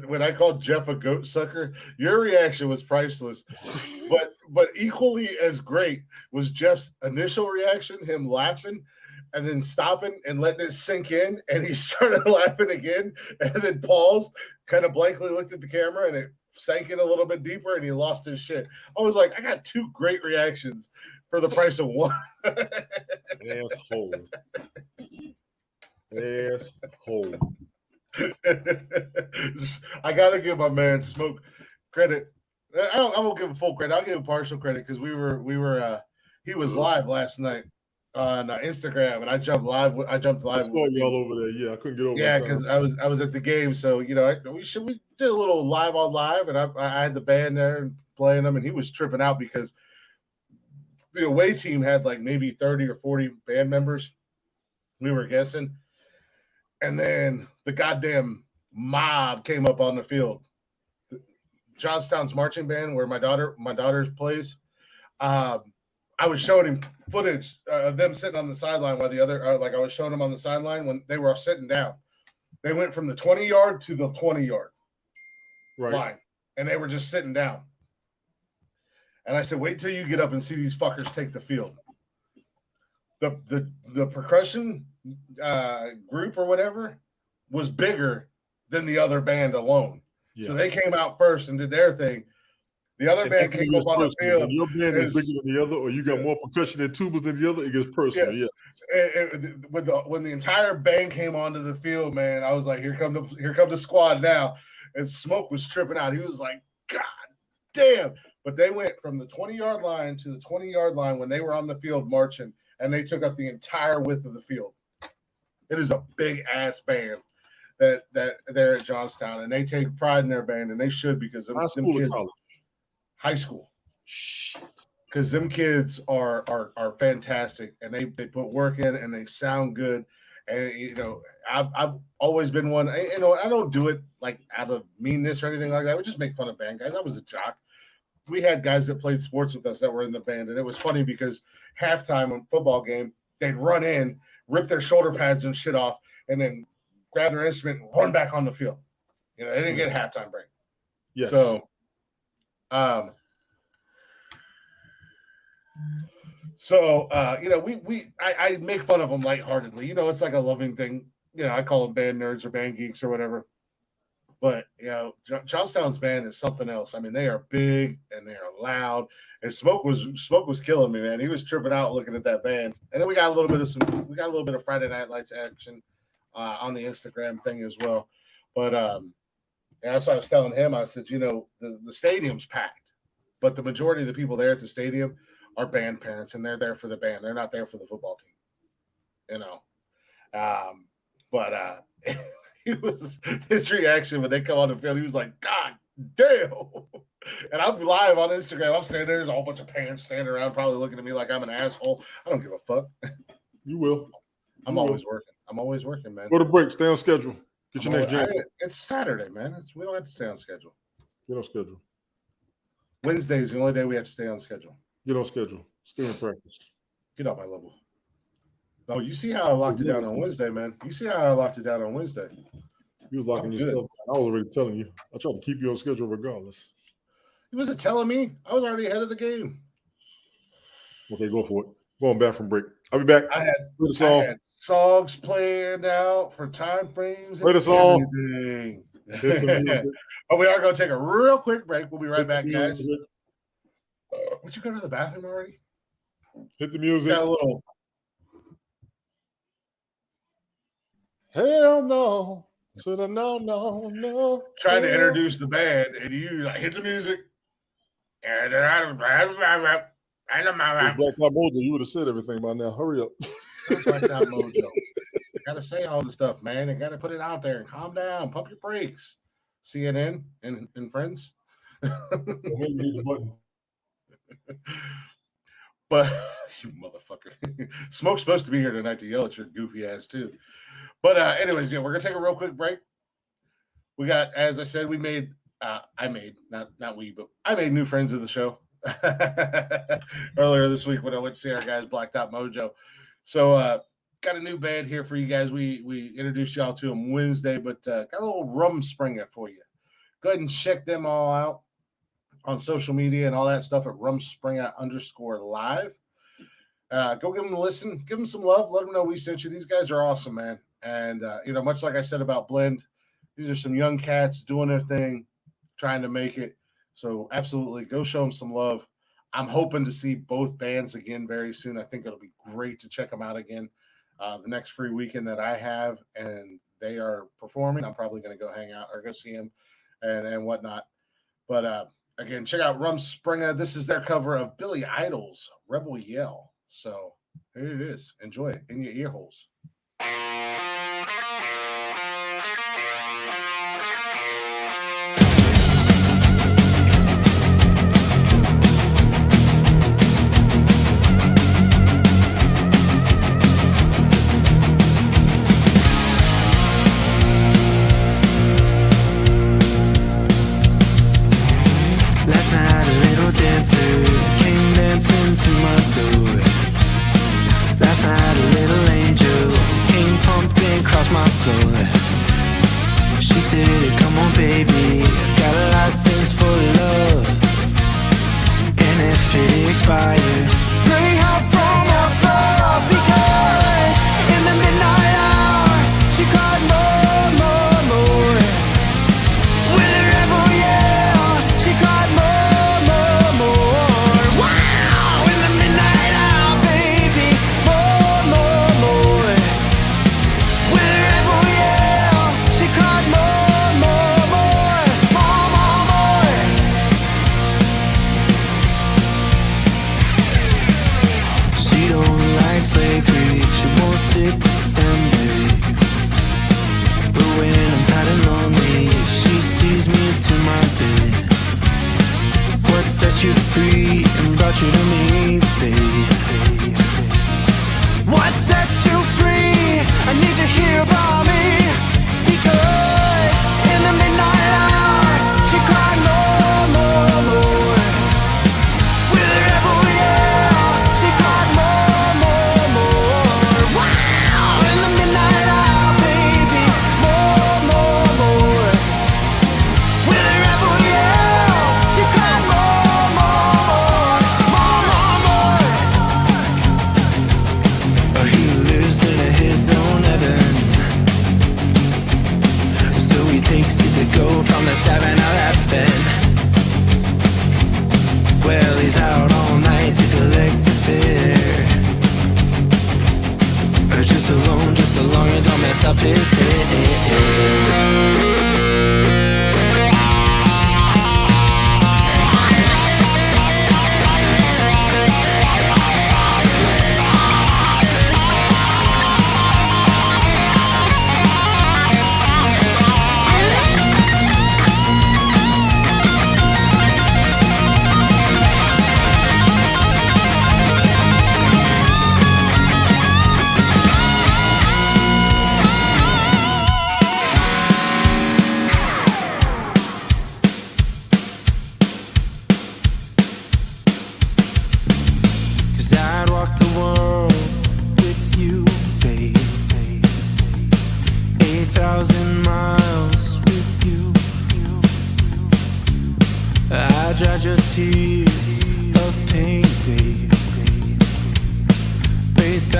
When I called Jeff a goat sucker, your reaction was priceless. But equally as great was Jeff's initial reaction, him laughing and then stopping and letting it sink in, and he started laughing again, and then paused, kind of blankly looked at the camera, and it sank in a little bit deeper, and he lost his shit. I was like, I got two great reactions for the price of one. Asshole. I gotta give my man Smoke credit. I won't give him full credit. I'll give him partial credit because he was live last night on Instagram, and I jumped live. I saw you all over there. Yeah, I couldn't get over. Yeah, because I was at the game, so we did a little live on live, and I had the band there and playing them, and he was tripping out because the away team had like maybe 30 or 40 band members, We were guessing. And then the goddamn mob came up on the field. Johnstown's marching band, where my daughter plays. I was showing him footage of them sitting on the sideline while the other, I was showing them on the sideline when they were sitting down. They went from the 20-yard to the 20-yard line, and they were just sitting down. And I said, wait till you get up and see these fuckers take the field. The percussion group or whatever was bigger than the other band alone. Yeah. So they came out first and did their thing. The other band came up on the field. When your band is bigger than the other, or you got more percussion and tubas than the other, it gets personal. Yeah. When the entire band came onto the field, man, I was like, here come the squad now. And Smoke was tripping out. He was like, God damn. But they went from the 20-yard line to the 20-yard line when they were on the field marching, and they took up the entire width of the field. It is a big ass band that they're at Johnstown, and they take pride in their band, and they should, because high school kids, or college? High school. Because them kids are fantastic, and they put work in, and they sound good. And I've always been one. I don't do it like out of meanness or anything like that. We just make fun of band guys. I was a jock. We had guys that played sports with us that were in the band, and it was funny because halftime on football game, they'd run in, rip their shoulder pads and shit off, and then grab their instrument and run back on the field. They didn't get a halftime break. Yes. So, I make fun of them lightheartedly. It's like a loving thing. I call them band nerds or band geeks or whatever. But, Johnstown's band is something else. I mean, they are big and they are loud. And Smoke was killing me, man. He was tripping out looking at that band. And then we got a little bit of Friday Night Lights action on the Instagram thing as well. But that's what I was telling him. I said, the stadium's packed, but the majority of the people there at the stadium are band parents, and they're there for the band. They're not there for the football team, But his reaction when they come on the field, he was like, God damn. And I'm live on Instagram. I'm standing there. There's a whole bunch of parents standing around probably looking at me like I'm an asshole. I don't give a fuck. You will. I'm always working. I'm always working, man. Go to break. Stay on schedule. Get your next jam. It's Saturday, man. We don't have to stay on schedule. Get on schedule. Wednesday is the only day we have to stay on schedule. Get on schedule. Stay in practice. Get off my level. No, you see how I locked it down on Wednesday, man. You see how I locked it down on Wednesday. You was locking yourself down. I was already telling you. I tried to keep you on schedule regardless. He wasn't telling me. I was already ahead of the game. Okay, go for it. Going back from break. I'll be back. I had songs playing out for time frames. Play the song. But we are going to take a real quick break. We'll be right back, guys. Would you go to the bathroom already? Hit the music. Got a little. Hell no. So no. Trying to introduce the band, and you hit the music. Blacktop Mojo, you would have said everything by now. Hurry up. Blacktop Mojo. Gotta say all the stuff, man. You gotta put it out there and calm down. Pump your brakes. CNN and friends. But you motherfucker. Smoke's supposed to be here tonight to yell at your goofy ass too. But anyways, we're gonna take a real quick break. We got, as I said, I made new friends of the show earlier this week when I went to see our guys Blacktop Mojo. So got a new band here for you guys. We introduced y'all to them Wednesday, but got a little Rumspringa for you. Go ahead and check them all out on social media and all that stuff at Rumspringa_live. Go give them a listen, give them some love, let them know we sent you. These guys are awesome, man. And much like I said about Blend, these are some young cats doing their thing, trying to make it. So absolutely go show them some love. I'm hoping to see both bands again very soon. I think it'll be great to check them out again. The next free weekend that I have, and they are performing, I'm probably going to go hang out or go see them and whatnot. But again, check out Rumspringa. This is their cover of Billy Idol's Rebel Yell. So here it is. Enjoy it in your ear holes.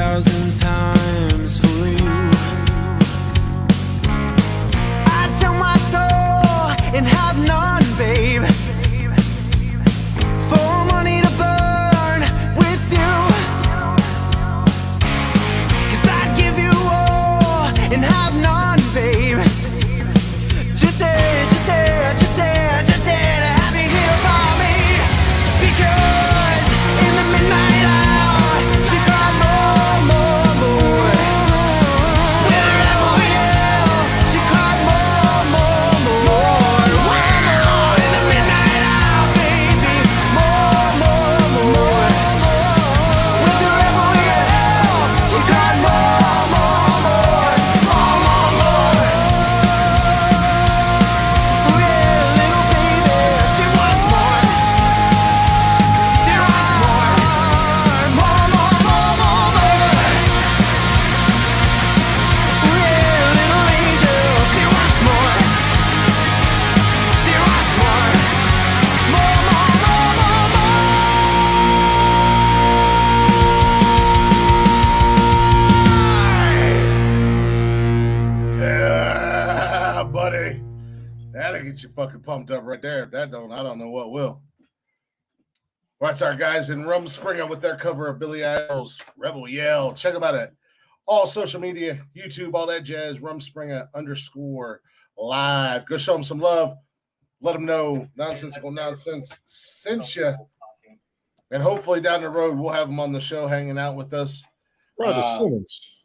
1,000 times for you. I'd sell my soul and have none, babe, for money to burn with you. 'Cause I'd give you all and have none, babe. Just there to have you here by me. Because in the midnight hour, she cried more. With her rebel yell, she cried more. Wow, in the midnight hour, baby, more. With her rebel yell, she cried more. Ooh, yeah, little baby, she wants more. She wants more. More. Ooh, yeah, little angel, she wants more. She wants more. More. Yeah, buddy. That'll get you fucking pumped up right there. If that don't, I don't know what will. Well, that's our guys in Rumspringa with their cover of Billy Idol's Rebel Yell. Check them out at all social media, YouTube, all that jazz, Rumspringa_live. Go show them some love. Let them know Nonsensical Nonsense sent you. And hopefully down the road, we'll have them on the show hanging out with us. Roger Simmons.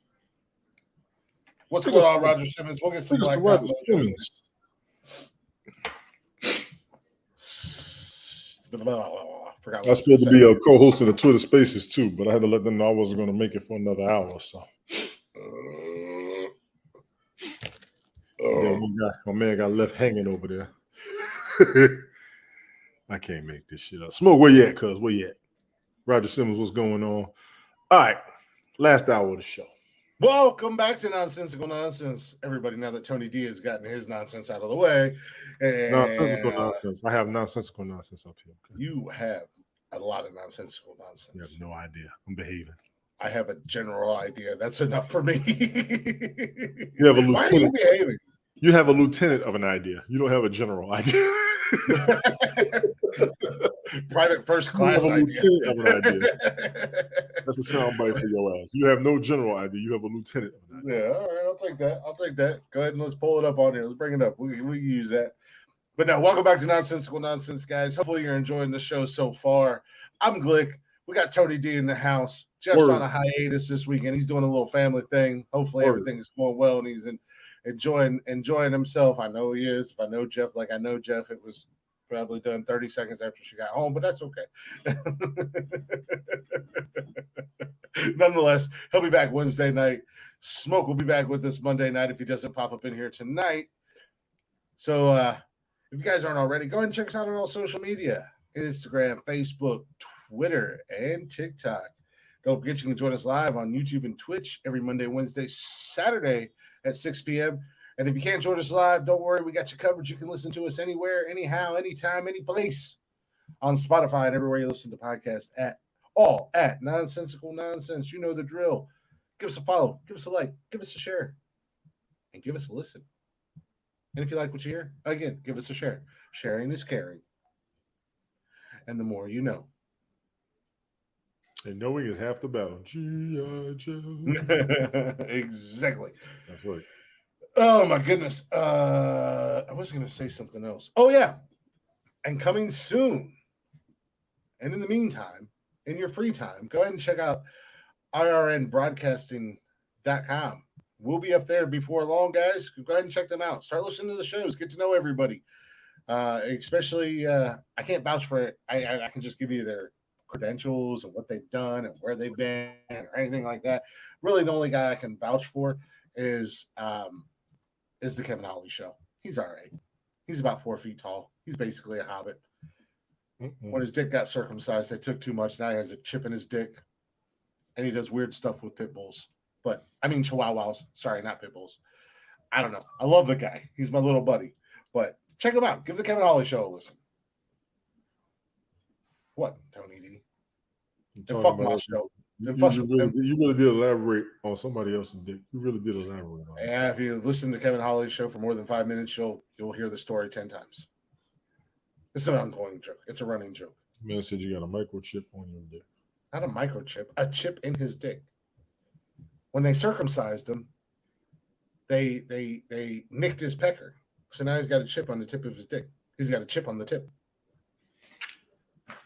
What's going on, Roger Simmons? We'll get some Black Roger Simmons. Forgot I was supposed to be a co-host of the Twitter Spaces too, but I had to let them know I wasn't going to make it for another hour. So, my man got left hanging over there. I can't make this shit up. Smoke, where you at, cuz? Where you at? Roger Simmons, what's going on? All right, last hour of the show. Welcome back to Nonsensical Nonsense, everybody. Now that Tony D has gotten his nonsense out of the way, and Nonsensical Nonsense. I have Nonsensical Nonsense up here. You have a lot of nonsensical nonsense. You have no idea. I'm behaving. I have a general idea. That's enough for me. You have a lieutenant. Why are you behaving? You have a lieutenant of an idea. You don't have a general idea. Private first class you have a idea. lieutenant of an idea. That's a soundbite for your ass. You have no general idea. You have a lieutenant of an idea. Yeah, all right. I'll take that. Go ahead and let's pull it up on here. Let's bring it up. We can use that. But now, welcome back to Nonsensical Nonsense, guys. Hopefully you're enjoying the show so far. I'm Glick. We got Tony D in the house. Jeff's on a hiatus this weekend. He's doing a little family thing. Hopefully everything's going well and he's enjoying himself. I know he is. If I know Jeff like I know Jeff, it was probably done 30 seconds after she got home, but that's okay. Nonetheless, he'll be back Wednesday night. Smoke will be back with us Monday night if he doesn't pop up in here tonight. So if you guys aren't already, go ahead and check us out on all social media. Instagram, Facebook, Twitter, and TikTok. Don't forget you can join us live on YouTube and Twitch every Monday, Wednesday, Saturday at 6 p.m. And if you can't join us live, don't worry. We got you covered. You can listen to us anywhere, anyhow, anytime, any place on Spotify and everywhere you listen to podcasts at Nonsensical Nonsense. You know the drill. Give us a follow. Give us a like. Give us a share. And give us a listen. And if you like what you hear, again, give us a share. Sharing is caring. And the more you know. And knowing is half the battle. G.I. Joe. Exactly. That's right. Oh, my goodness. I was going to say something else. Oh, yeah. And coming soon. And in the meantime, in your free time, go ahead and check out irnbroadcasting.com. We'll be up there before long, guys. Go ahead and check them out. Start listening to the shows. Get to know everybody. Especially, I can't vouch for it. I can just give you their credentials and what they've done and where they've been or anything like that. Really, the only guy I can vouch for is the Kevin Ollie show. He's all right. He's about 4 feet tall. He's basically a hobbit. When his dick got circumcised, they took too much. Now he has a chip in his dick. And he does weird stuff with pit bulls. But, I mean, chihuahuas. Sorry, not pit bulls. I don't know. I love the guy. He's my little buddy. But check him out. Give the Kevin Ollie show a listen. What, Tony D? And fuck my show. You really did elaborate on somebody else's dick. You really did elaborate on it. Yeah, if you listen to Kevin Holly's show for more than 5 minutes, you'll hear the story 10 times. It's an ongoing joke. It's a running joke. Man said you got a microchip on your dick. Not a microchip, a chip in his dick. When they circumcised him, they nicked his pecker. So now he's got a chip on the tip of his dick. He's got a chip on the tip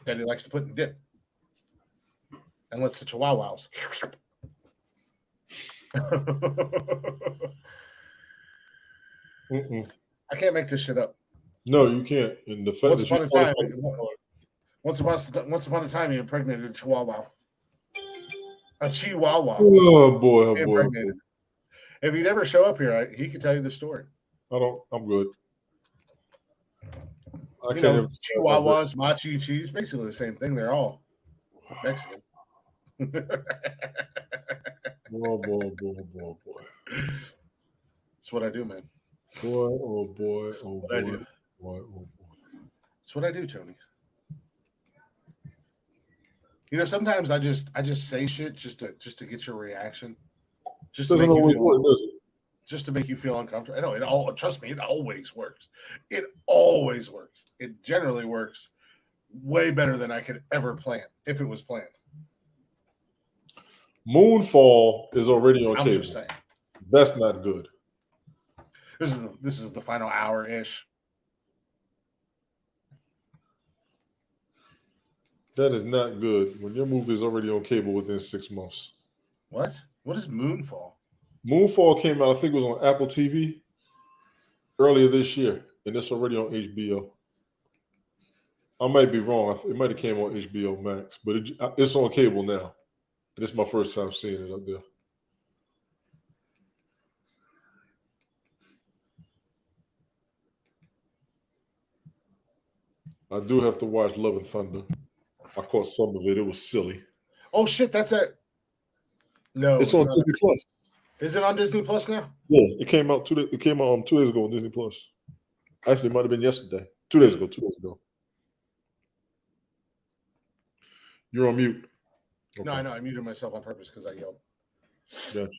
that he likes to put in dip. And lets the chihuahuas. I can't make this shit up. No, you can't. And the fact once upon a time, he impregnated a chihuahua. A chihuahua. Oh boy! If he'd ever show up here, he could tell you the story. I'm good. Chihuahuas, machi cheese, basically the same thing. They're all Mexican. boy. That's what I do, man. Boy. I do. That's what I do, Tony. Sometimes I just say shit just to get your reaction. Just to make you feel uncomfortable. I know trust me, it always works. It always works. It generally works way better than I could ever plan if it was planned. Moonfall is already on cable. Just saying. That's not good. This is the final hour-ish. That is not good when your movie is already on cable within 6 months. What? What is Moonfall? Moonfall came out, I think it was on Apple TV earlier this year, and it's already on HBO. I might be wrong. It might have came on HBO Max, but it's on cable now. And it's my first time seeing it up there. I do have to watch Love and Thunder. I caught some of it. It was silly. Oh shit, that's it. No, it's on Disney Plus. Is it on Disney Plus now? Yeah, it came out 2 days. It came out 2 days ago on Disney Plus. Actually, it might have been yesterday. 2 days ago. 2 days ago. You're on mute. Okay. No, I know. I muted myself on purpose because I yelled. Gotcha.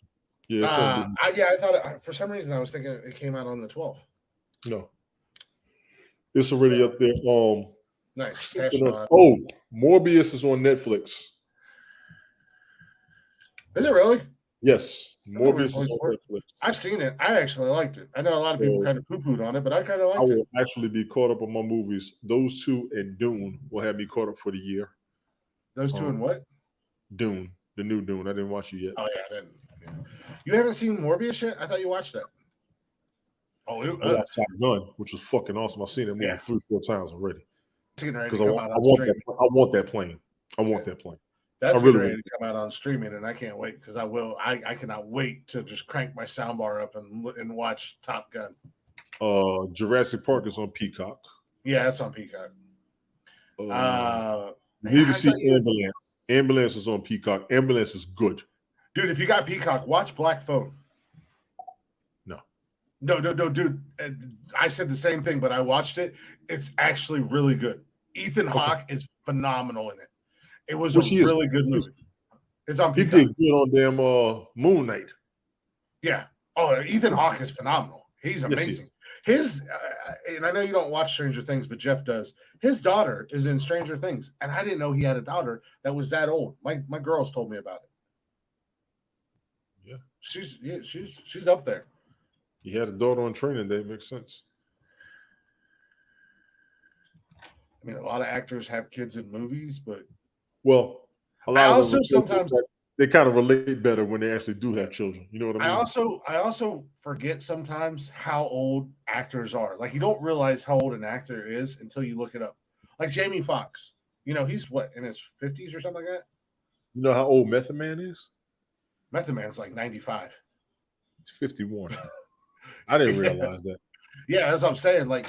Yeah. I thought for some reason I was thinking it came out on the 12th. No. It's already up there. Nice. Oh, Morbius is on Netflix. Is it really? Yes. Morbius is on Netflix. I've seen it. I actually liked it. I know a lot of people kind of poo-pooed on it, but I kind of liked it. I will actually be caught up on my movies. Those two and Dune will have me caught up for the year. Those two and what? Dune. The new Dune. I didn't watch it yet. Oh, yeah. I didn't. Yeah. You haven't seen Morbius yet? I thought you watched that. Oh, I watched Top Gun, which was fucking awesome. I've seen that movie 3-4 times already. Because I want that plane. I want that plane. That's really ready to come out on streaming, and I can't wait because I will. I cannot wait to just crank my soundbar up and watch Top Gun. Jurassic Park is on Peacock. Yeah, that's on Peacock. You need to see Ambulance. Ambulance is on Peacock. Ambulance is good. Dude, if you got Peacock, watch Black Phone. No, dude. I said the same thing, but I watched it. It's actually really good. Ethan Hawke is phenomenal in it. It was a really good movie. It's on Peacock. He did good on damn Moon Knight. Yeah. Oh, Ethan Hawke is phenomenal. He's amazing. Yes, and I know you don't watch Stranger Things, but Jeff does. His daughter is in Stranger Things, and I didn't know he had a daughter that was that old. My girls told me about it. Yeah. She's up there. He had a daughter on Training Day. Makes sense. I mean, a lot of actors have kids in movies, but a lot of them sometimes they kind of relate better when they actually do have children. You know what I mean? I also forget sometimes how old actors are. Like you don't realize how old an actor is until you look it up. Like Jamie Foxx, he's what, in his 50s or something like that? You know how old Method Man is? Method Man's like 95. He's 51. I didn't realize that. Yeah, that's what I'm saying. Like,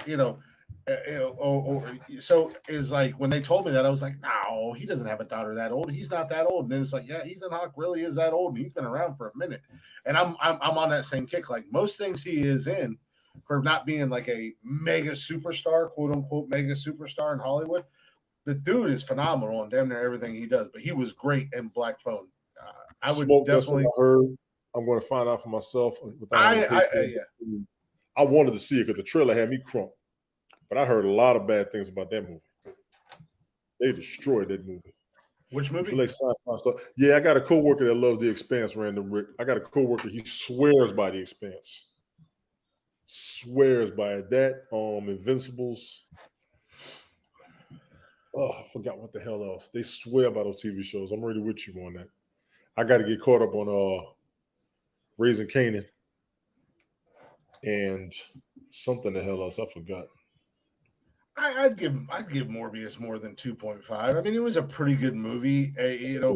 so is like when they told me that, I was like, no, he doesn't have a daughter that old. He's not that old. And then it's like, yeah, Ethan Hawke really is that old, and he's been around for a minute. And I'm on that same kick. Like most things he is in, for not being like a mega superstar, quote unquote mega superstar in Hollywood, the dude is phenomenal on damn near everything he does. But he was great in Black Phone. I would Smoke, definitely. That's what I heard. I'm going to find out for myself. I wanted to see it because the trailer had me crunk, but I heard a lot of bad things about that movie. They destroyed that movie. Which movie? If you like sci-fi stuff. Yeah, I got a coworker that loves The Expanse. Random Rick. I got a coworker. He swears by The Expanse. Swears by it. That Invincibles. Oh, I forgot what the hell else. They swear by those TV shows. I'm really with you on that. I got to get caught up on Raising Kanan and something the hell else. I forgot. I'd give Morbius more than 2.5. I mean, it was a pretty good movie,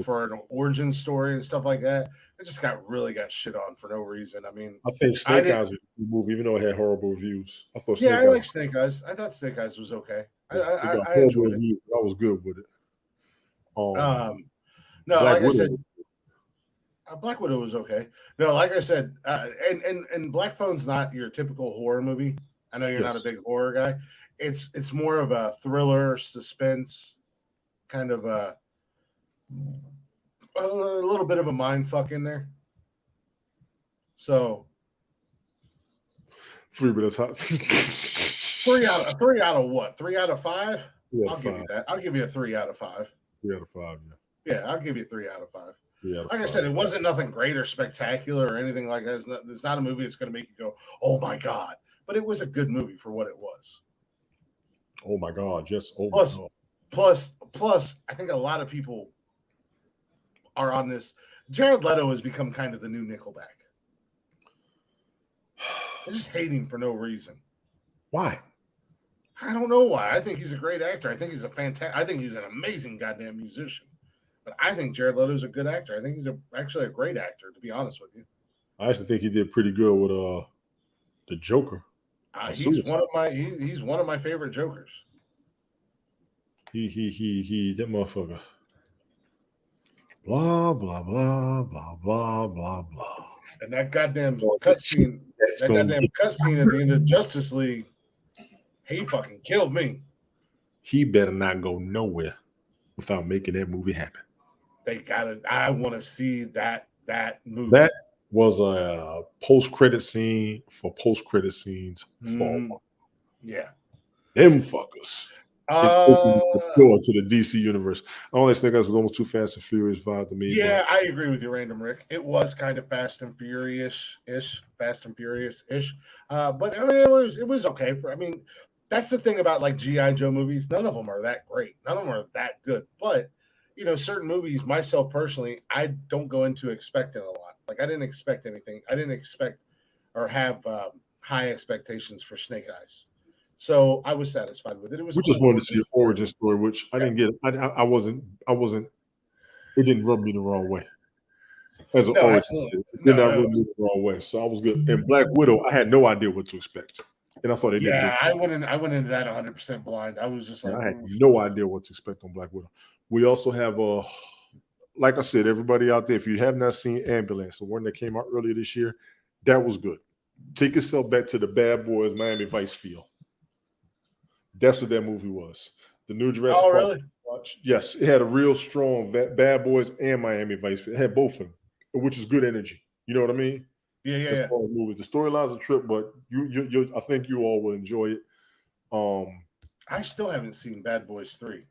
for an origin story and stuff like that. It just got shit on for no reason. I mean, I think Snake Eyes was a good movie, even though it had horrible reviews. I thought I like Snake Eyes. I thought Snake Eyes was okay. I enjoyed it. I was good with it. No, Black like Widow. I said, Black Widow was okay. No, like I said, and Black Phone's not your typical horror movie. I know you're not a big horror guy. It's more of a thriller, suspense, kind of a little bit of a mind fuck in there. So 3 minutes hot. 3 out of what? 3 out of 5? I'll give you that. I'll give you a 3 out of 5. 3 out of 5, yeah. I'll give you 3 out of 5. Like I said, it wasn't nothing great or spectacular or anything like that. It's not a movie that's going to make you go, "Oh my god!" But it was a good movie for what it was. Oh my god! Just plus, I think a lot of people are on this. Jared Leto has become kind of the new Nickelback. I just hate him for no reason. Why? I don't know why. I think he's a great actor. I think he's I think he's an amazing goddamn musician. But I think Jared Leto is a good actor. I think he's actually a great actor, to be honest with you. I actually think he did pretty good with the Joker. He's one of my favorite Jokers. He that motherfucker. Blah blah blah blah blah blah blah. And that goddamn cutscene at the end of Justice League, he fucking killed me. He better not go nowhere without making that movie happen. They gotta. I want to see that movie. That was a post-credit scene for post-credit scenes. Yeah, them fuckers. It's open the door to the DC universe. I only think that was almost too Fast and Furious vibe to me. Yeah, I agree with you, Random Rick. It was kind of Fast and Furious-ish. But I mean, it was okay for. I mean, that's the thing about like G.I. Joe movies. None of them are that great. None of them are that good. But certain movies, myself personally, I don't go into expecting a lot. Like I didn't expect anything. I didn't expect or have high expectations for Snake Eyes. So I was satisfied with it. We just wanted to see an origin story, which I didn't get. I wasn't. It didn't rub me the wrong way. As an origin story, it did not rub me the wrong way. So I was good. And Black Widow, I had no idea what to expect, and I thought they did. Yeah, I went into that 100% blind. I was just like, I had no idea what to expect on Black Widow. We also have like I said, everybody out there, if you have not seen Ambulance, the one that came out earlier this year, that was good. Take yourself back to the Bad Boys Miami Vice feel. That's what that movie was. The new Jurassic Park. Really? Yes, it had a real strong Bad Boys and Miami Vice. It had both of them, which is good energy. You know what I mean? Yeah. The storyline's a trip, but you I think you all will enjoy it. I still haven't seen Bad Boys 3.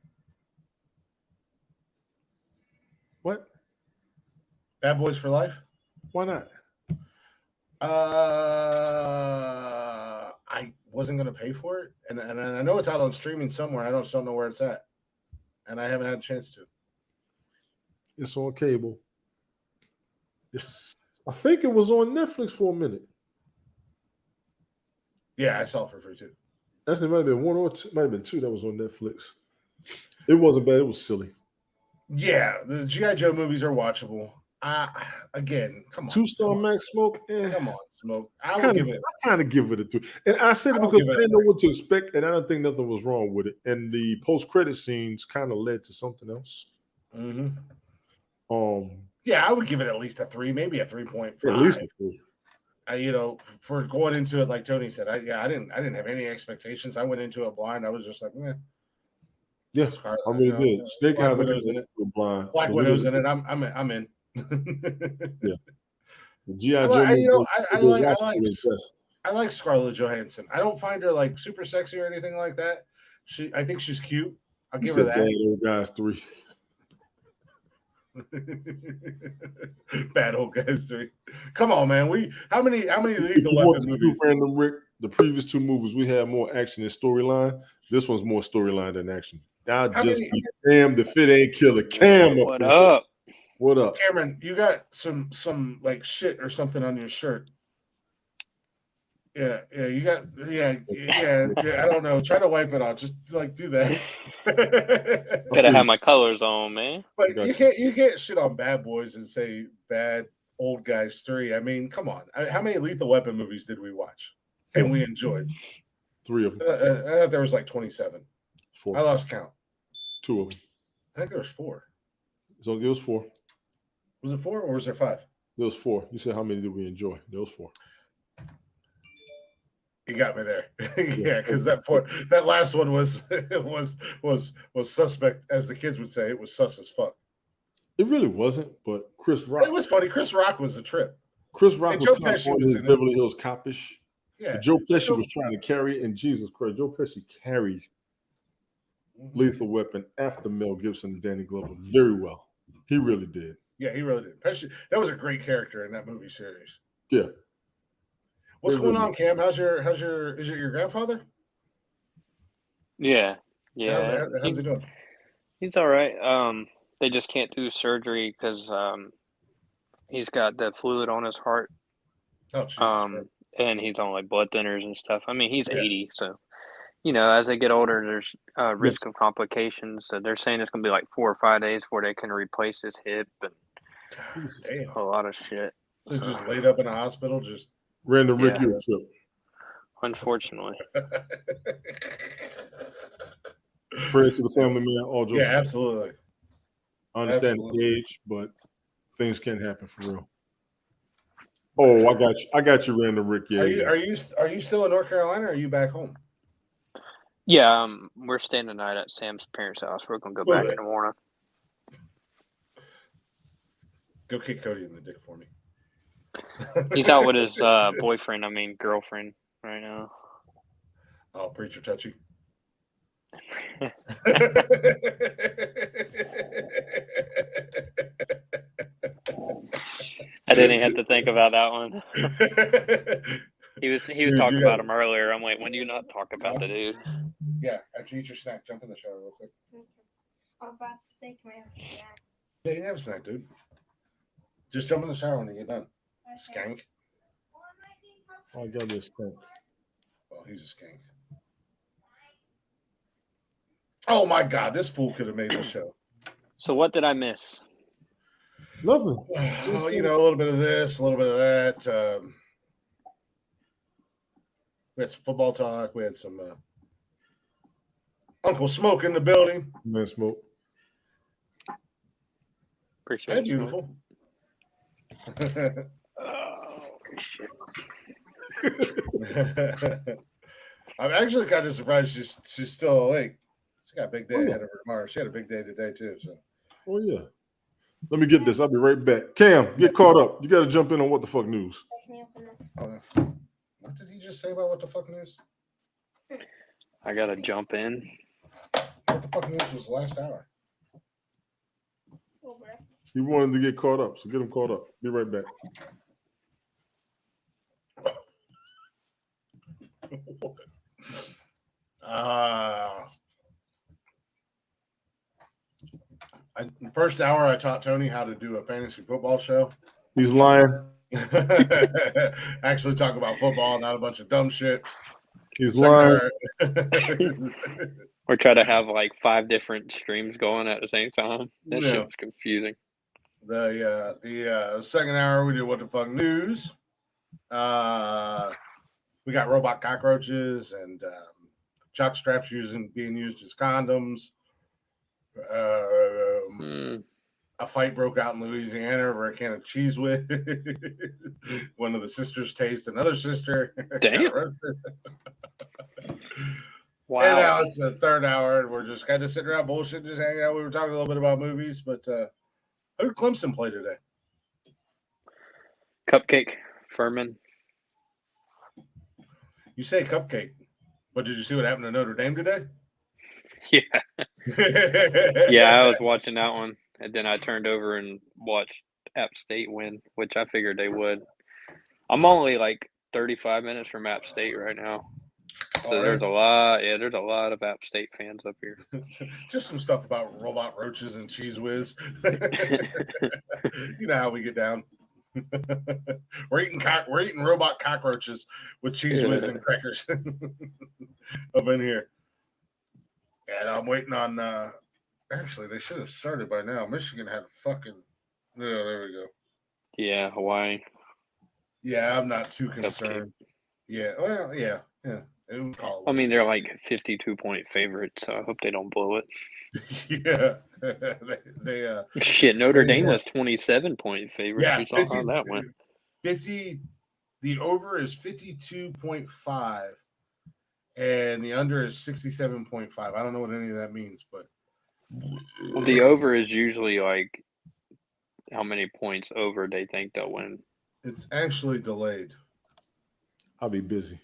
What? Bad Boys for Life? Why not? I wasn't going to pay for it, and I know it's out on streaming somewhere. I just don't know where it's at, and I haven't had a chance to. It's on cable. I think it was on Netflix for a minute. Yeah, I saw it for free too. Actually, it might have been one or two. Might have been two that was on Netflix. It wasn't bad. It was silly. Yeah, the G.I. Joe movies are watchable. Again, come on. 2-star Max Smoke. Come on, Smoke. I kind of give it a 2. And I said it because I didn't know what to expect, and I don't think nothing was wrong with it. And the post-credit scenes kind of led to something else. Mm-hmm. Yeah, I would give it at least a 3, maybe a 3.5. At least a 3. For going into it, like Tony said, I didn't have any expectations. I went into it blind. I was just like, meh. Yeah, I really did. Snake Eyes in it. Blind. Black Widow's in it. I'm in. Yeah. G.I. Joe. I like Scarlett Johansson. I don't find her like super sexy or anything like that. I think she's cute. I'll give her that. Bad Old Guys 3. Bad Old Guys 3. Come on, man. How many Lethal Weapon movies? Random Rick, the previous two movies we had more action and storyline. This one's more storyline than action. I'll just be damned if it ain't Killer Cam. What up? What up, Cameron? You got some like shit or something on your shirt. Yeah, you got I don't know. Try to wipe it off. Just like do that. Gotta have my colors on, man. But you can't shit on Bad Boys and say Bad Old Guys 3. I mean, come on. How many Lethal Weapon movies did we watch and we enjoyed? 3 of them. I thought there was like 27. 4. I lost count. 2 of them. I think there was 4. So it was 4. Was it 4 or was there 5? There was 4. You said how many did we enjoy? There was 4. You got me there. Yeah, because that last one was suspect, as the kids would say. It was sus as fuck. It really wasn't, but Chris Rock. It was funny. Chris Rock was a trip. Chris Rock was kind of his Beverly Hills Copish. Yeah. Joe Pesci was trying to carry, and Jesus Christ, Joe Pesci carried Lethal Weapon after Mel Gibson and Danny Glover very well. He really did. Yeah, he really did. Pesci, that was a great character in that movie series. Yeah. What's going on, Cam? Is it your grandfather? Yeah. How's he doing? He's all right. They just can't do surgery because he's got the fluid on his heart. Oh, Jesus. And he's on like blood thinners and stuff. I mean, he's 80, so as they get older, there's risk of complications. So they're saying it's gonna be like 4 or 5 days before they can replace his hip and a lot of shit. So just laid up in a hospital, just random Rick trip. Unfortunately. Prayers to the family, man. All jokes. Yeah, absolutely. I understand the age, but things can happen for real. Oh, I got you. I got you, random Rick. Yeah. Are you still in North Carolina or are you back home? Yeah, we're staying tonight at Sam's parents' house. We're gonna go back in the morning. Go kick Cody in the dick for me. He's out with his girlfriend right now. Oh, preacher touchy. I didn't have to think about that one. He was talking about him earlier. I'm like, when do you not talk about the dude? Yeah, after you eat your snack, jump in the shower real quick. I was about to say, can I have a snack? Yeah, you can have a snack, dude. Just jump in the shower when you get done. Skank. Oh, I got this thing. Oh, he's a skank. Oh my God, this fool could have made the show. So what did I miss? Nothing. Oh, a little bit of this, a little bit of that. We had some football talk. We had some Uncle Smoke in the building. Man, Smoke. Appreciate it. Beautiful. Oh, shit. I'm actually kind of surprised she's still awake. She got a big day ahead of her tomorrow. She had a big day today too. So. Oh yeah. Let me get this. I'll be right back. Cam, get caught up. You got to jump in on What the Fuck News. What did he just say about What the Fuck News? I got to jump in. What the Fuck News was last hour. He wanted to get caught up, so get him caught up. Be right back. First hour, I taught Tony how to do a fantasy football show. He's lying. Actually, talk about football, not a bunch of dumb shit. He's lying. Or try to have like 5 different streams going at the same time. That shit was confusing. The second hour, we did What the Fuck News. We got robot cockroaches and jock straps being used as condoms. A fight broke out in Louisiana over a can of cheese whiz. One of the sisters tased another sister. Damn. Wow. And now it's the third hour, and we're just kind of sitting around bullshit, just hanging out. We were talking a little bit about movies, but who did Clemson play today? Cupcake, Furman. You say Cupcake, but did you see what happened to Notre Dame today? Yeah. Yeah, I was watching that one, and then I turned over and watched App State win, which I figured they would. I'm only like 35 minutes from App State right now. So there's a lot of App State fans up here. Just some stuff about robot roaches and cheese whiz. You know how we get down. We're eating robot cockroaches with cheese whiz and crackers up in here. And I'm waiting on actually they should have started by now. Michigan had fucking there we go. Yeah, Hawaii. Yeah, I'm not too concerned. Yeah, well, yeah. I mean, they're like 52-point favorites, so I hope they don't blow it. Yeah, they shit. Notre Dame was 27-point favorites. Yeah, you saw how that went. 50. The over is 52.5, and the under is 67.5. I don't know what any of that means, but well, the over is usually like how many points over they think they'll win. It's actually delayed. I'll be busy.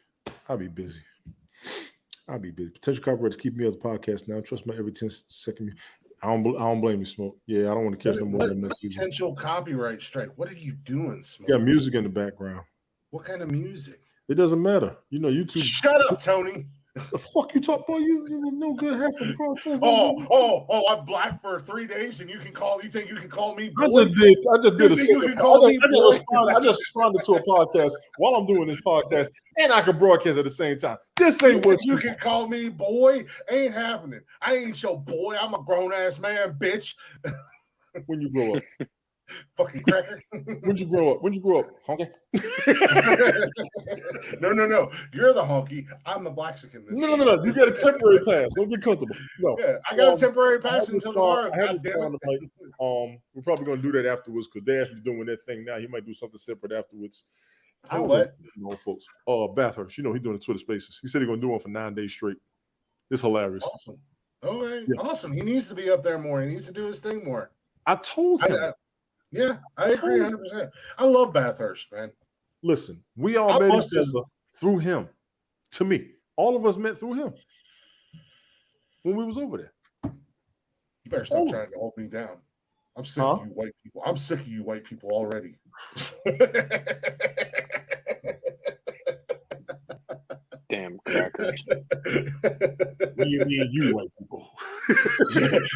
Potential copyrights keep me off the podcast now. Trust my every 10 second. I don't blame you, Smoke. Yeah, I don't want to catch no more than this. Potential copyright strike. What are you doing, Smoke? You got music in the background. What kind of music? It doesn't matter. You know, YouTube. Shut up, Tony. The fuck you talk about? You no good half of the podcast. Oh! I'm black for 3 days, and you think you can call me boy? I just did I just responded to a podcast while I'm doing this podcast, and I can broadcast at the same time. This ain't what you can call me boy. Ain't happening. I ain't your boy. I'm a grown ass man, bitch. When you grow up. Fucking cracker. When'd you grow up? Honky? No. You're the honky. I'm the Blaxican. No. You got a temporary pass. Don't get comfortable. No. Yeah, I got a temporary pass until tomorrow. We're probably going to do that afterwards because they're actually doing their thing now. He might do something separate afterwards. What? No, folks. Bathurst. You know, he's doing the Twitter Spaces. He said he's going to do one for 9 days straight. It's hilarious. Awesome. Okay. Yeah. Awesome. He needs to be up there more. He needs to do his thing more. I told him. Yeah, I agree 100%. I love Bathurst, man. Listen, we all met each other through him. To me, all of us met through him when we was over there. You better stop trying to hold me down. I'm sick of you white people. I'm sick of you white people already. Damn crackers. What do you mean, you white people?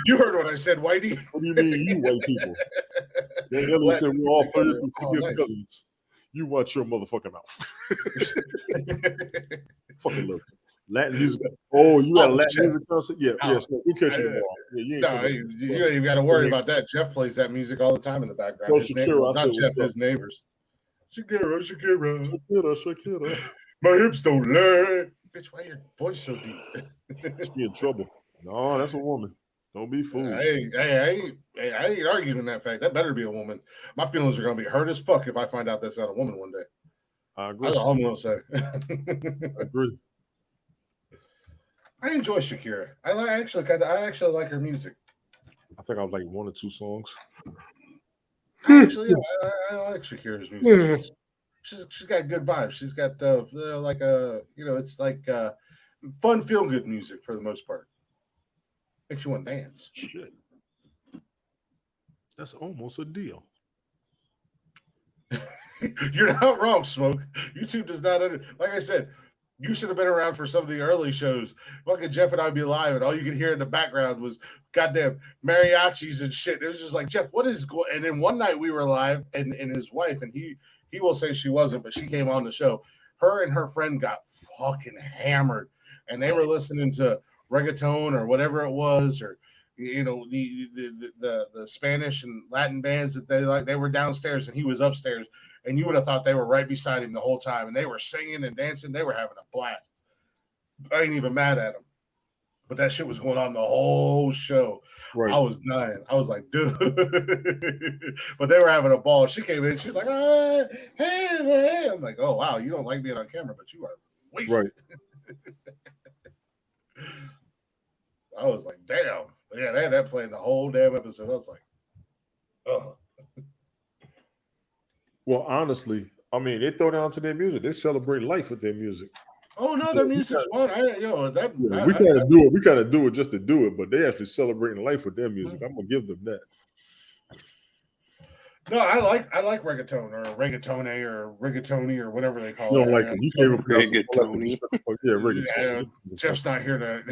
You heard what I said, Whitey. What do you mean, you white people? They said we're all 32 cousins. You watch your motherfucking mouth. Fucking look. Latin music. Oh, you got a Latin music concert? Yeah, yes. We'll catch you tomorrow. You ain't even got to worry about that. Jeff plays that music all the time in the background. Oh, Shakira. Not Jeff, his neighbors. Shakira. Shakira. My hips don't lie. Bitch, why your voice so deep? She in trouble. No, that's a woman. Don't be fooled. I ain't arguing that fact. That better be a woman. My feelings are gonna be hurt as fuck if I find out that's not a woman one day. I agree. That's all I'm gonna say. I agree. I enjoy Shakira. I actually like her music. I think I like 1 or 2 songs. I like Shakira's music. She's got good vibes. She's got it's like fun, feel good music for the most part. Makes you want to dance. Shit. That's almost a deal. You're not wrong, Smoke. YouTube does not like I said, you should have been around for some of the early shows. Fucking Jeff and I'd be live, and all you could hear in the background was goddamn mariachis and shit. It was just like, Jeff, what is going? And then one night we were live, and his wife, and he will say she wasn't, but she came on the show. Her and her friend got fucking hammered, and they were listening to reggaeton or whatever it was, or the Spanish and Latin bands that they like. They were downstairs, and he was upstairs, and you would have thought they were right beside him the whole time, and they were singing and dancing. They were having a blast. I ain't even mad at them, but that shit was going on the whole show. Right. I was dying. I was like, dude. But they were having a ball. She came in. She's like, hey. I'm like, oh, wow. You don't like being on camera, but you are wasted. Right. I was like, damn. Yeah, they had that playing the whole damn episode. I was like, oh. Well, honestly, I mean, they throw down to their music. They celebrate life with their music. Oh no, their music's fun. We kind of do it. We kind of do it just to do it, but they actually celebrating life with their music. I'm gonna give them that. No, I like reggaeton or reggaetone or rigatoni or whatever they call it. You don't like it. You can't even pronounce it. Rigatoni. Yeah, reggaeton. Jeff's not here to.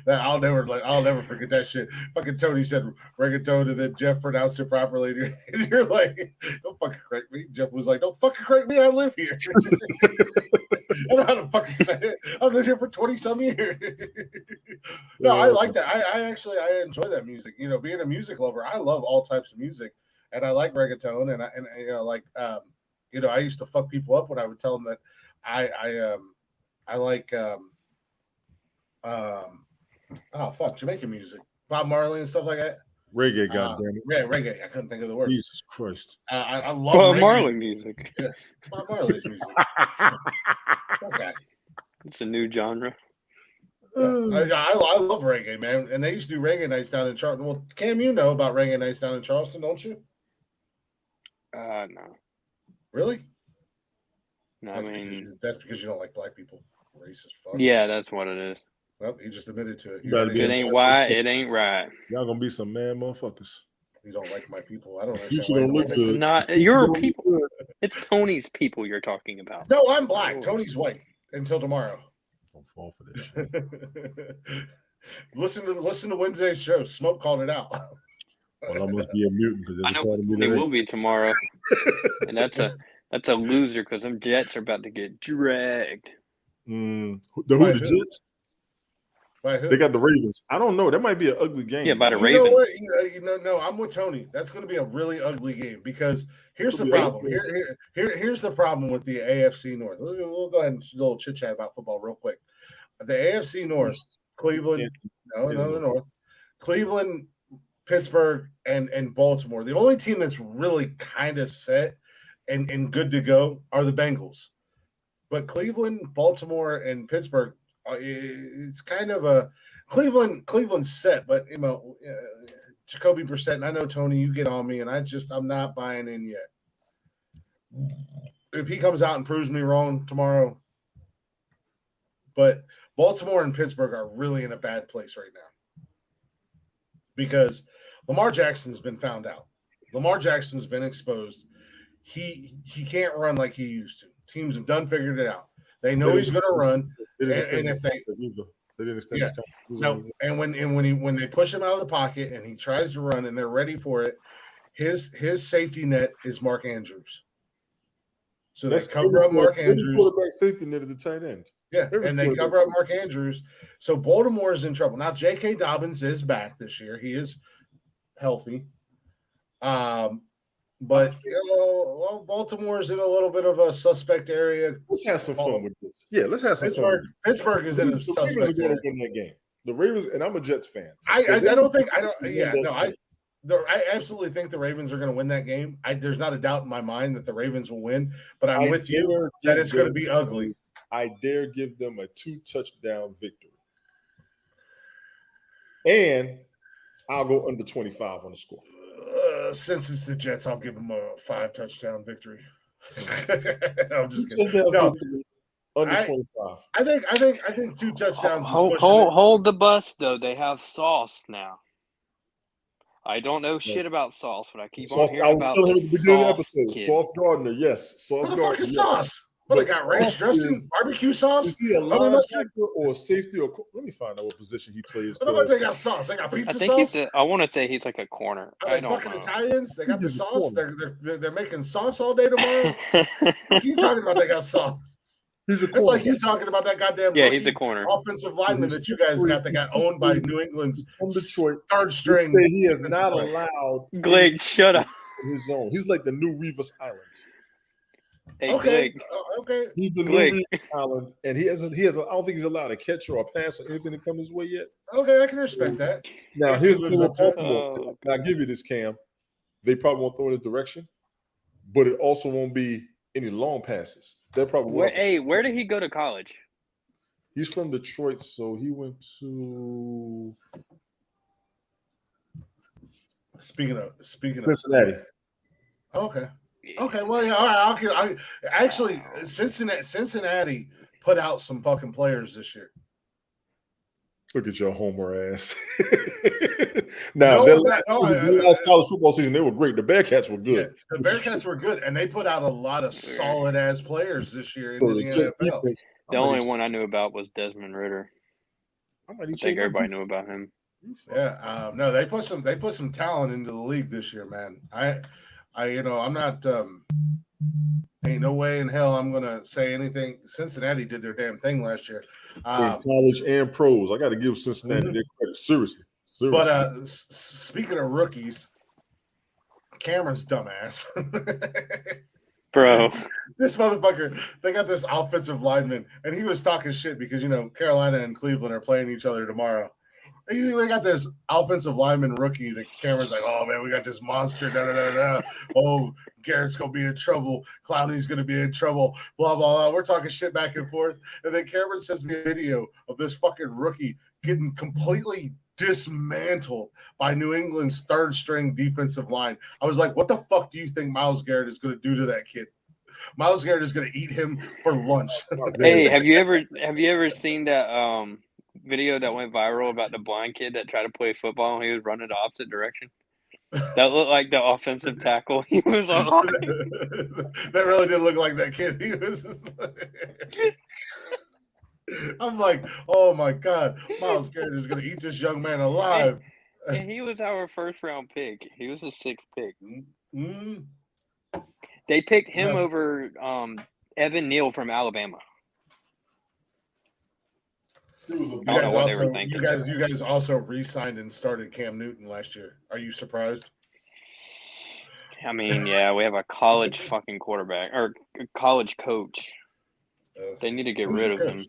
I'll never forget that shit. Fucking Tony said reggaeton, and then Jeff pronounced it properly. And you're like, don't fucking correct me. Jeff was like, don't fucking correct me. I live here. I don't know how to fucking say it. I've lived here for 20-some years. No, I like that. I enjoy that music. You know, being a music lover, I love all types of music, and I like reggaeton. And I used to fuck people up when I would tell them that I like Jamaican music, Bob Marley and stuff like that. Reggae, goddamn it. Yeah, reggae. I couldn't think of the word. Jesus Christ. I love Bob Marley music. Yeah, Bob Marley's music. Okay. It's a new genre. I love reggae, man. And they used to do reggae nights down in Charleston. Well, Cam, you know about reggae nights down in Charleston, don't you? No. Really? No, that's because you don't like black people. Racist fuck. Yeah, that's what it is. Well, he just admitted to it. If it ain't white, it ain't right. Y'all gonna be some mad motherfuckers. You don't like my people. I don't know. You don't look good. It's not your people. It's Tony's people you're talking about. No, I'm black. Tony's white. Until tomorrow. Don't fall for this shit. Listen to Wednesday's show. Smoke called it out. Well, I must be a mutant because I know it will be tomorrow, and that's a loser because them Jets are about to get dragged. The Jets? By who? They got the Ravens. I don't know. That might be an ugly game. Yeah, by the Ravens. No, I'm with Tony. That's going to be a really ugly game because here's the problem. Here's the problem with the AFC North. We'll go ahead and do a little chit chat about football real quick. The AFC North, Cleveland, the North, Cleveland, Pittsburgh, and Baltimore. The only team that's really kind of set and good to go are the Bengals. But Cleveland, Baltimore, and Pittsburgh, it's kind of a Cleveland's set, but Jacoby Brissett, and I know Tony, you get on me, and I'm not buying in yet. If he comes out and proves me wrong tomorrow, but Baltimore and Pittsburgh are really in a bad place right now because Lamar Jackson's been found out. Lamar Jackson's been exposed. He can't run like he used to. Teams have done figured it out. They know he's going to run, and if they didn't extend his contract. No, and when they push him out of the pocket and he tries to run and they're ready for it, his safety net is Mark Andrews. So they cover up Mark Andrews. Quarterback safety net is the tight end. Yeah, and they cover up Mark Andrews. So Baltimore is in trouble now. J.K. Dobbins is back this year. He is healthy. But Baltimore's in a little bit of a suspect area. Let's have some fun with this. Yeah, let's have some fun. Pittsburgh is in a suspect area. Win that game. The Ravens, and I'm a Jets fan. I absolutely think the Ravens are going to win that game. There's not a doubt in my mind that the Ravens will win, but I'm with you that it's going to be ugly. I dare give them a 2-touchdown victory. And I'll go under 25 on the score. Since it's the Jets, I'll give them a 5-touchdown victory. I'm just kidding. No, under 25. I think 2 touchdowns. Hold the bus though. They have Sauce now. I don't know shit about Sauce, but I keep on hearing about him at the beginning of the episode. Sauce Gardner, yes. Sauce Gardner. Sauce. What, they got ranch dressing, barbecue sauce? Is he a linebacker or a safety? Let me find out what position he plays. I don't know if they got sauce. They got pizza sauce. I want to say he's like a corner. Are they fucking Italians? They got the sauce. They're making sauce all day tomorrow. What are you talking about? They got sauce. He's a corner. It's like you talking about that goddamn he's a corner offensive lineman that you guys got that got owned by New England's Detroit third string. He is not allowed. Glig, shut up. His own. He's like the new Revis Island. Hey, okay. He's the new Revis Island, and he has. I don't think he's allowed to catch or a pass or anything to come his way yet. Okay, I can respect that. Now here's the thing with Baltimore. Now, I'll give you this, Cam. They probably won't throw in his direction, but it also won't be any long passes. They're probably where did he go to college? He's from Detroit, so he went to Speaking of Cincinnati. Okay. Okay. Well, yeah. All right. Actually, Cincinnati put out some fucking players this year. Look at your homer ass. Now, their last college football season, they were great. The Bearcats were good. Yeah, the Bearcats were good, and they put out a lot of solid ass players this year into the NFL. Defense, the only one I knew about was Desmond Ridder. I think everybody knew about him. Yeah. No, they put some talent into the league this year, man. I'm not. Ain't no way in hell I'm gonna say anything. Cincinnati did their damn thing last year. College and pros. I got to give Cincinnati their credit. Seriously. But speaking of rookies, Cameron's dumbass. Bro. This motherfucker, they got this offensive lineman, and he was talking shit because, Carolina and Cleveland are playing each other tomorrow. They got this offensive lineman rookie that Cameron's like, oh, man, we got this monster, da-da-da-da. Oh, Garrett's going to be in trouble. Clowney's going to be in trouble, blah, blah, blah. We're talking shit back and forth. And then Cameron sends me a video of this fucking rookie getting completely dismantled by New England's third-string defensive line. I was like, what the fuck do you think Myles Garrett is going to do to that kid? Myles Garrett is going to eat him for lunch. Hey, have you ever seen that video that went viral about the blind kid that tried to play football and he was running the opposite direction? That looked like the offensive tackle. He was on. That really did look like that kid. He was. I'm like, oh my God, Myles Garrett is going to eat this young man alive. And he was our first round pick. He was a 6th pick. Mm-hmm. They picked him over Evan Neal from Alabama. You guys also re-signed and started Cam Newton last year. Are you surprised? I mean, yeah, we have a college fucking quarterback or a college coach. They need to get rid of him.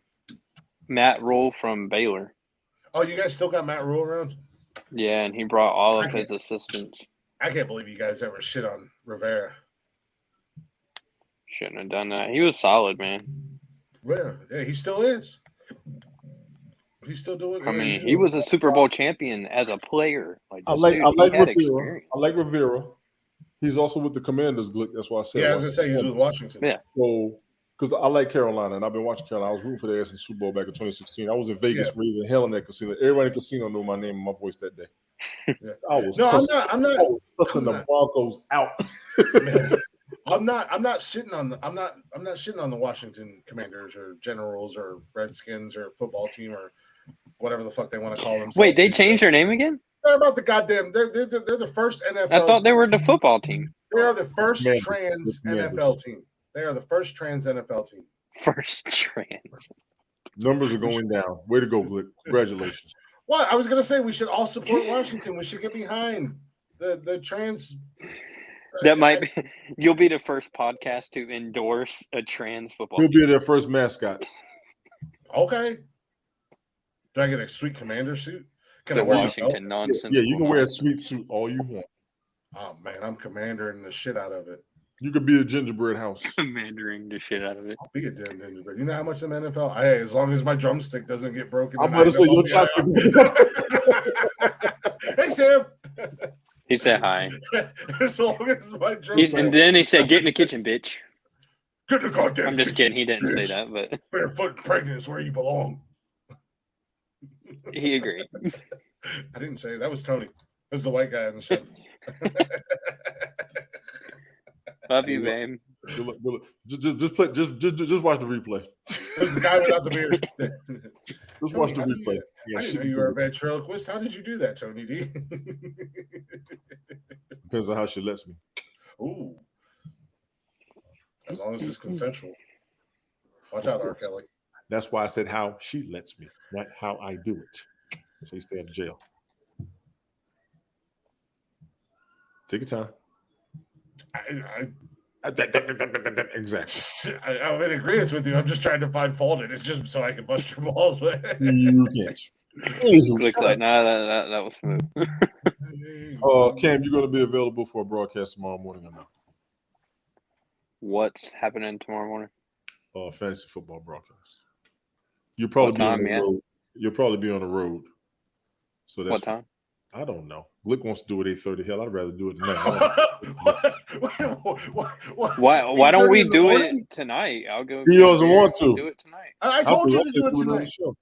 Matt Rule from Baylor. Oh, you guys still got Matt Rule around? Yeah, and he brought all of his assistants. I can't believe you guys ever shit on Rivera. Shouldn't have done that. He was solid, man. Yeah, he still is. He's still doing it. I mean, he was a Super Bowl champion as a player. I like Rivera. He's also with the Commanders. That's why I said. Yeah, I was gonna say he's with Washington. Yeah. So, because I like Carolina, and I've been watching Carolina. I was rooting for their ass in Super Bowl back in 2016. I was in Vegas raising hell in that casino. Everybody in the casino knew my name and my voice that day. Yeah. I'm not. I was pussing the Broncos out. I'm not shitting on the Washington Commanders or Generals or Redskins or football team or whatever the fuck they want to call themselves. Wait, they changed their name again? They're about the goddamn. They're the first NFL. I thought they were the football team. They are the first trans NFL team. They are the first trans NFL team. First trans. Numbers are going down. Way to go, Glick. Congratulations. Well, I was going to say we should all support Washington. We should get behind the trans. That might be. You'll be the first podcast to endorse a trans football team. You'll be their first mascot. Okay. Do I get a sweet commander suit? The Washington Nonsensical Yeah, you can wear a sweet suit all you want. Oh, man, I'm commandering the shit out of it. You could be a gingerbread house. Commandering the shit out of it. I'll be a damn gingerbread. You know how much in the NFL? Hey, as long as my drumstick doesn't get broken. I'm about to say your chopstick. Hey, Sam. He said hi. As long as my drumstick. And then he said, "Get in the kitchen, bitch." Get in the goddamn I'm just kitchen, kidding. He didn't bitch. say that, but barefoot and pregnant is where you belong. He agreed. I didn't say it. That was Tony. That was the white guy on the show. Love you, babe. Just watch the replay. There's the guy without the beard. Just watch the replay. I didn't know you were a ventriloquist. How did you do that, Tony D? Depends on how she lets me. Ooh. As long as it's consensual. Watch out, R. Kelly. That's why I said how she lets me, not how I do it. So you stay in jail. Take your time. Exactly. I'm in agreement with you. I'm just trying to find fault in it. It's just so I can bust your balls with. You can't. Looks like that was smooth. Cam, you're going to be available for a broadcast tomorrow morning or not? What's happening tomorrow morning? Fantasy football broadcast. You'll probably What be on time, the yeah? road. You'll probably be on the road. So that's What time? I don't know. Glick wants to do it 8:30. Hell, I'd rather do it tonight. Why don't we do morning? it tonight? I'll go. He doesn't want to do it tonight. I told you to do it on the tonight. show.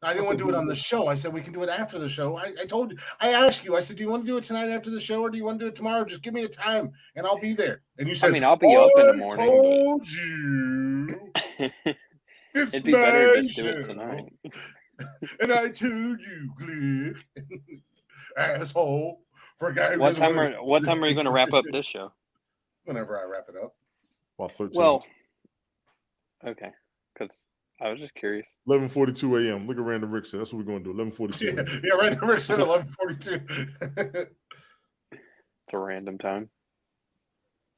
I didn't want to do it on the show. I said we can do it after the show. I told you. I asked you. I said, do you want to do it tonight after the show, or do you want to do it tomorrow? Just give me a time, and I'll be there. And you said, I mean, I'll be up in the morning. I told you. It's It'd be better to just show. do it tonight. And I told you, Glick, asshole. For a guy who What time are you going to wrap up this show? Whenever I wrap it up. About 13. Well, okay, because I was just curious. 11:42 a.m. Look at Random Rick said. That's what we're going to do. 11:42. Yeah, Random Rick said 11:42. It's a random time.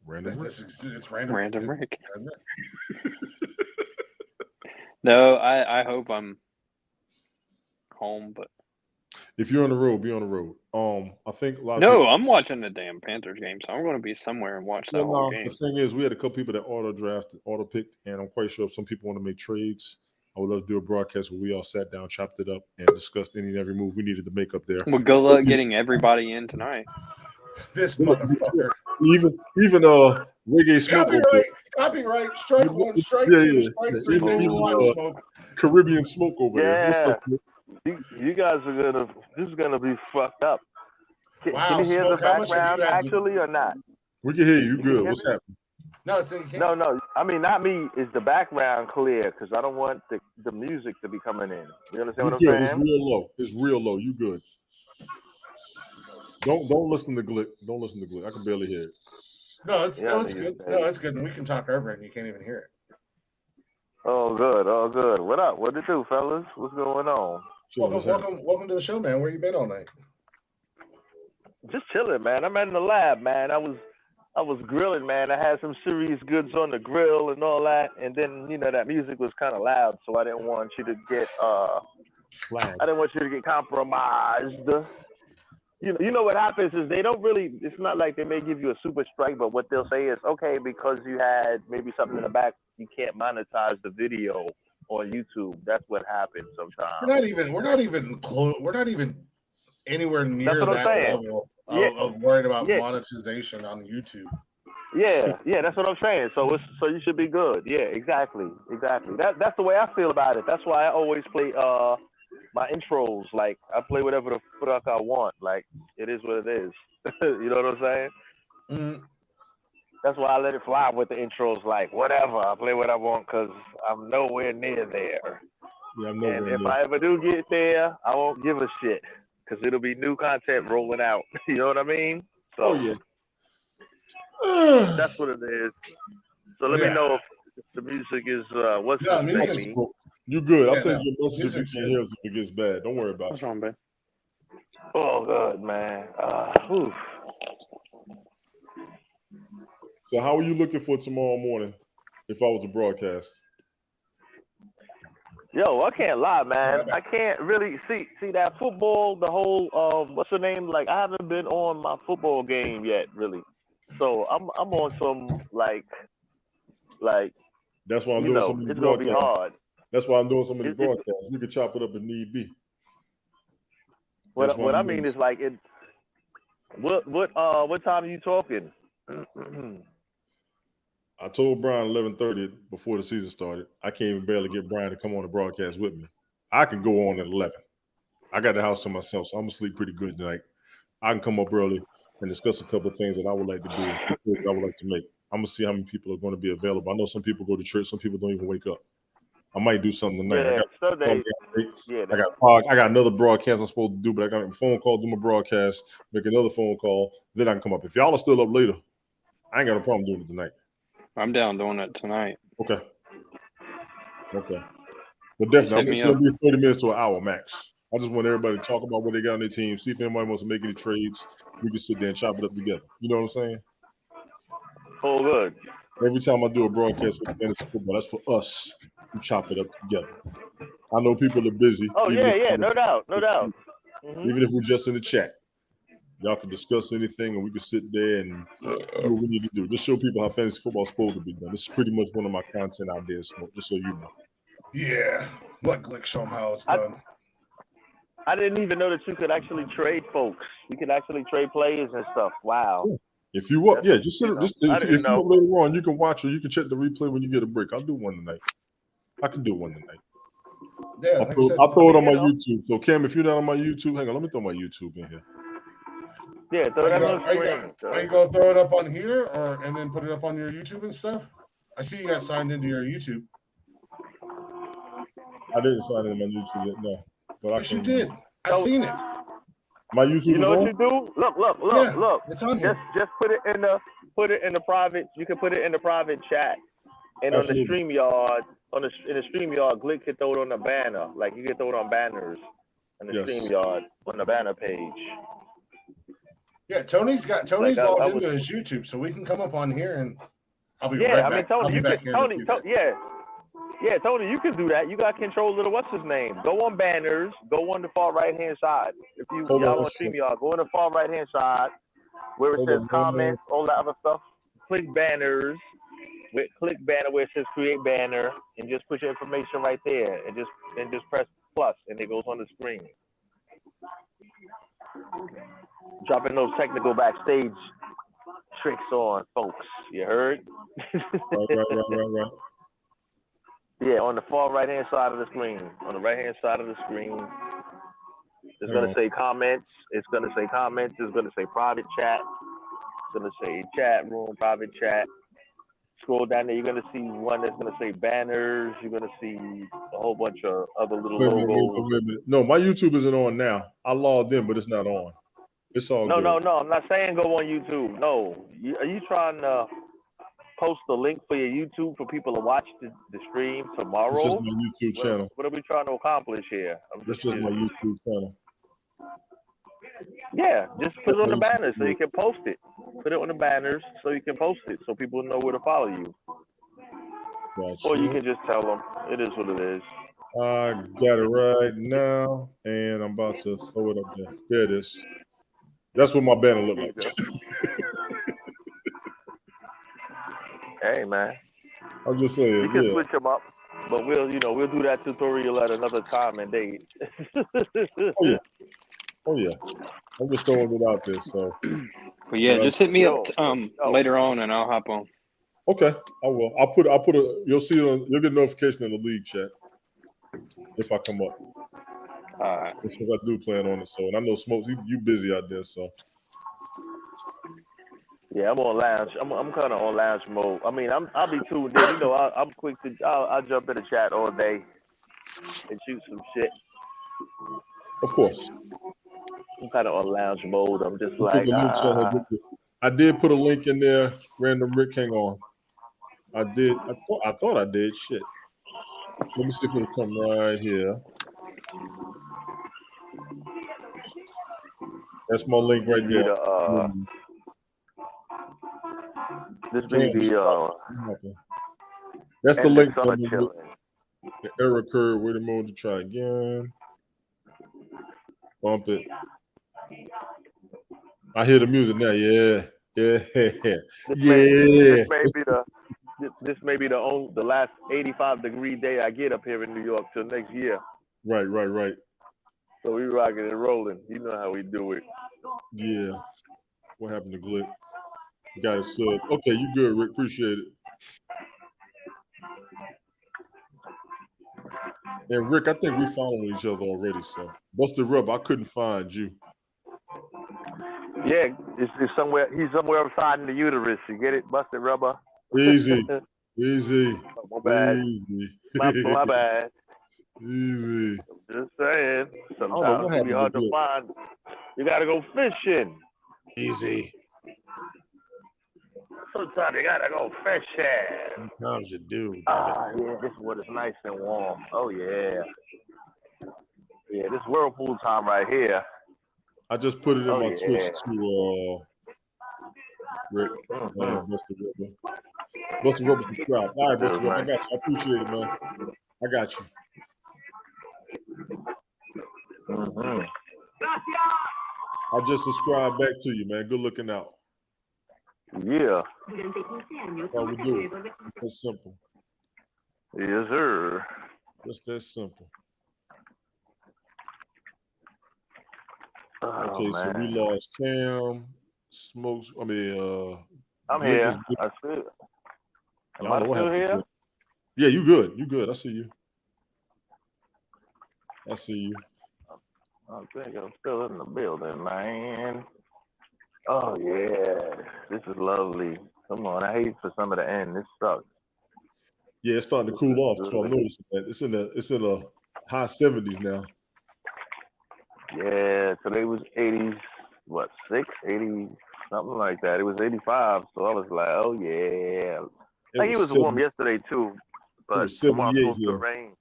Random Rick. It's random. Random Rick. No, I hope I'm home, but if you're on the road, be on the road. I think a lot of no, I'm watching the damn Panthers game, so I'm going to be somewhere and watch that whole game. The thing is, we had a couple people that auto picked, and I'm quite sure if some people want to make trades, I would love to do a broadcast where we all sat down, chopped it up, and discussed any and every move we needed to make up there. Well, good luck getting everybody in tonight. This motherfucker. Even reggae smoke. Copyright. Strike one, strike two, strike three. Smoke. Caribbean smoke over there. What's up, you guys are this is gonna be fucked up. Wow, can you hear Smoke, the background actually or not? We can hear you. Good. What's happening? No, it's okay. No. I mean, not me. Is the background clear? Because I don't want the music to be coming in. You understand what I'm saying? It's real low. It's real low. You good? Don't listen to Glick. Don't listen to Glick. I can barely hear it. No, it's good. No, it's good. We can talk over it and you can't even hear it. Oh, good. What up? What it do, fellas? What's going on? Welcome to the show, man. Where you been all night? Just chilling, man. I'm in the lab, man. I was grilling, man. I had some serious goods on the grill and all that, and then that music was kind of loud, so I didn't want you to get compromised. You know what happens is they don't really. It's not like they may give you a super strike, but what they'll say is, okay, because you had maybe something in the back, you can't monetize the video on YouTube. That's what happens sometimes. We're not even anywhere near that level of worried about monetization on YouTube. Yeah, that's what I'm saying. So you should be good. Yeah, exactly. That's the way I feel about it. That's why I always play my intros. Like I play whatever the fuck I want. Like it is what it is. You know what I'm saying? Mm-hmm. That's why I let it fly with the intros. Like whatever, I play what I want because I'm nowhere near there. Yeah, I'm nowhere near. I ever do get there, I won't give a shit because it'll be new content rolling out. You know what I mean? So that's what it is. So let me know if the music is what's the music. You good? I'll send you a message if you can't hear us if it gets bad. Don't worry about it. What's wrong, babe? Oh, good, man. So how are you looking for tomorrow morning if I was to broadcast? Yo, I can't lie, man. I can't really see that football, the whole what's the name? Like I haven't been on my football game yet, really. So I'm on some like that's why I'm doing some of these broadcasts. It's gonna be hard. That's why I'm doing some of these broadcasts. We could chop it up if need be. What I mean is like what time are you talking? I told Brian 11:30 before the season started. I can't even barely get Brian to come on the broadcast with me. I can go on at 11. I got the house to myself, so I'm gonna sleep pretty good tonight. I can come up early and discuss a couple of things that I would like to do and some things I would like to make. I'm gonna see how many people are going to be available. I know some people go to church, some people don't even wake up. I might do something tonight. I got another broadcast I'm supposed to do, but I got a phone call, do my broadcast, make another phone call, then I can come up. If y'all are still up later, I ain't got a problem doing it tonight. I'm down doing it tonight. Okay. But definitely, it's going to be 30 minutes to an hour max. I just want everybody to talk about what they got on their team, see if anybody wants to make any trades. We can sit there and chop it up together. You know what I'm saying? Oh, good. Every time I do a broadcast with fantasy football, that's for us to chop it up together. I know people are busy. Oh, yeah, no doubt. Mm-hmm. Even if we're just in the chat. Y'all can discuss anything and we can sit there and do what we need to do. Just show people how fantasy football is supposed to be done. This is pretty much one of my content ideas, just so you know. Yeah. Let Glick show him how it's done. I didn't even know that you could actually trade folks. You could actually trade players and stuff. Wow. Yeah. If you want, yeah, just if you later on, you can watch or you can check the replay when you get a break. I'll do one tonight. I can do one tonight. Yeah, I'll throw it on my YouTube. So Cam, if you're not on my YouTube, hang on, let me throw my YouTube in here. Yeah, throw that on the screen. Are you gonna throw it up on here and then put it up on your YouTube and stuff? I see you got signed into your YouTube. I didn't sign in my YouTube yet, no. But yes, you did. I seen it. My YouTube. You know what you do? Look. It's on here. Just put it in the private. You can put it in the private chat, and Absolutely. in the StreamYard, Glick can throw it on the banner. Like you can throw it on banners in the StreamYard on the banner page. Yeah, Tony's logged into his YouTube, so we can come up on here and I'll be right back. I mean, Tony, you can do that. You got control of the what's his name. Go on banners. Go on the far right hand side. If y'all on StreamYard, go on the far right hand side where it says comments, all that other stuff. Click banners. Click banner where it says create banner, and just put your information right there, and just press plus, and it goes on the screen. Dropping those technical backstage tricks on folks. You heard? Right. Yeah, on the far right hand side of the screen. On the right hand side of the screen, it's gonna say comments. It's gonna say comments. It's gonna say private chat. It's gonna say chat room, private chat. Scroll down there. You're gonna see one that's gonna say banners. You're gonna see a whole bunch of other little logos. Wait a minute. No, my YouTube isn't on now. I logged in, but it's not on. It's all good. No. I'm not saying go on YouTube. No. Are you trying to post the link for your YouTube for people to watch the stream tomorrow? It's just my YouTube channel. What are we trying to accomplish here? It's just my YouTube channel. Yeah, just put it on the banners so you can post it. Put it on the banners so you can post it so people know where to follow you. Gotcha. Or you can just tell them it is what it is. I got it right now, and I'm about to throw it up there. There it is. That's what my banner look like. Hey man, I'm just saying. You can switch them up, but we'll do that tutorial at another time and date. Oh yeah. I'm just throwing it out there. So. But yeah, just hit me up later on, and I'll hop on. Okay, I will. I'll put you'll see it you'll get a notification in the league chat if I come up. All right. Since I do plan on it, so and I know Smokes, you busy out there, so. Yeah, I'm on lounge. I'm kind of on lounge mode. I mean, I'll be tuned in. I'm quick to. I'll jump in the chat all day and shoot some shit. Of course. I'm kind of on lounge mode. I'm just like. I did put a link in there. Random Rick, hang on. I did. I thought I did. Shit. Let me see if it'll come right here. That's my link right there. This be the. That's the link. The error occurred. Wait a moment to try again. Bump it. I hear the music now. Yeah. This may be the last 85-degree day I get up here in New York till next year. Right. So we rocking and rolling. You know how we do it. Yeah. What happened to Glick? Got it sub. Okay, you good, Rick. Appreciate it. And Rick, I think we following each other already. So Busted Rubber, I couldn't find you. Yeah, it's somewhere. He's somewhere outside in the uterus. You get it, Busted Rubber? Easy. My bad. Easy. My bad. Easy. Just saying. Sometimes it can be hard to find. You gotta go fishing. Easy. Sometimes you gotta go fishing. Sometimes you do. Yeah, this is what it's nice and warm. Oh yeah. Yeah, this whirlpool time right here. I just put it in my Twitch to Rick. Busted Rubber subscribe. All right, Busted Rubber, I got you. I appreciate it, man. I got you. I just subscribed back to you, man. Good looking out. Yeah. That's how we do it. It's simple. Yes, sir. Just that simple. Oh, okay, so we lost Cam, Smokes. I mean, I'm here. I see it. Am I still here? Yeah, you good. You good. I see you. I think I'm still in the building, man. Oh yeah, this is lovely. Come on, I hate for some of the end. This sucks. Yeah, it's starting to cool off. So I'm noticing that it's in the high 70s now. Yeah, today was 80s, 80, something like that. It was 85, so I was like, oh yeah. It was warm yesterday too, but tomorrow's supposed to rain.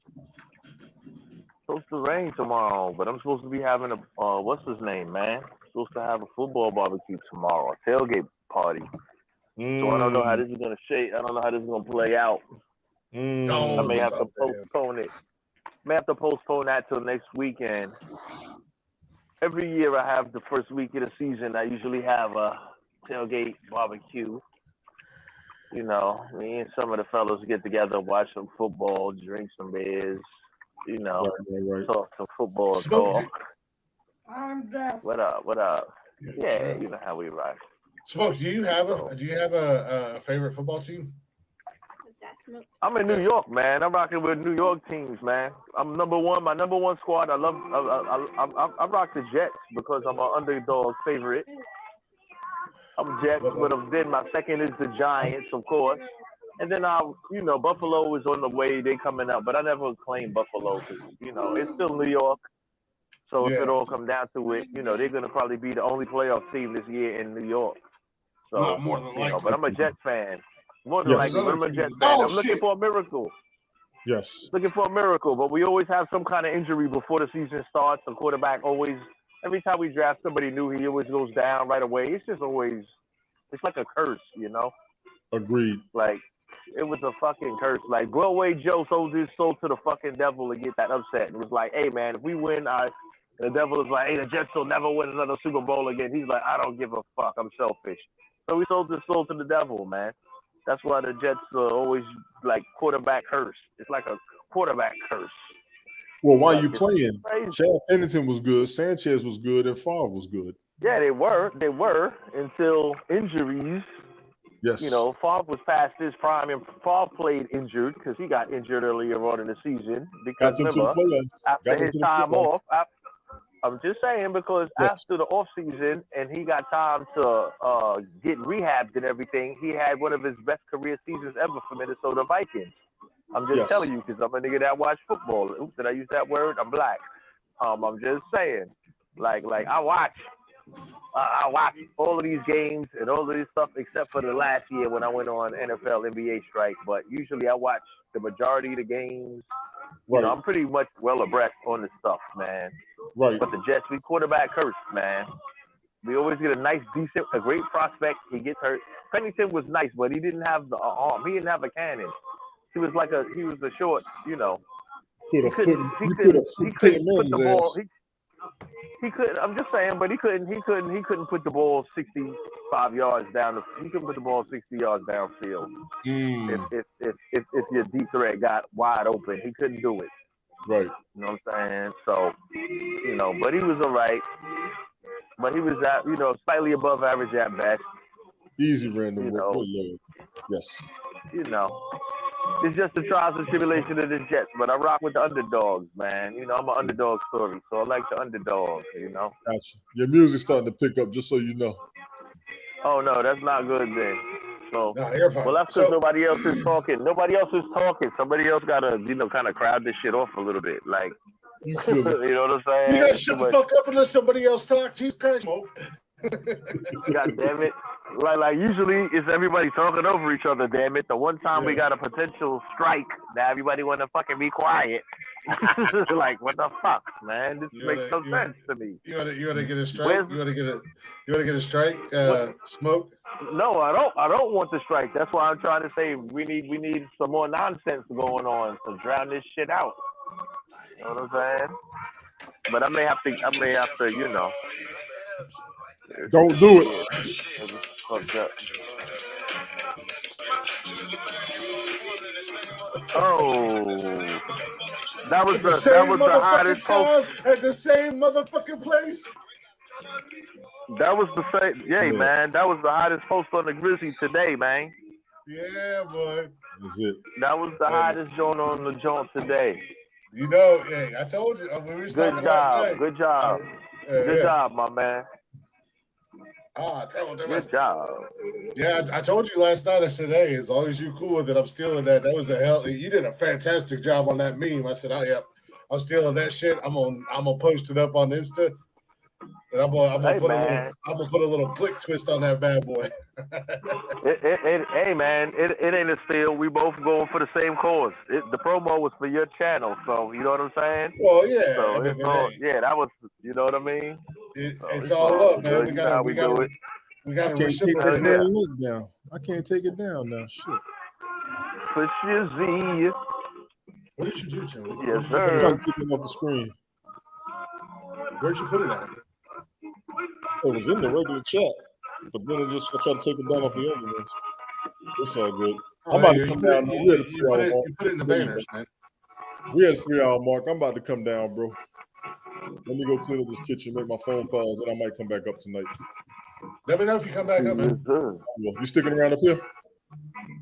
Supposed to rain tomorrow, but I'm supposed to be having a what's his name, man? Supposed to have a football barbecue tomorrow, a tailgate party. So I don't know how this is gonna shape. I don't know how this is gonna play out. I may have to postpone it. May have to postpone that till next weekend. Every year I have the first week of the season. I usually have a tailgate barbecue. You know, me and some of the fellas get together, watch some football, drink some beers. You know, talk some football talk. I'm down. What up? Yeah, you know how we rock. Smoke, do you have a favorite football team? I'm in New York, man. I'm rocking with New York teams, man. I'm number one. My number one squad. I rock the Jets because I'm an underdog favorite. I'm Jets, but then my second is the Giants, of course. And then Buffalo is on the way. They coming up, but I never claim Buffalo because it's still New York. So if it all come down to it, they're gonna probably be the only playoff team this year in New York. So more than likely. But I'm a Jets fan. More than likely, but I'm a Jets fan. I'm looking for a miracle. Yes. Looking for a miracle, but we always have some kind of injury before the season starts. The quarterback always, every time we draft somebody new, he always goes down right away. It's just always, it's like a curse, Agreed. Like, it was a fucking curse. Like, Broadway Joe sold his soul to the fucking devil to get that upset. It was like, hey, man, if we win, the devil is like, hey, the Jets will never win another Super Bowl again. He's like, I don't give a fuck. I'm selfish. So we sold his soul to the devil, man. That's why the Jets are always like quarterback curse. It's like a quarterback curse. Well, while you playing, Chad Pennington was good, Sanchez was good, and Favre was good. Yeah, they were until injuries. Yes. Favre was past his prime, and Favre played injured because he got injured earlier on in the season. Because remember, after his time off, I'm just saying because after the offseason and he got time to get rehabbed and everything, he had one of his best career seasons ever for Minnesota Vikings. I'm just telling you because I'm a nigga that watch football. Oops, did I use that word? I'm black. I'm just saying, like I watch all of these games and all of this stuff except for the last year when I went on NFL NBA strike. But usually I watch the majority of the games. Right. I'm pretty much well abreast on this stuff, man. Right. But the Jets, we quarterback cursed, man. We always get a great prospect. He gets hurt. Pennington was nice, but he didn't have the arm. He didn't have a cannon. He was a short, He couldn't put the ball. He could. I'm just saying, but he couldn't put the ball 65 yards down. He couldn't put the ball 60 yards downfield. If your deep threat got wide open, he couldn't do it. Right. You know what I'm saying? So, but he was all right. But he was at, slightly above average at best. Easy random. Yes. It's just the trials and tribulations of the Jets, but I rock with the underdogs, man. I'm an underdog story, so I like the underdogs, Gotcha. Your music's starting to pick up, just so you know. Oh, no, that's not good then. So, you're fine. Well, that's because nobody else is talking. Nobody else is talking. Somebody else got to, kind of crowd this shit off a little bit. Like, you know what I'm saying? You got to shut the fuck up and let somebody else talk. Jesus Christ, Smoke. God damn it. Like usually it's everybody talking over each other, damn it. The one time we got a potential strike, now everybody want to fucking be quiet. Like, what the fuck, man? This makes no sense to me. You want to get a strike? You want to get a strike? Smoke? No, I don't want the strike. That's why I'm trying to say we need some more nonsense going on to drown this shit out. You know what I'm saying? But I may have to, Don't do it. Oh. That was at the the same hottest motherfucking post. time at the same motherfucking place. That was the same. Yeah, man. That was the hottest post on the Grizzly today, man. Yeah, boy. That's it. That was the hottest joint on the joint today. You know, hey, I told you when we was Good talking last night. Good job. Good job, my man. Good job. Yeah, I told you last night. I said, "Hey, as long as you're cool with it, I'm stealing that." That was a hell. You did a fantastic job on that meme. I said, "Oh yeah, I'm stealing that shit. I'm gonna post it up on Insta, and I'm gonna put a little click twist on that bad boy." Hey man, it ain't a steal. We both going for the same cause. The promo was for your channel, so you know what I'm saying? Well, yeah. So I mean, that was, you know what I mean? It's all up, man. We got to can't take that damn link down. I can't take it down now. Shit. For Shizzy. What did you do, Joey? Yes, sir. I'm trying to take it off the screen. Where'd you put it at? It was in the regular chat, but then I tried to take it down off the other ones. It's all good. I'm about to come down. We had a 3-hour mark. You put it in the banners, man. We had a 3-hour mark. I'm about to come down, bro. Let me go clean up this kitchen, make my phone calls, and I might come back up tonight. Let me know if you come back up, man. You sticking around up here?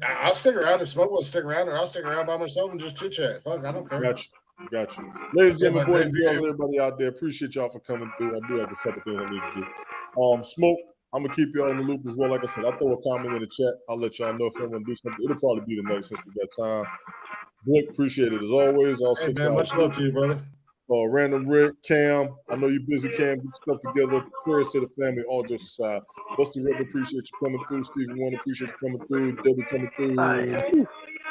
I'll stick around if Smoke will stick around, or I'll stick around by myself and just chit chat. Fuck, I don't care. Got you. Ladies and gentlemen, boys and girls, everybody out there, appreciate y'all for coming through. I do have a couple things I need to do. Smoke, I'm gonna keep y'all in the loop as well. Like I said, I'll throw a comment in the chat. I'll let y'all know if I want to do something. It'll probably be tonight since we got time. Blick, appreciate it as always. All 6 man, hours. much love to you, brother. Random Rick, Cam, I know you're busy, Cam. Get stuff together. Prayers to the family, all jokes aside. Busty Rebel, appreciate you coming through. Stephen Warner, appreciate you coming through. Debbie coming through.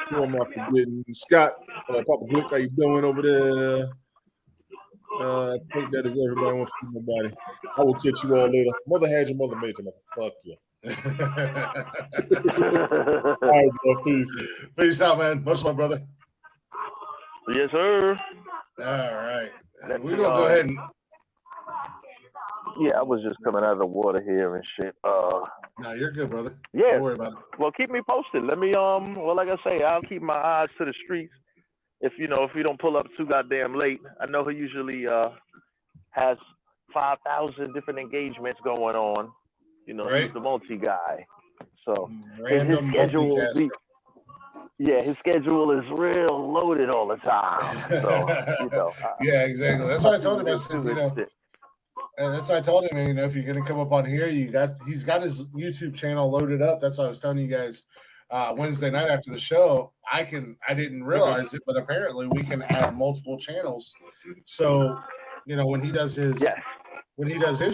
Who am I forgetting? Scott, Papa Glick, how you doing over there? I think that is everybody. I won't forget nobody. I will catch you all later. Mother had your mother made your mother. Fuck you. All right, bro. Peace. Peace out, man. Much love, brother. Yes, sir. All right. We're going to go ahead and... Yeah, I was just coming out of the water here and shit. No, you're good, brother. Yeah. Don't worry about it. Well, keep me posted. Let me, well, like I say, I'll keep my eyes to the streets. If you don't pull up too goddamn late. I know he usually has 5,000 different engagements going on. Right. He's the multi guy. So his schedule his schedule is real loaded all the time. So, yeah, exactly. That's what I told him. I said, and that's what I told him, if you're gonna come up on here, he's got his YouTube channel loaded up. That's what I was telling you guys Wednesday night after the show. I didn't realize it, but apparently we can add multiple channels. So, when he does his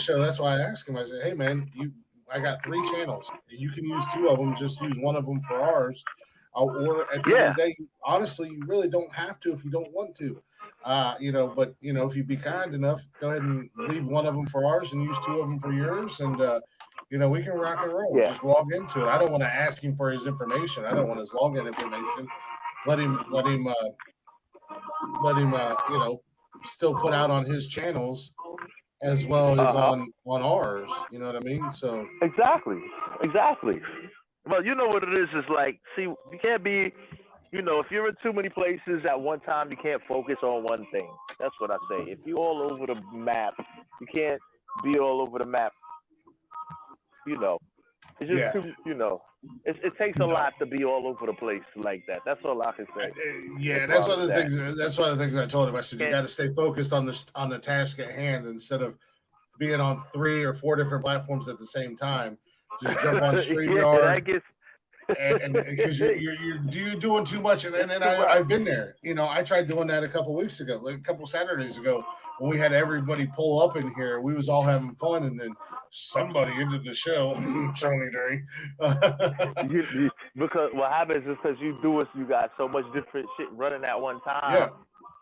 show, that's why I asked him. I said, "Hey, man, I got 3 channels. You can use 2 of them. Just use one of them for ours. Or at the end of the day, honestly, you really don't have to if you don't want to. But if you be kind enough, go ahead and leave one of them for ours and use 2 of them for yours, and we can rock and roll. Just log into it. I don't want to ask him for his information. I don't want his login information. Let him still put out on his channels as well as on ours. You know what I mean? So exactly. Well, you know what it is like, see, you can't be, if you're in too many places at one time, you can't focus on one thing. That's what I say. If you're all over the map, you can't be all over the map. It's just too, it takes a lot to be all over the place like that. That's all I can say. That's one of the things. That's one of the things I told him. I said, you got to stay focused on the task at hand instead of being on 3 or 4 different platforms at the same time. Just jump on StreamYard, and because you're doing too much, and I've been there. I tried doing that a couple weeks ago, like a couple Saturdays ago, when we had everybody pull up in here. We was all having fun, and then somebody ended the show. Tony Dre. Because what happens is because you got so much different shit running at one time. Yeah.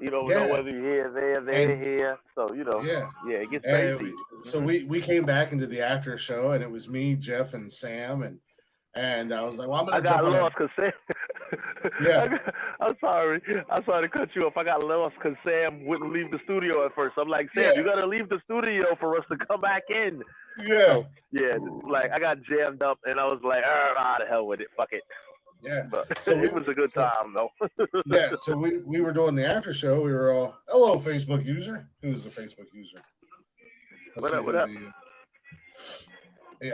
You don't know whether you're here, there, here. So, it gets crazy. So we came back into the after show, and it was me, Jeff, and Sam, and I was like, well, I'm going to jump on. I got lost because Sam. I'm sorry to cut you off. I got lost because Sam wouldn't leave the studio at first. I'm like, Sam, you got to leave the studio for us to come back in. Yeah. So, like I got jammed up, and I was like, the hell with it. Fuck it. Yeah. But So it was a good time though. Yeah. So we were doing the after show. We were all, hello, Facebook user. Who's the Facebook user? What up?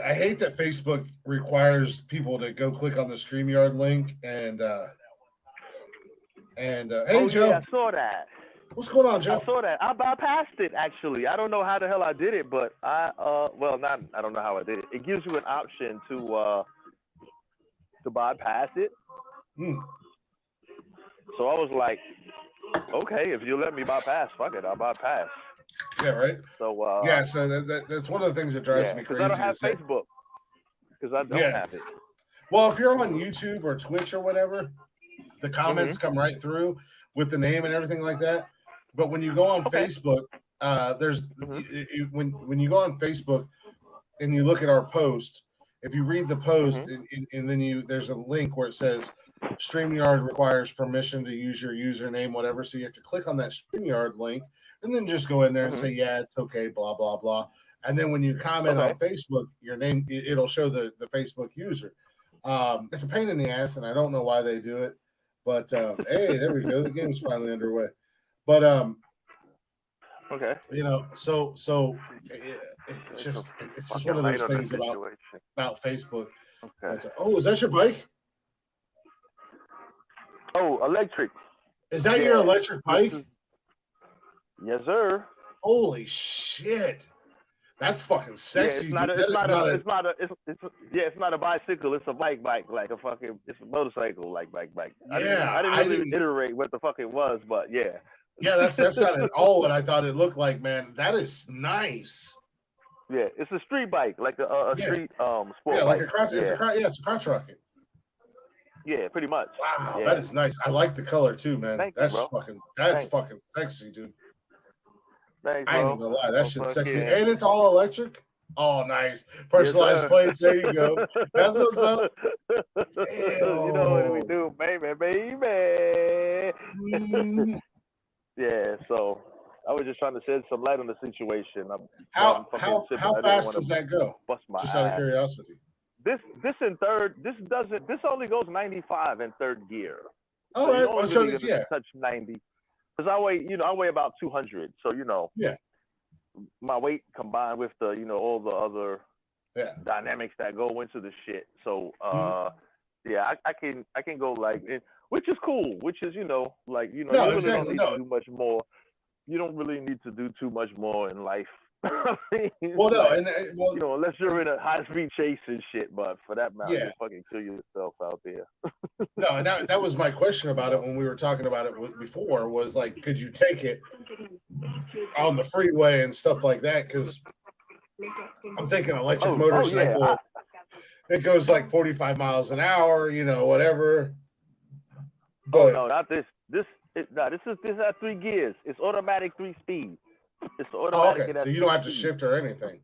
I hate that Facebook requires people to go click on the StreamYard link and hey, Joe. Yeah, I saw that. What's going on, Joe? I saw that. I bypassed it actually. I don't know how the hell I did it, but I don't know how I did it. It gives you an option to bypass it. So I was like, okay, if you let me bypass, fuck it, I'll bypass. Yeah, right. So yeah, so that's one of the things that drives me crazy. I don't have Facebook. Because I don't have it. Well, if you're on YouTube or Twitch or whatever, the comments come right through with the name and everything like that. But when you go on Facebook, there's when you go on Facebook and you look at our post, if you read the post and then there's a link where it says StreamYard requires permission to use your username, whatever. So you have to click on that StreamYard link and then just go in there and say, yeah, it's okay, blah, blah, blah. And then when you comment on Facebook, your name, it'll show the Facebook user. It's a pain in the ass, and I don't know why they do it. But hey, there we go. The game's finally underway. But you know, so it's just one of those things about Facebook. Oh, is that your bike? Oh, electric. Is that your electric bike? Yes, sir. Holy shit. That's fucking sexy. It's not a bicycle. It's a bike, like a fucking. It's a motorcycle, like bike. Yeah, I didn't really iterate what the fuck it was, but yeah. Yeah, that's not at all what I thought it looked like, man. That is nice. Yeah, it's a street bike, like a street sport. Yeah, like bike. a crotch. It's a crotch rocket. Yeah, pretty much. Wow, that is nice. I like the color too, man. That's fucking sexy, dude. Thanks, I ain't even gonna lie, that shit's sexy. And it's all electric. Oh, nice. Personalized plates. There you go. That's what's up. You know what we do, baby. Yeah, so I was just trying to shed some light on the situation. How fast does that go? Just out of curiosity. This only goes 95 in third gear. All so right. You only really touch 90. Because I weigh about 200. So my weight combined with the all the other dynamics that go into the shit. So I can go like, which is cool. Which is you don't really need to do much more. You don't really need to do too much more in life. Unless you're in a high-speed chase and shit, but for that matter, you fucking kill yourself out there. No, and that was my question about it when we were talking about it before, was like, could you take it on the freeway and stuff like that? Because I'm thinking electric motorcycle, it goes like 45 miles an hour, whatever. But, no, not this. This has 3 gears. It's automatic 3-speed. It's automatic. So you don't have to shift or anything.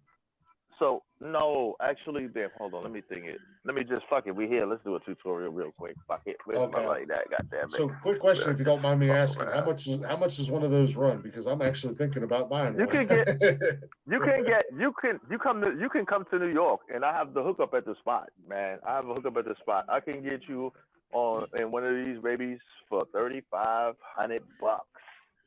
So no, actually, then hold on. Let me think it. Let me just fuck it. We here. Let's do a tutorial real quick. Fuck it. Like that. Goddamn it. So quick question, if you don't mind me asking, how much does one of those run? Because I'm actually thinking about buying one. You can come to New York, and I have the hookup at the spot, man. I have a hookup at the spot. I can get you in one of these babies for $3,500.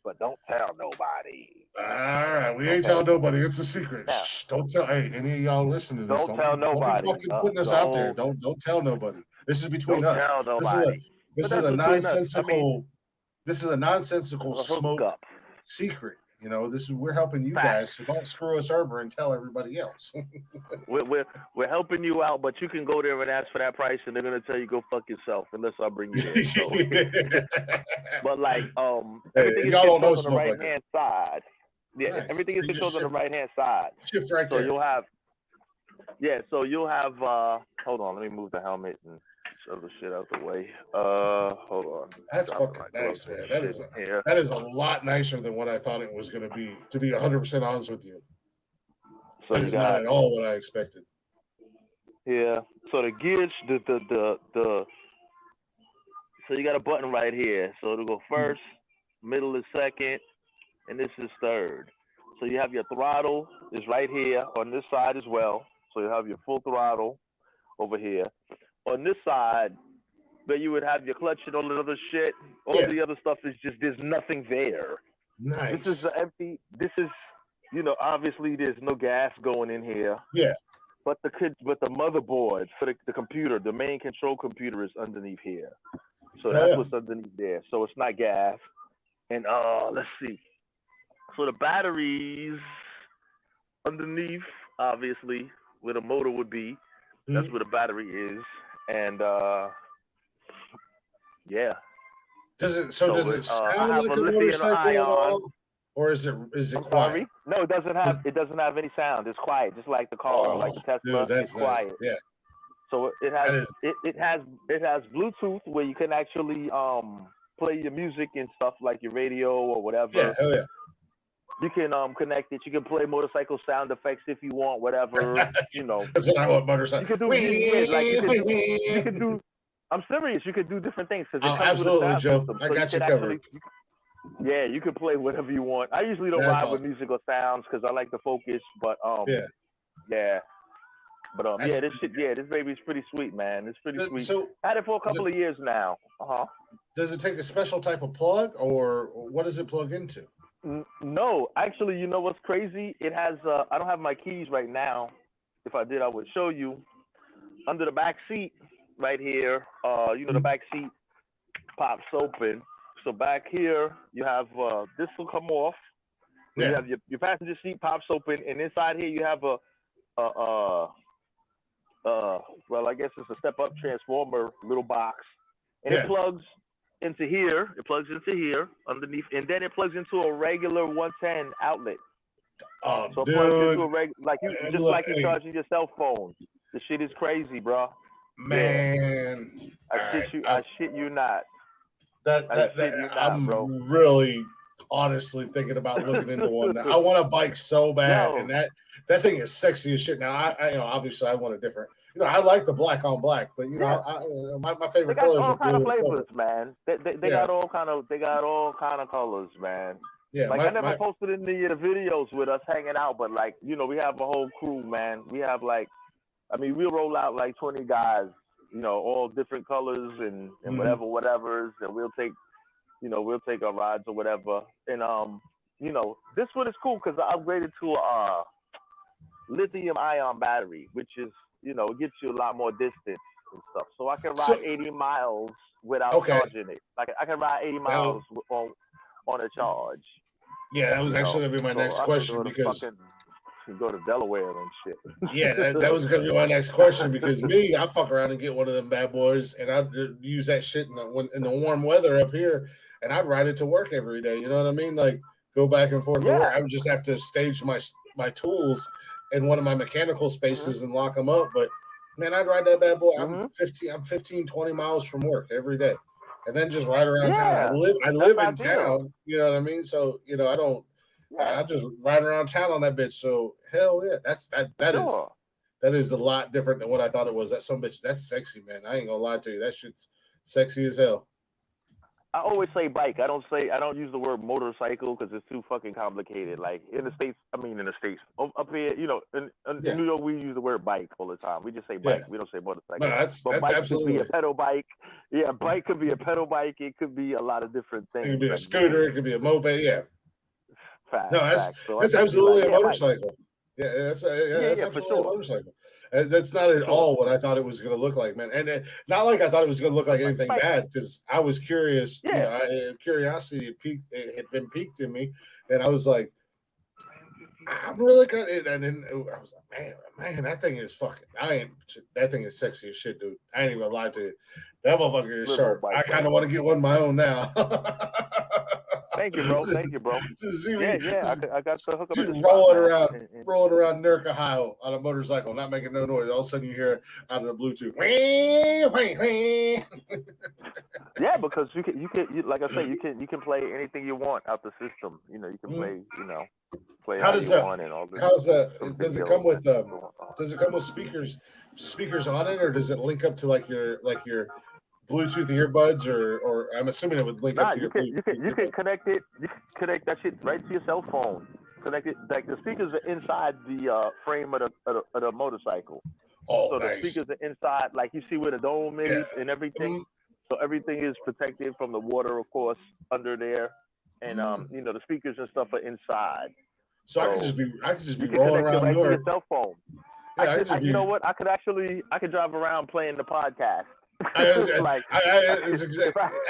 But don't tell nobody. All right, we ain't telling nobody. It's a secret. Yeah. Shh, don't tell. Hey, any of y'all listening to this? Don't tell nobody. Don't be fucking putting us out there. Don't tell nobody. This is between us. Don't tell nobody. This is a nonsensical. This is a nonsensical smoke secret. We're helping you guys, so don't screw us over and tell everybody else. we're helping you out, but you can go there and ask for that price, and they're gonna tell you go fuck yourself unless I bring you there. So. But everything is controlled on the right hand side. Yeah, nice. Everything is controlled on the right hand side. Shift right there. So you'll have. Hold on, let me move the helmet and shove the shit out the way. Hold on. That's fucking nice, man. That is a lot nicer than what I thought it was going to be. To be 100% honest with you, so that is not at all what I expected. Yeah. So the gears, so you got a button right here. So it'll go first, middle is second, and this is third. So you have your throttle is right here on this side as well. So you have your full throttle over here. On this side, where you would have your clutch and all the other shit. All the other stuff is just there's nothing there. Nice. This is empty. This is, obviously there's no gas going in here. Yeah. But the motherboard for the computer, the main control computer is underneath here. So that's what's underneath there. So it's not gas. And let's see. So the batteries underneath, obviously, where the motor would be, that's where the battery is. And yeah. Does it sound like a motorcycle at all? Or is it quiet? Sorry? No, it doesn't have any sound. It's quiet, just like the car, like the Tesla. Dude, it's quiet. Nice. Yeah. So it has Bluetooth where you can actually play your music and stuff like your radio or whatever. Yeah, hell yeah. You can connect it. You can play motorcycle sound effects if you want, whatever. That's what I want, motorcycle. You can do. I'm serious. You can do different things because absolutely, Joe. I got you covered. Yeah, you can play whatever you want. I usually don't ride with musical sounds because I like to focus. But yeah. But this baby's pretty sweet, man. It's pretty sweet. So, had it for a couple of years now. Does it take a special type of plug, or what does it plug into? No, actually, you know what's crazy? It has. I don't have my keys right now. If I did, I would show you. Under the back seat, right here. The back seat pops open. So back here, you have this will come off. You have your passenger seat pops open, and inside here you have well, I guess it's a step-up transformer little box, and it plugs into here. It plugs into here underneath, and then it plugs into a regular 110 outlet. So it plugs into a like you're charging your cell phone. The shit is crazy, bro. Man, I shit you not. I'm really honestly thinking about looking into one now. I want a bike so bad, and that thing is sexy as shit. Now, I obviously I want a different. I like the black on black, but my favorite colors are blue. They got all kind of flavors, man. They got all kind of colors, man. Yeah, I never posted any of the videos with us hanging out, but we have a whole crew, man. We have we'll roll out 20 guys. All different colors and whatever's, and we'll take our rides or whatever. And this one is cool because I upgraded to a lithium-ion battery, which is it gets you a lot more distance and stuff. So I can ride 80 miles without charging it. I can ride 80 miles on a charge. Yeah, that was actually gonna be my next question because. Go to Delaware and shit. Yeah, that was gonna be my next question because I fuck around and get one of them bad boys, and I'd use that shit in the warm weather up here, and I'd ride it to work every day. You know what I mean? Like go back and forth to work. I would just have to stage my tools in one of my mechanical spaces and lock them up. But man, I'd ride that bad boy. I'm 15, 20 miles from work every day, and then just ride around town. I live in town. You know what I mean? So I don't. I just ride around town on that bitch. So hell yeah, that is a lot different than what I thought it was. That some bitch, that's sexy, man. I ain't gonna lie to you. That shit's sexy as hell. I always say bike. I don't use the word motorcycle because it's too fucking complicated. Like in the States, up here, in New York, we use the word bike all the time. We just say bike. We don't say motorcycle. No, that's bike absolutely. Could be a pedal bike. Yeah, bike could be a pedal bike. It could be a lot of different things. It could be a scooter. It could be a moped. Yeah. Fact, no, that's absolutely a motorcycle. Yeah, that's absolutely sure. a motorcycle. That's not at all what I thought it was going to look like, man. And not like I thought it was going to look like anything bad, because I was curious. Curiosity had been piqued in me, and I was like, I'm really good. And then I was like, man, that thing is fucking. That thing is sexy as shit, dude. I ain't even gonna lie to you. That motherfucker is sharp. I kind of want to get one of my own now. Thank you, bro. I got to hook up. Just rolling around Newark, Ohio on a motorcycle, not making no noise. All of a sudden, you hear out of the Bluetooth. Yeah, because you can, like I say, you can play anything you want out the system. You can play, play how you want and all this. How's that? Does it come with speakers on it, or does it link up to like your Bluetooth earbuds, or I'm assuming it would link up to your Bluetooth. You can connect it. You can connect that shit right to your cell phone. Connect it. Like the speakers are inside the frame of the motorcycle. Oh, so nice. The speakers are inside, like you see where the dome is and everything. So everything is protected from the water, of course, under there, and you know, the speakers and stuff are inside. So I could just be you can rolling connect it around right to Newark. your cell phone. Yeah, You know what? I could drive around playing the podcast.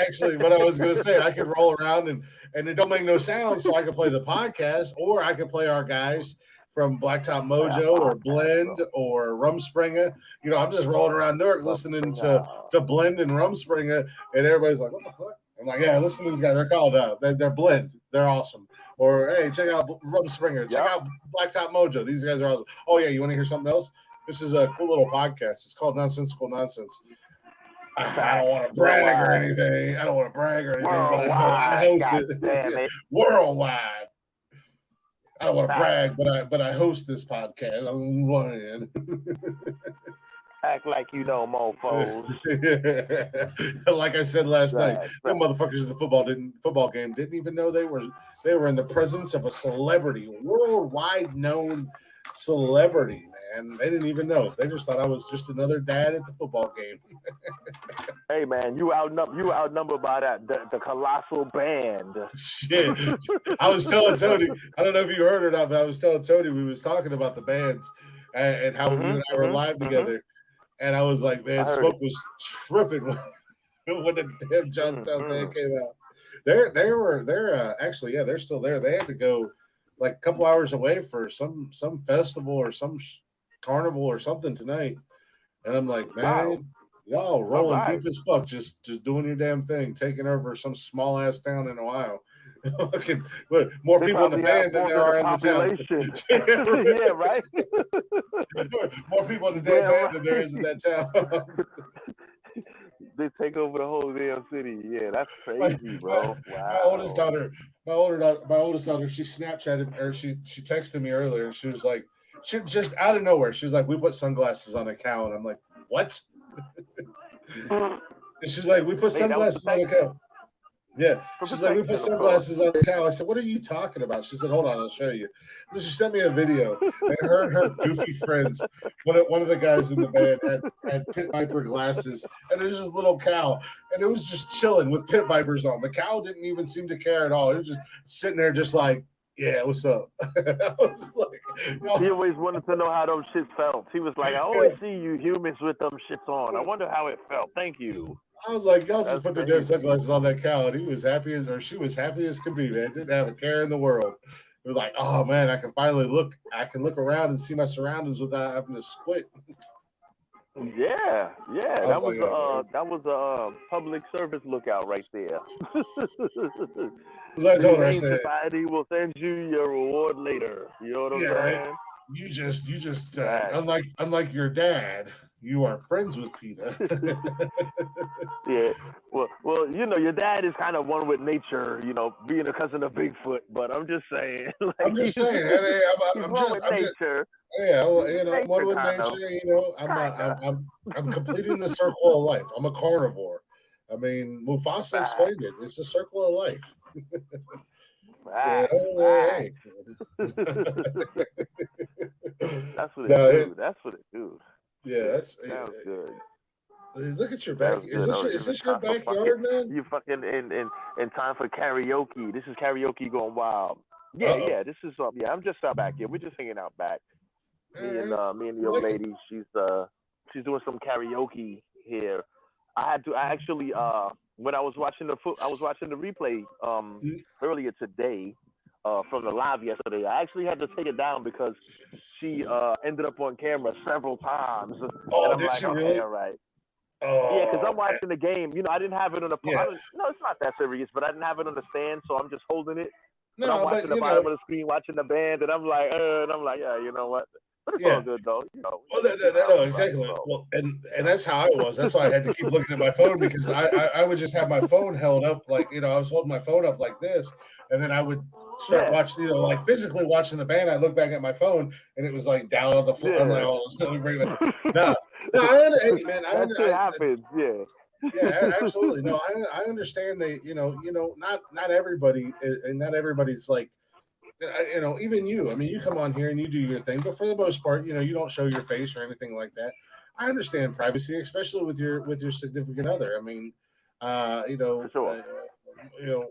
Actually, what I was going to say, I could roll around and it don't make no sound, so I could play the podcast, or I could play our guys from Blacktop Mojo or Blend or Rumspringa. You know, I'm just rolling around Newark listening to Blend and Rumspringa, and everybody's like, "What the fuck?" I'm like, "Yeah, listen to these guys. They're called they're Blend. They're awesome." Or, "Hey, check out Rumspringa. Check out Blacktop Mojo. These guys are awesome." Oh yeah, you want to hear something else? This is a cool little podcast. It's called Nonsensical Nonsense. I don't want to brag or anything. But I host it worldwide. I don't want to brag, but I host this podcast. I'm lying. Act like you know, mofos. Like I said last night, them motherfuckers in the football game didn't even know they were in the presence of a celebrity, worldwide known celebrity, man. They didn't even know. They just thought I was just another dad at the football game. Hey man, you outnumbered by the colossal band. Shit. I was telling Tony, I don't know if you heard or not, but I was telling Tony we was talking about the bands and how you and I were live together. And I was like, man, Smoke was tripping when the damn Johnstown band came out. They're actually, yeah, they're still there. They had to go like a couple hours away for some festival or some carnival or something tonight. And I'm like, man, y'all rolling deep as fuck, just doing your damn thing, taking over some small ass town in Ohio. More people in the band than there are in the town. Yeah, right. More people in the damn band than there is in that town. They take over the whole damn city. Yeah, that's crazy, bro. Wow. My oldest daughter, she Snapchatted or she texted me earlier and she was like, she just out of nowhere, she was like, "We put sunglasses on a cow," and I'm like, "What?" And she's like, "We put sunglasses on a cow." Yeah, she's like, "We put sunglasses on the cow." I said, "What are you talking about?" She said, "Hold on, I'll show you." So she sent me a video, and her goofy friends, one of the guys in the band had pit viper glasses, and there's this little cow, and it was just chilling with pit vipers on. The cow didn't even seem to care at all. It was just sitting there, just like, "Yeah, what's up?" I was like, he always wanted to know how those shits felt. He was like, "I always see you humans with them shits on. I wonder how it felt. Thank you." I was like, "Y'all just put their damn sunglasses on that cow," and she was happy as could be, man. Didn't have a care in the world. It was like, "Oh man, I can finally look. I can look around and see my surroundings without having to squint." Yeah. That was a public service lookout right there. I told her, I said, society will send you your reward later. You know what I'm saying? Right. You just unlike your dad, you are friends with PETA. Yeah. Well, you know, your dad is kind of one with nature, you know, being a cousin of Bigfoot. But I'm just saying. Like, I'm just saying. Hey, I'm one just with nature. Yeah, well, you know, I'm one with nature. You know, I'm completing the circle of life. I'm a carnivore. I mean, Mufasa explained it. It's a circle of life. Right. Hey. That's what it do. Yeah, that's good. Look at your back. Is this your backyard, man? You fucking in time for karaoke. This is karaoke going wild. Yeah. This is I'm just out back here. We're just hanging out back. Me and the old lady. She's doing some karaoke here. I actually when I was watching the replay earlier today from the live yesterday. I actually had to take it down because she ended up on camera several times. Oh, and I'm did like, she okay, really? All right. Oh, yeah, because I'm watching the game. You know, I didn't have it on the. Yeah. No, it's not that serious, but I didn't have it on the stand, so I'm just holding it. No, I'm watching the bottom of the screen, watching the band, and I'm like, yeah, you know what? But it's all good though, you know. Well, no, exactly. So. Well, and that's how I was. That's why I had to keep looking at my phone because I would just have my phone held up like, you know, I was holding my phone up like this, and then I would start watching, you know, like physically watching the band. I look back at my phone, and it was like down on the floor. Yeah. I'm like, oh, let me bring it back. No, hey, man, that happens. Yeah. Yeah, absolutely. No, I understand that. You know, not everybody, and not everybody's like. You know, even you. I mean, you come on here and you do your thing, but for the most part, you know, you don't show your face or anything like that. I understand privacy, especially with your significant other. I mean, You know, sure. You know,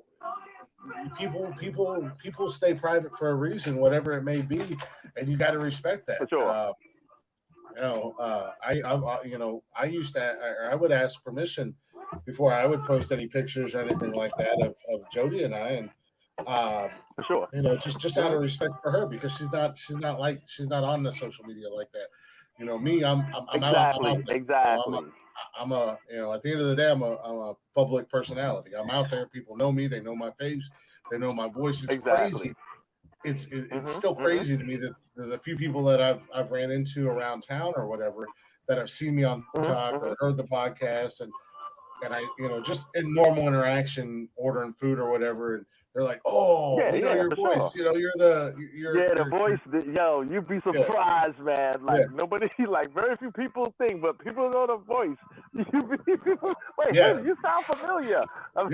people stay private for a reason, whatever it may be, and you got to respect that. For sure. You know, I used to, or I would ask permission before I would post any pictures or anything like that of Jody and I, and For sure. you know, just out of respect for her because she's not on the social media like that. You know, me, I'm Exactly. out there. Exactly. I'm a, you know, at the end of the day, I'm a public personality. I'm out there. People know me. They know my face. They know my voice. It's Exactly. crazy. It's still crazy to me that the few people that I've ran into around town or whatever that have seen me on TikTok or heard the podcast and I, you know, just in normal interaction, ordering food or whatever, and they're like, "Oh, we know your voice. Sure. You know, you're the voice. Yo, you'd be surprised, man. Like nobody, like very few people think, but people know the voice. Wait, hey, you sound familiar. I was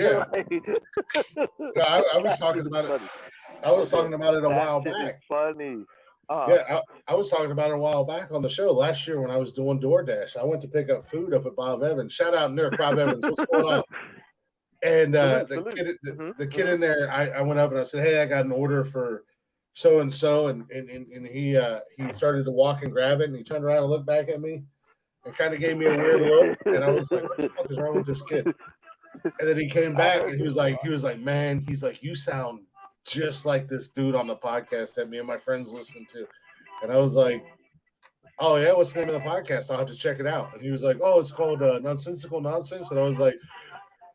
talking about it. I was talking about it a while back. Funny. I was talking about it a while back on the show last year when I was doing DoorDash. I went to pick up food up at Bob Evans. Shout out Nick, Bob Evans. What's going on? And the kid in there, I went up and I said, "Hey, I got an order for so and so," and he started to walk and grab it, and he turned around and looked back at me and kind of gave me a weird look, and I was like, "What the fuck is wrong with this kid?" And then he came back and he was like, "Man," he's like, "You sound just like this dude on the podcast that me and my friends listen to." And I was like, "Oh yeah, what's the name of the podcast? I'll have to check it out." And he was like, "Oh, it's called Nonsensical Nonsense." And I was like,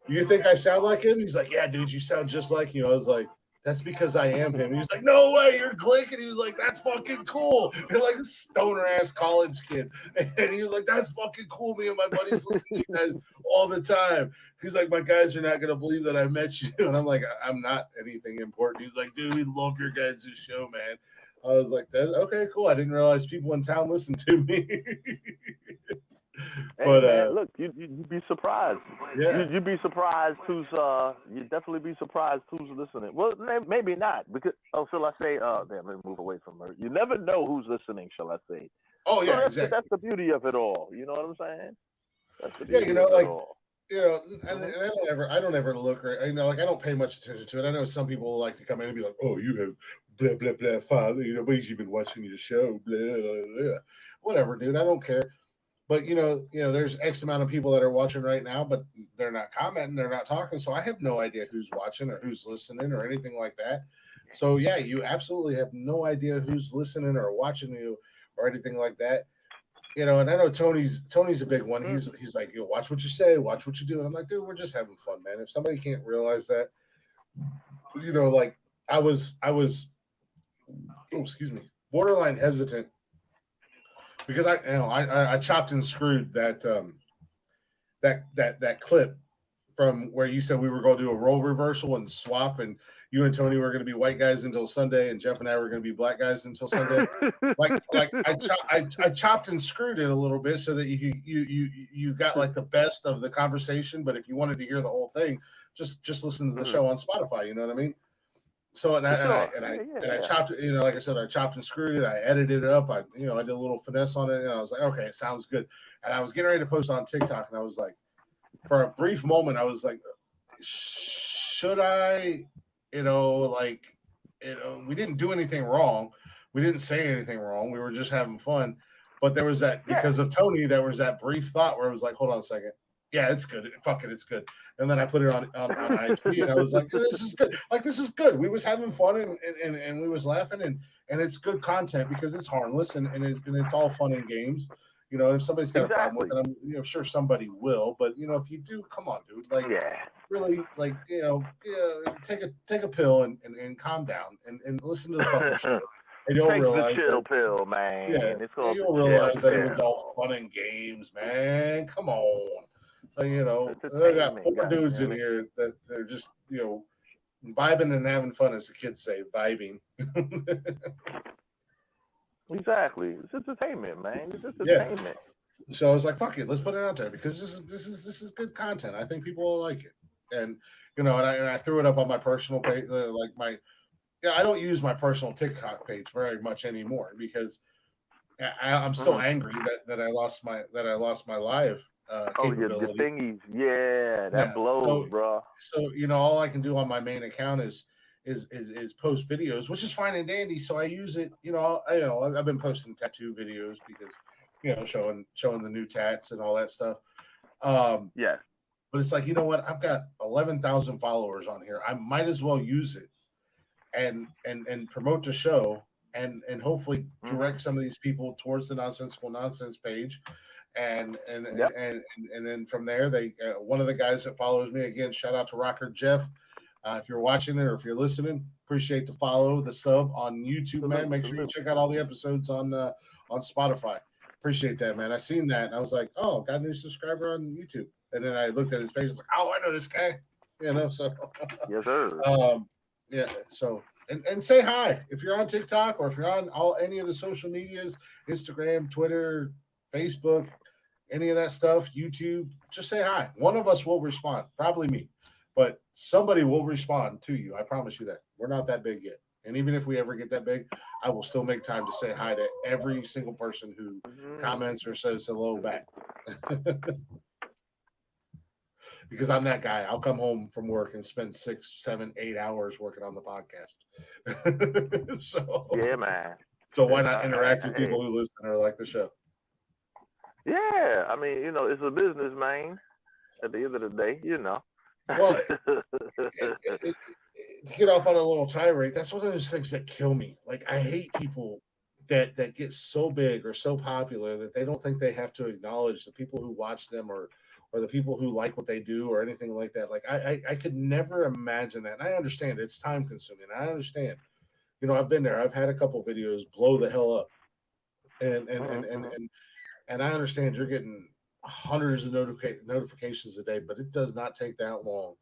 "You think I sound like him?" He's like, "Yeah, dude, you sound just like him." I was like, "That's because I am him." He was like, "No way, you're Glick." And he was like, "That's fucking cool." You're like a stoner ass college kid. And he was like, "That's fucking cool. Me and my buddies listen to you guys all the time." He's like, "My guys are not gonna believe that I met you." And I'm like, "I'm not anything important." He's like, "Dude, we love your guys' show, man." I was like, "That's okay, cool. I didn't realize people in town listen to me." Hey, But man, look, you'd be surprised. Yeah, you'd be surprised who's you'd definitely be surprised who's listening. Well, maybe not because shall I say? Damn, let me move away from her. You never know who's listening. Shall I say? Oh yeah, exactly. That's the beauty of it all. You know what I'm saying? That's the beauty of it all. You know, and I don't ever look, or you know, like I don't pay much attention to it. I know some people like to come in and be like, "Oh, you have blah blah blah fun. You know, but you've been watching your show, blah blah blah." Whatever, dude. I don't care. But you know, there's X amount of people that are watching right now, but they're not commenting, they're not talking. So I have no idea who's watching or who's listening or anything like that. So yeah, you absolutely have no idea who's listening or watching you or anything like that. You know, and I know Tony's a big one. He's like, "You watch what you say, watch what you do." And I'm like, "Dude, we're just having fun, man." If somebody can't realize that, you know, like I was, borderline hesitant because I chopped and screwed that that clip from where you said we were going to do a role reversal and swap, and you and Tony were going to be white guys until Sunday, and Jeff and I were going to be black guys until Sunday. I chopped and screwed it a little bit so that you got like the best of the conversation. But if you wanted to hear the whole thing, just listen to the show on Spotify. You know what I mean? So I chopped it. You know, like I said, I chopped and screwed it. I edited it up. I did a little finesse on it, and I was like, okay, it sounds good. And I was getting ready to post on TikTok, and I was like, for a brief moment, I was like, should I? We didn't do anything wrong. We didn't say anything wrong. We were just having fun. But there was that, because of Tony, there was that brief thought where it was like, hold on a second. Yeah, it's good. Fuck it, it's good. And then I put it on IG, and I was like, this is good. Like, this is good. We was having fun, and we was laughing, and it's good content because it's harmless, and it's all fun and games. You know, if somebody's got a problem with it, I'm sure somebody will. But if you do, come on, dude. Like, really, like, take a pill and calm down and listen to the fucking show. And you'll realize the chill pill, man. Yeah, you'll realize that it was all fun and games, man. Come on. I got four dudes in here that they're just, vibing and having fun, as the kids say, vibing. Exactly. It's entertainment, man. It's just entertainment. So I was like, fuck it, let's put it out there because this is good content. I think people will like it. And and I threw it up on my personal page, I don't use my personal TikTok page very much anymore because I'm still angry that I lost my live capability. Your thingies, that blows, bro. So all I can do on my main account is post videos, which is fine and dandy. So I use it. I've been posting tattoo videos because showing the new tats and all that stuff. But it's like, you know what? I've got 11,000 followers on here. I might as well use it and promote the show and hopefully direct some of these people towards the Nonsensical Nonsense page. And then from there, they one of the guys that follows me, again, shout out to Rocker Jeff. If you're watching it or if you're listening, appreciate the follow, the sub on YouTube, man. Make sure you check out all the episodes on Spotify. Appreciate that, man. I seen that and I was like, oh, got a new subscriber on YouTube. And then I looked at his page, I was like, oh, I know this guy. So yes, sir. So and say hi if you're on TikTok or if you're on any of the social medias, Instagram, Twitter, Facebook, any of that stuff, YouTube, just say hi. One of us will respond, probably me, but somebody will respond to you. I promise you that. We're not that big yet. And even if we ever get that big, I will still make time to say hi to every single person who comments or says hello back. Because I'm that guy. I'll come home from work and spend 6, 7, 8 hours working on the podcast. So yeah, man. So why not interact with people who listen or like the show? Yeah, I mean, it's a business, man. At the end of the day, Well, to get off on a little tirade, that's one of those things that kill me. Like, I hate people that get so big or so popular that they don't think they have to acknowledge the people who watch them or the people who like what they do or anything like that. Like, I could never imagine that. And I understand it's time consuming. I understand. I've been there. I've had a couple videos blow the hell up. And I understand you're getting hundreds of notifications a day, but it does not take that long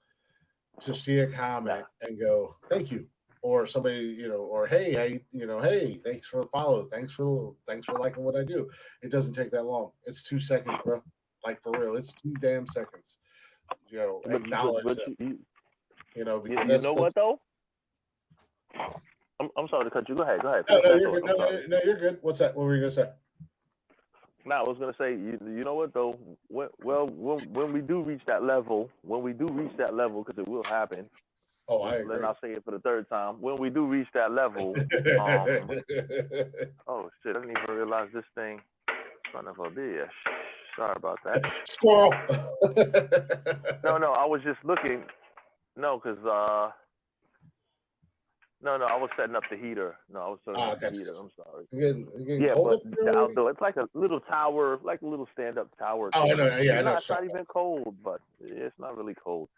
to see a comment and go, thank you. Or somebody, or hey, hey, thanks for the follow. Thanks for liking what I do. It doesn't take that long. It's 2 seconds, bro. Like, for real, it's 2 damn seconds. Acknowledge that. Because you know what though? I'm sorry to cut you. Go ahead. No, you're good. No, you're good. What's that? What were you gonna say? No, I was gonna say, you know what though? When we do reach that level, because it will happen. Oh, I agree. Then I'll say it for the third time. When we do reach that level, oh shit! I didn't even realize this thing. Son of a bitch. Sorry about that. Squirrel. No, I was just looking. No, because no, I was setting up the heater. No, I was setting up the heater. I'm sorry. Again, but the outdoor, it's like a little tower, like a little stand-up tower. Oh, I know. Yeah, I know. It's not even cold, but it's not really cold.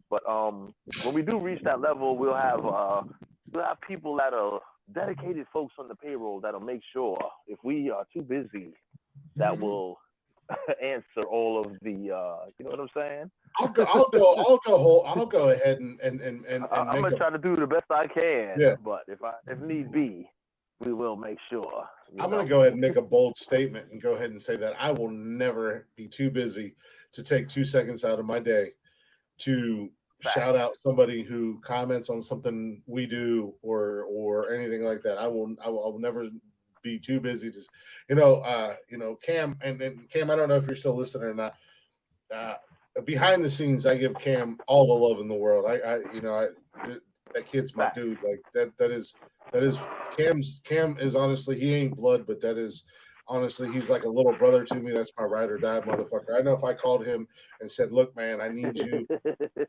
But when we do reach that level, we'll have people that are dedicated folks on the payroll that'll make sure if we are too busy, that will answer all of the. You know what I'm saying? I'll go ahead and I'm gonna try to do the best I can. Yeah. But if need be, we will make sure. I'm gonna go ahead and make a bold statement and go ahead and say that I will never be too busy to take 2 seconds out of my day to shout out somebody who comments on something we do or anything like that. I will never be too busy to, Cam and Cam, I don't know if you're still listening or not. Behind the scenes, I give Cam all the love in the world. That kid's my dude. Like that is Cam is honestly, he ain't blood, but that is honestly, he's like a little brother to me. That's my ride or die motherfucker. I know if I called him and said, look, man, I need you.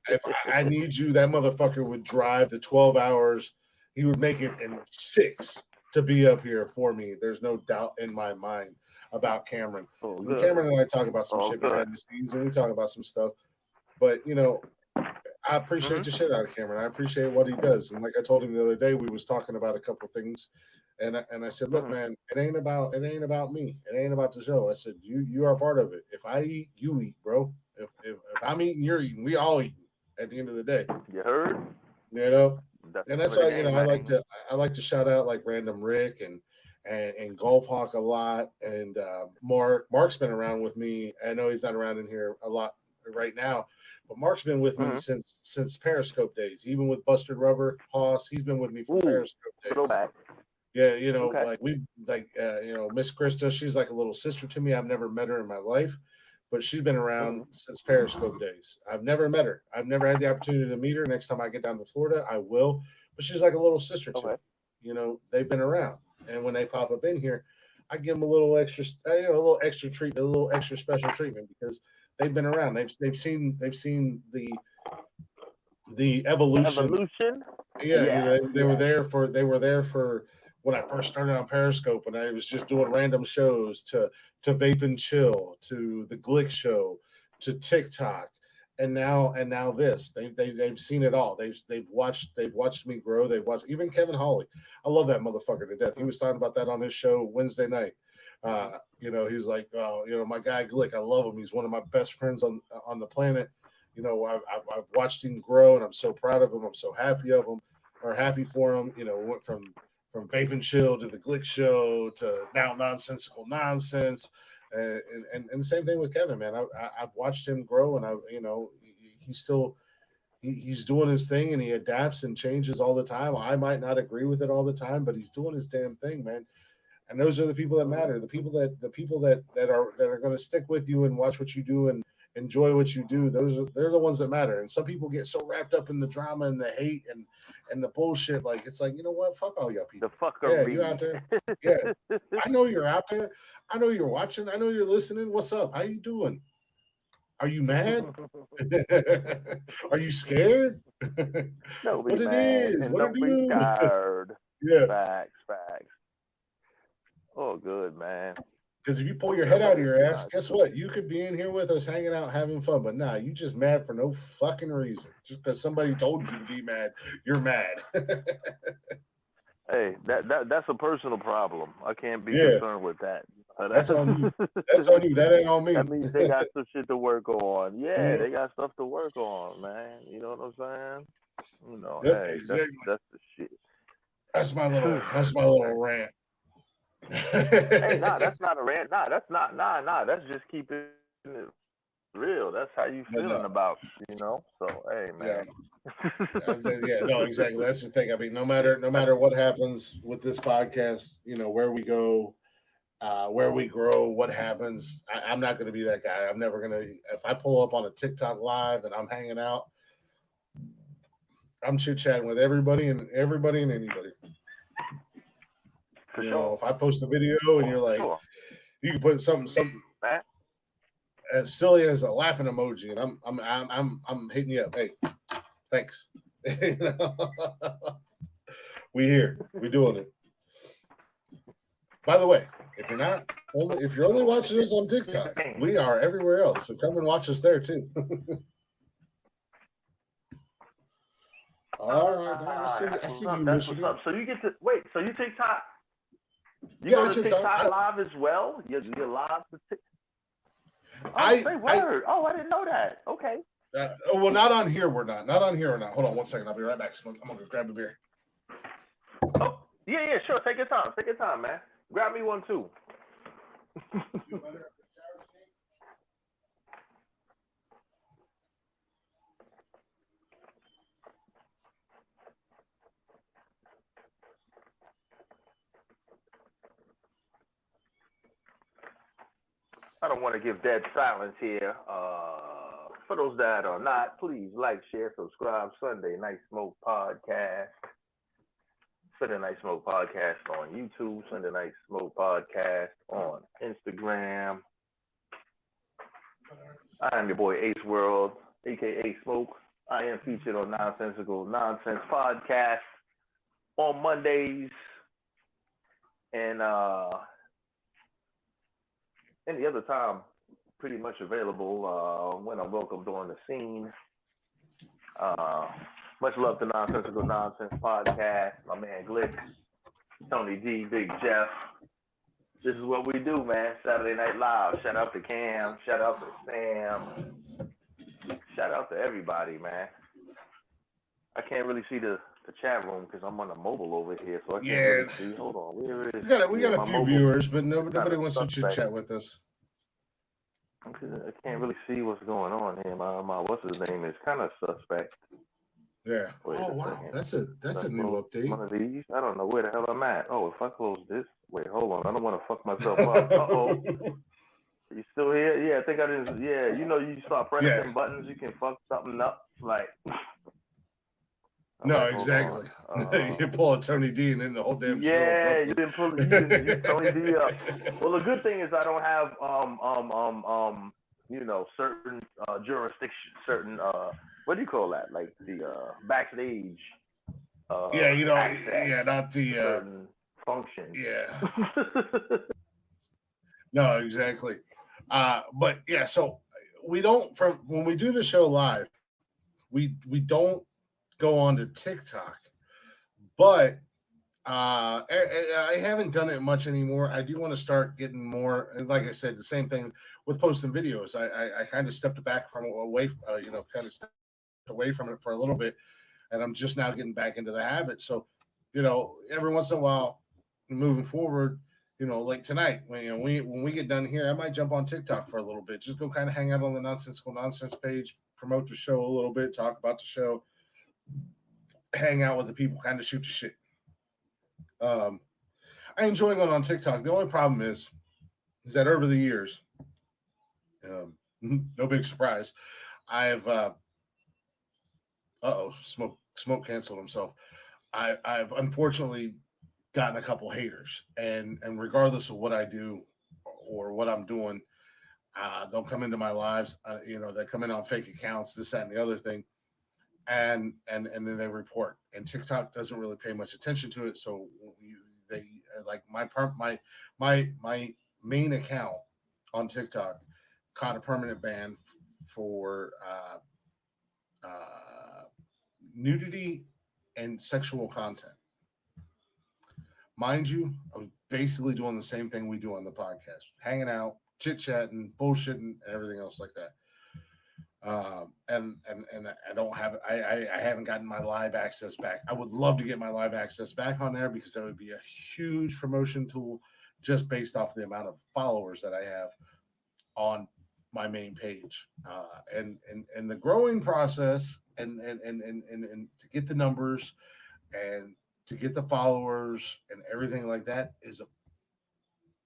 If I need you, that motherfucker would drive the 12 hours. He would make it in 6 to be up here for me. There's no doubt in my mind about Cameron. Cameron and I talk about some shit behind the scenes, and we talk about some stuff. But I appreciate the shit out of Cameron. I appreciate what he does. And like I told him the other day, we was talking about a couple things, and I said, look, man, it ain't about me. It ain't about the show. I said, you are part of it. If I eat, you eat, bro. If I'm eating, you're eating. We all eat at the end of the day. You heard? And that's why I like to shout out like Random Rick and Golf Hawk a lot, and Mark's been around with me. I know he's not around in here a lot right now, but Mark's been with me since Periscope days. Even with Busted Rubber, Hoss, he's been with me for Periscope days. Throwback. Yeah, like we Miss Krista, she's like a little sister to me. I've never met her in my life, but she's been around since Periscope days. I've never met her. I've never had the opportunity to meet her. Next time I get down to Florida, I will. But she's like a little sister to me. You know, they've been around, and when they pop up in here, I give them a little extra, a little extra treatment, a little extra special treatment because they've been around. They've seen the evolution. Yeah, you know, they were there for when I first started on Periscope, and I was just doing random shows to Vape and Chill, to the Glick Show, to TikTok, and now this. They've seen it all. They've watched me grow. They've watched even Kevin Hawley. I love that motherfucker to death. He was talking about that on his show Wednesday night. You know, he's like, oh, you know, my guy Glick, I love him. He's one of my best friends on the planet. You know, I've watched him grow, and I'm so proud of him. I'm so happy for him. You know, went from Vape and Chill to the Glick Show to now Nonsensical Nonsense, and the same thing with Kevin, man. I've watched him grow, and he's still he's doing his thing, and he adapts and changes all the time. I might not agree with it all the time, but he's doing his damn thing, man. And those are the people that matter. The people that are going to stick with you and watch what you do and enjoy what you do. They're the ones that matter. And some people get so wrapped up in the drama and the hate and the bullshit. Like, it's like, you know what? Fuck all y'all people. The fuckery. Yeah, you out there. Yeah, I know you're out there. I know you're watching. I know you're listening. What's up? How you doing? Are you mad? Are you scared? Nobody what mad. it is? And What it nobody do? scared. Yeah. Facts. Oh, good, man. Because if you pull your head out of your ass, guess what? You could be in here with us, hanging out, having fun. But nah, you just mad for no fucking reason. Just because somebody told you to be mad, you're mad. Hey, that's a personal problem. I can't be concerned with that. That's on you. That's on you. That ain't on me. That means they got some shit to work on. Yeah, they got stuff to work on, man. You know what I'm saying? You know, hey, exactly. that's the shit. That's my little rant. Hey, that's not a rant. That's just keeping it real. That's how you feeling about, you know. So, hey, man. Yeah, no, exactly. That's the thing. I mean, no matter what happens with this podcast, you know, where we go, where we grow, what happens, I'm not going to be that guy. I'm never going to. If I pull up on a TikTok live and I'm hanging out, I'm chit chatting with everybody and anybody. You know, if I post a video and you're like, you can put something as silly as a laughing emoji, and I'm hitting you up. Hey, thanks. You know? We doing it. By the way, if you're only watching us on TikTok, we are everywhere else. So come and watch us there too. All right, I see you, Michigan. So you get to wait. So you TikTok. You go to TikTok live as well? You're live to TikTok? Say word. I didn't know that. Okay. Well, not on here. We're not. Not on here. We're not. Hold on one second. I'll be right back. I'm going to grab a beer. Oh, yeah, sure. Take your time, man. Grab me one, too. I don't want to give dead silence here. For those that are not, please like, share, subscribe. Sunday Night Smoke Podcast. Sunday Night Smoke Podcast on YouTube. Sunday Night Smoke Podcast on Instagram. I am your boy Ace World, aka Smoke. I am featured on Nonsensical Nonsense Podcast on Mondays and any other time, pretty much available when I'm welcome during the scene. Much love to Nonsensical Nonsense Podcast, my man Glick, Tony D, Big Jeff. This is what we do, man. Saturday Night Live. Shout out to Cam. Shout out to Sam. Shout out to everybody, man. I can't really see the chat room because I'm on the mobile over here, so I can't really see. Hold on, we got a few viewers, but nobody wants to chit chat with us. I can't really see what's going on here. My what's his name is kind of suspect. Yeah. Wow, that's a new update. One of these. I don't know where the hell I'm at. Oh, if I close this, wait, hold on. I don't want to fuck myself up. You still here? Yeah, I think I didn't. Yeah, you know, you start pressing buttons, you can fuck something up. Like, no, exactly. You pull a Tony D and then the whole damn show. Yeah, you didn't pull. You didn't Tony D up. Well, the good thing is I don't have you know, certain jurisdiction, certain what do you call that? Like the backstage. Yeah, you know, access not the certain functions. Yeah. No, exactly. But yeah, so we don't from when we do the show live, we don't go on to TikTok, but I haven't done it much anymore. I do want to start getting more. And like I said, the same thing with posting videos. I kind of stepped back from away, kind of stepped away from it for a little bit, and I'm just now getting back into the habit. So, every once in a while, moving forward, like tonight, when we get done here, I might jump on TikTok for a little bit, just go kind of hang out on the Nonsensical Nonsense page, promote the show a little bit, talk about the show, hang out with the people, kind of shoot the shit. I enjoy going on TikTok. The only problem is that over the years, no big surprise, I've smoke canceled himself. I've unfortunately gotten a couple haters, and regardless of what I do or what I'm doing, they'll come into my lives. They come in on fake accounts, this, that, and the other thing, and then they report. And TikTok doesn't really pay much attention to it, so they like my main account on TikTok caught a permanent ban for nudity and sexual content. Mind you, I was basically doing the same thing we do on the podcast, hanging out, chit-chatting, bullshitting, and everything else like that. And I don't have I haven't gotten my live access back. I would love to get my live access back on there because that would be a huge promotion tool just based off the amount of followers that I have on my main page. And the growing process and to get the numbers and to get the followers and everything like that is a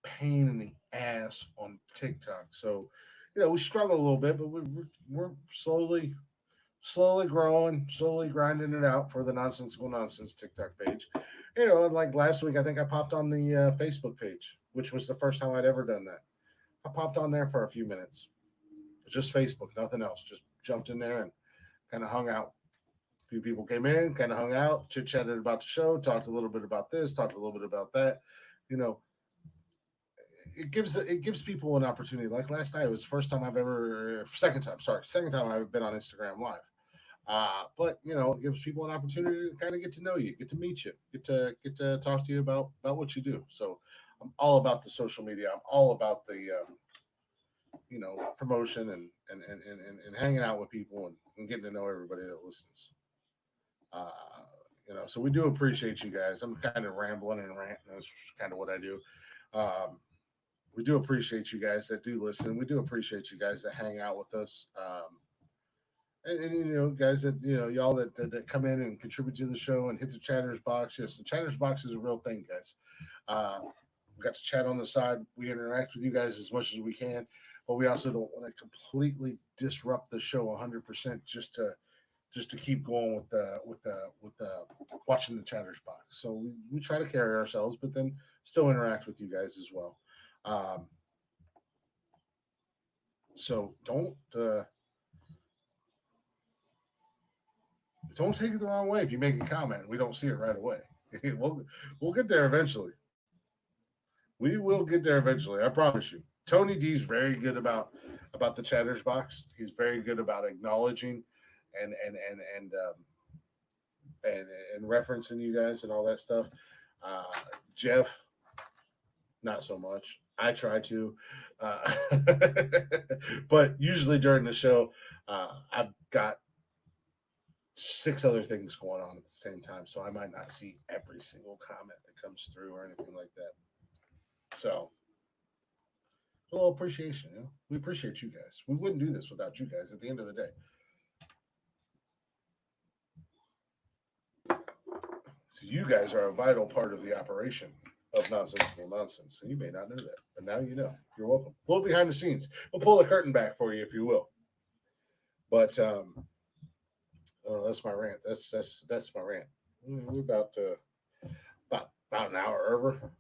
pain in the ass on TikTok. So, we struggle a little bit, but we're slowly growing, slowly grinding it out for the Nonsensical Nonsense TikTok page. And like last week, I think I popped on the Facebook page, which was the first time I'd ever done that. I popped on there for a few minutes, just Facebook, nothing else. Just jumped in there and kind of hung out. A few people came in, kind of hung out, chit chatted about the show, talked a little bit about this, talked a little bit about that. It gives people an opportunity. Like last night, it was the first time second time I've been on Instagram Live. But it gives people an opportunity to kind of get to know you, get to meet you, get to talk to you about what you do. So I'm all about the social media. I'm all about the promotion and hanging out with people and getting to know everybody that listens. So we do appreciate you guys. I'm kind of rambling and ranting. That's kind of what I do. We do appreciate you guys that do listen. We do appreciate you guys that hang out with us. And guys that, y'all that come in and contribute to the show and hit the chatters box. Yes, the chatters box is a real thing, guys. We got to chat on the side. We interact with you guys as much as we can, but we also don't want to completely disrupt the show 100% just to keep going with the watching the chatters box. So we try to carry ourselves, but then still interact with you guys as well. So don't take it the wrong way if you make a comment and we don't see it right away. We'll get there eventually. We will get there eventually. I promise you. Tony D's very good about the chatters box. He's very good about acknowledging and referencing you guys and all that stuff. Jeff, not so much. I try to, but usually during the show, I've got 6 other things going on at the same time, so I might not see every single comment that comes through or anything like that. So, a little appreciation. We appreciate you guys. We wouldn't do this without you guys. At the end of the day, so you guys are a vital part of the operation. of Nonsensical Nonsense. And you may not know that, but now you know. You're welcome. A little behind the scenes. We'll pull the curtain back for you if you will. But that's my rant. That's my rant. We're about an hour over.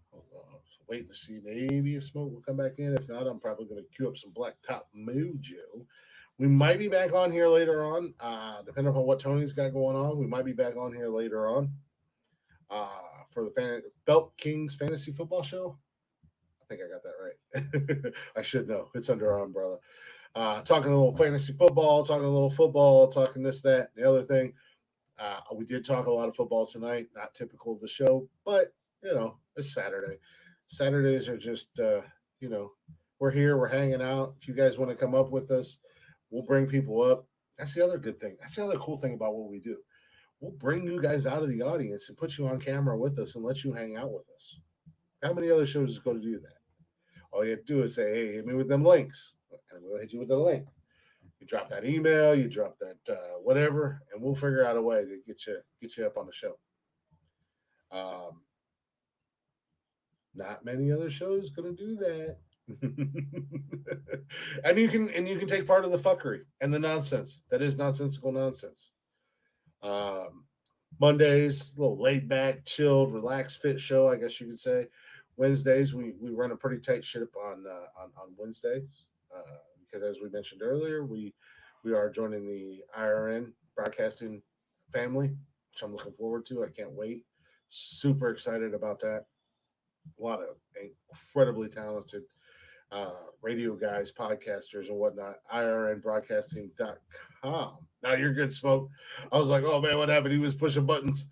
Waiting to see maybe if Smoke will come back in. If not, I'm probably going to queue up some Blacktop Mojo. We might be back on here later on, depending upon what Tony's got going on. We might be back on here later on for the Belt Kings Fantasy Football Show. I think I got that right. I should know. It's under our umbrella. Talking a little fantasy football, talking this, that, the other thing. We did talk a lot of football tonight, not typical of the show, but, it's Saturday. Saturdays are just, we're here, we're hanging out. If you guys want to come up with us, we'll bring people up. That's the other good thing. That's the other cool thing about what we do. We'll bring you guys out of the audience and put you on camera with us and let you hang out with us. How many other shows is going to do that? All you have to do is say, hey, hit me with them links. And we'll hit you with the link. You drop that email, you drop that whatever, and we'll figure out a way to get you up on the show. Not many other shows going to do that. and you can take part of the fuckery and the nonsense that is Nonsensical Nonsense. Mondays, a little laid back, chilled, relaxed, fit show, I guess you could say. Wednesdays, we run a pretty tight ship on Wednesdays because, as we mentioned earlier, we are joining the IRN broadcasting family, which I'm looking forward to. I can't wait. Super excited about that. A lot of incredibly talented radio guys, podcasters, and whatnot. IRNbroadcasting.com. Now you're good, Smoke. I was like, oh man, what happened? He was pushing buttons.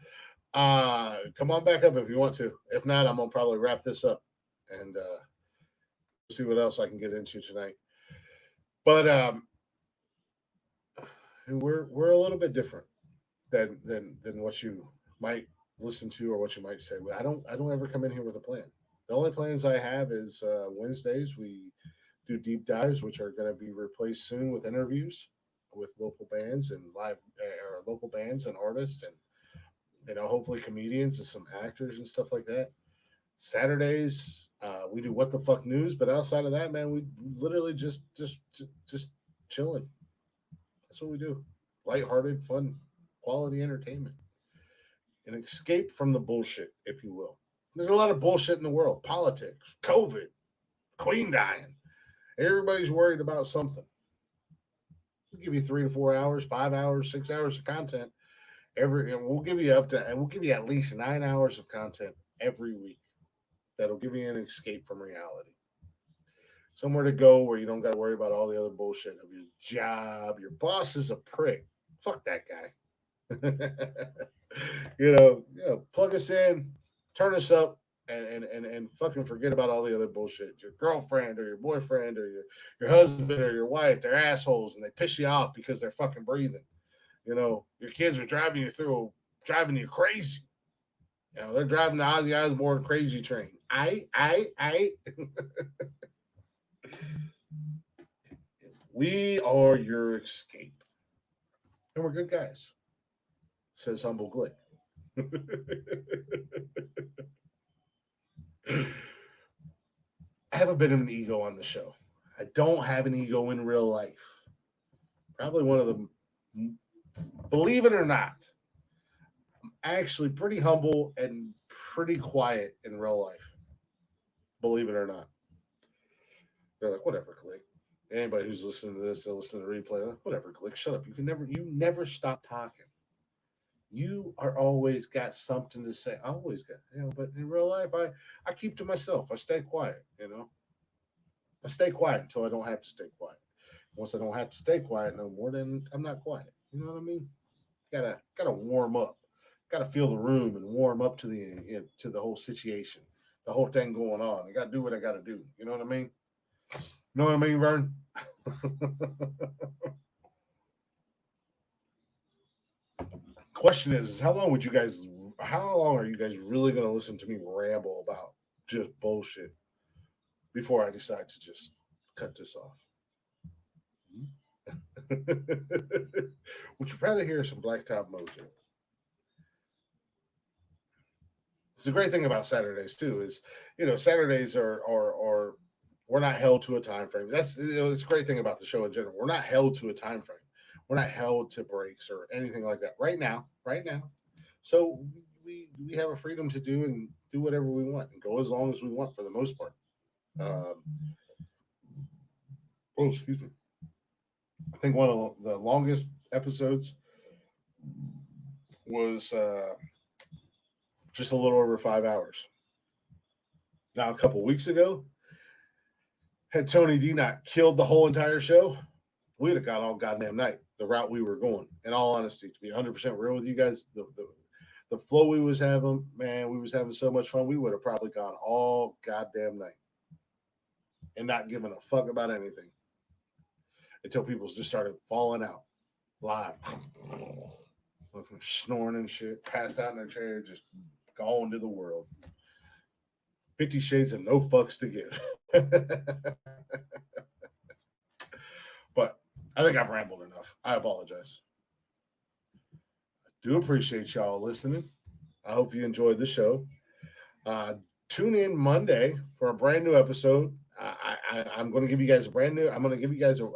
Come on back up if you want to. If not, I'm gonna probably wrap this up and see what else I can get into tonight. But we're a little bit different than what you might listen to or what you might say. I don't ever come in here with a plan. The only plans I have is Wednesdays we do deep dives, which are going to be replaced soon with interviews with local bands and local bands and artists, and hopefully comedians and some actors and stuff like that. Saturdays we do what the fuck news, but outside of that, man, we literally just chilling. That's what we do. Lighthearted, fun, quality entertainment. An escape from the bullshit, if you will. There's a lot of bullshit in the world. Politics, COVID, Queen dying. Everybody's worried about something. We'll give you 3 to 4 hours, 5 hours, 6 hours of content and we'll give you at least 9 hours of content every week. That'll give you an escape from reality. Somewhere to go where you don't got to worry about all the other bullshit of your job. Your boss is a prick. Fuck that guy. Plug us in, turn us up, and fucking forget about all the other bullshit. Your girlfriend or your boyfriend or your husband or your wife, they're assholes and they piss you off because they're fucking breathing. Your kids are driving you crazy. They're driving the Ozzy Osbourne crazy train. We are your escape. And we're good guys, says Humble Glick. I have a bit of an ego on the show. I don't have an ego in real life. Probably one of them, believe it or not, I'm actually pretty humble and pretty quiet in real life. Believe it or not. They're like, whatever, Glick. Anybody who's listening to this, they'll listen to the replay. Like, whatever, Glick, shut up. You never stop talking. You are always got something to say. I always got, but in real life, I keep to myself. I stay quiet, I stay quiet until I don't have to stay quiet. Once I don't have to stay quiet no more, then I'm not quiet. You know what I mean? Gotta warm up. Gotta feel the room and warm up to the whole situation, the whole thing going on. I gotta do what I gotta do. You know what I mean? You know what I mean, Vern? Question is how long are you guys really going to listen to me ramble about just bullshit before I decide to just cut this off? Would you rather hear some Blacktop Mojo, It's a great thing about Saturdays too. Is Saturdays are we're not held to a time frame. That's it's a great thing about the show in general. We're not held to a time frame. We're not held to breaks or anything like that. Right now. So we have a freedom to do whatever we want and go as long as we want for the most part. Excuse me. I think one of the longest episodes was just a little over 5 hours. Now, a couple weeks ago, had Tony D not killed the whole entire show, we'd have got all goddamn night the route we were going. In all honesty, to be 100% real with you guys, the flow we was having, man, we was having so much fun. We would have probably gone all goddamn night and not giving a fuck about anything until people just started falling out live, snoring and shit, passed out in their chair, just gone to the world. 50 Shades of no fucks to give. But I think I've rambled enough. I apologize. I do appreciate y'all listening. I hope you enjoyed the show. Tune in Monday for a brand new episode. I'm going to give you guys I'm going to give you guys a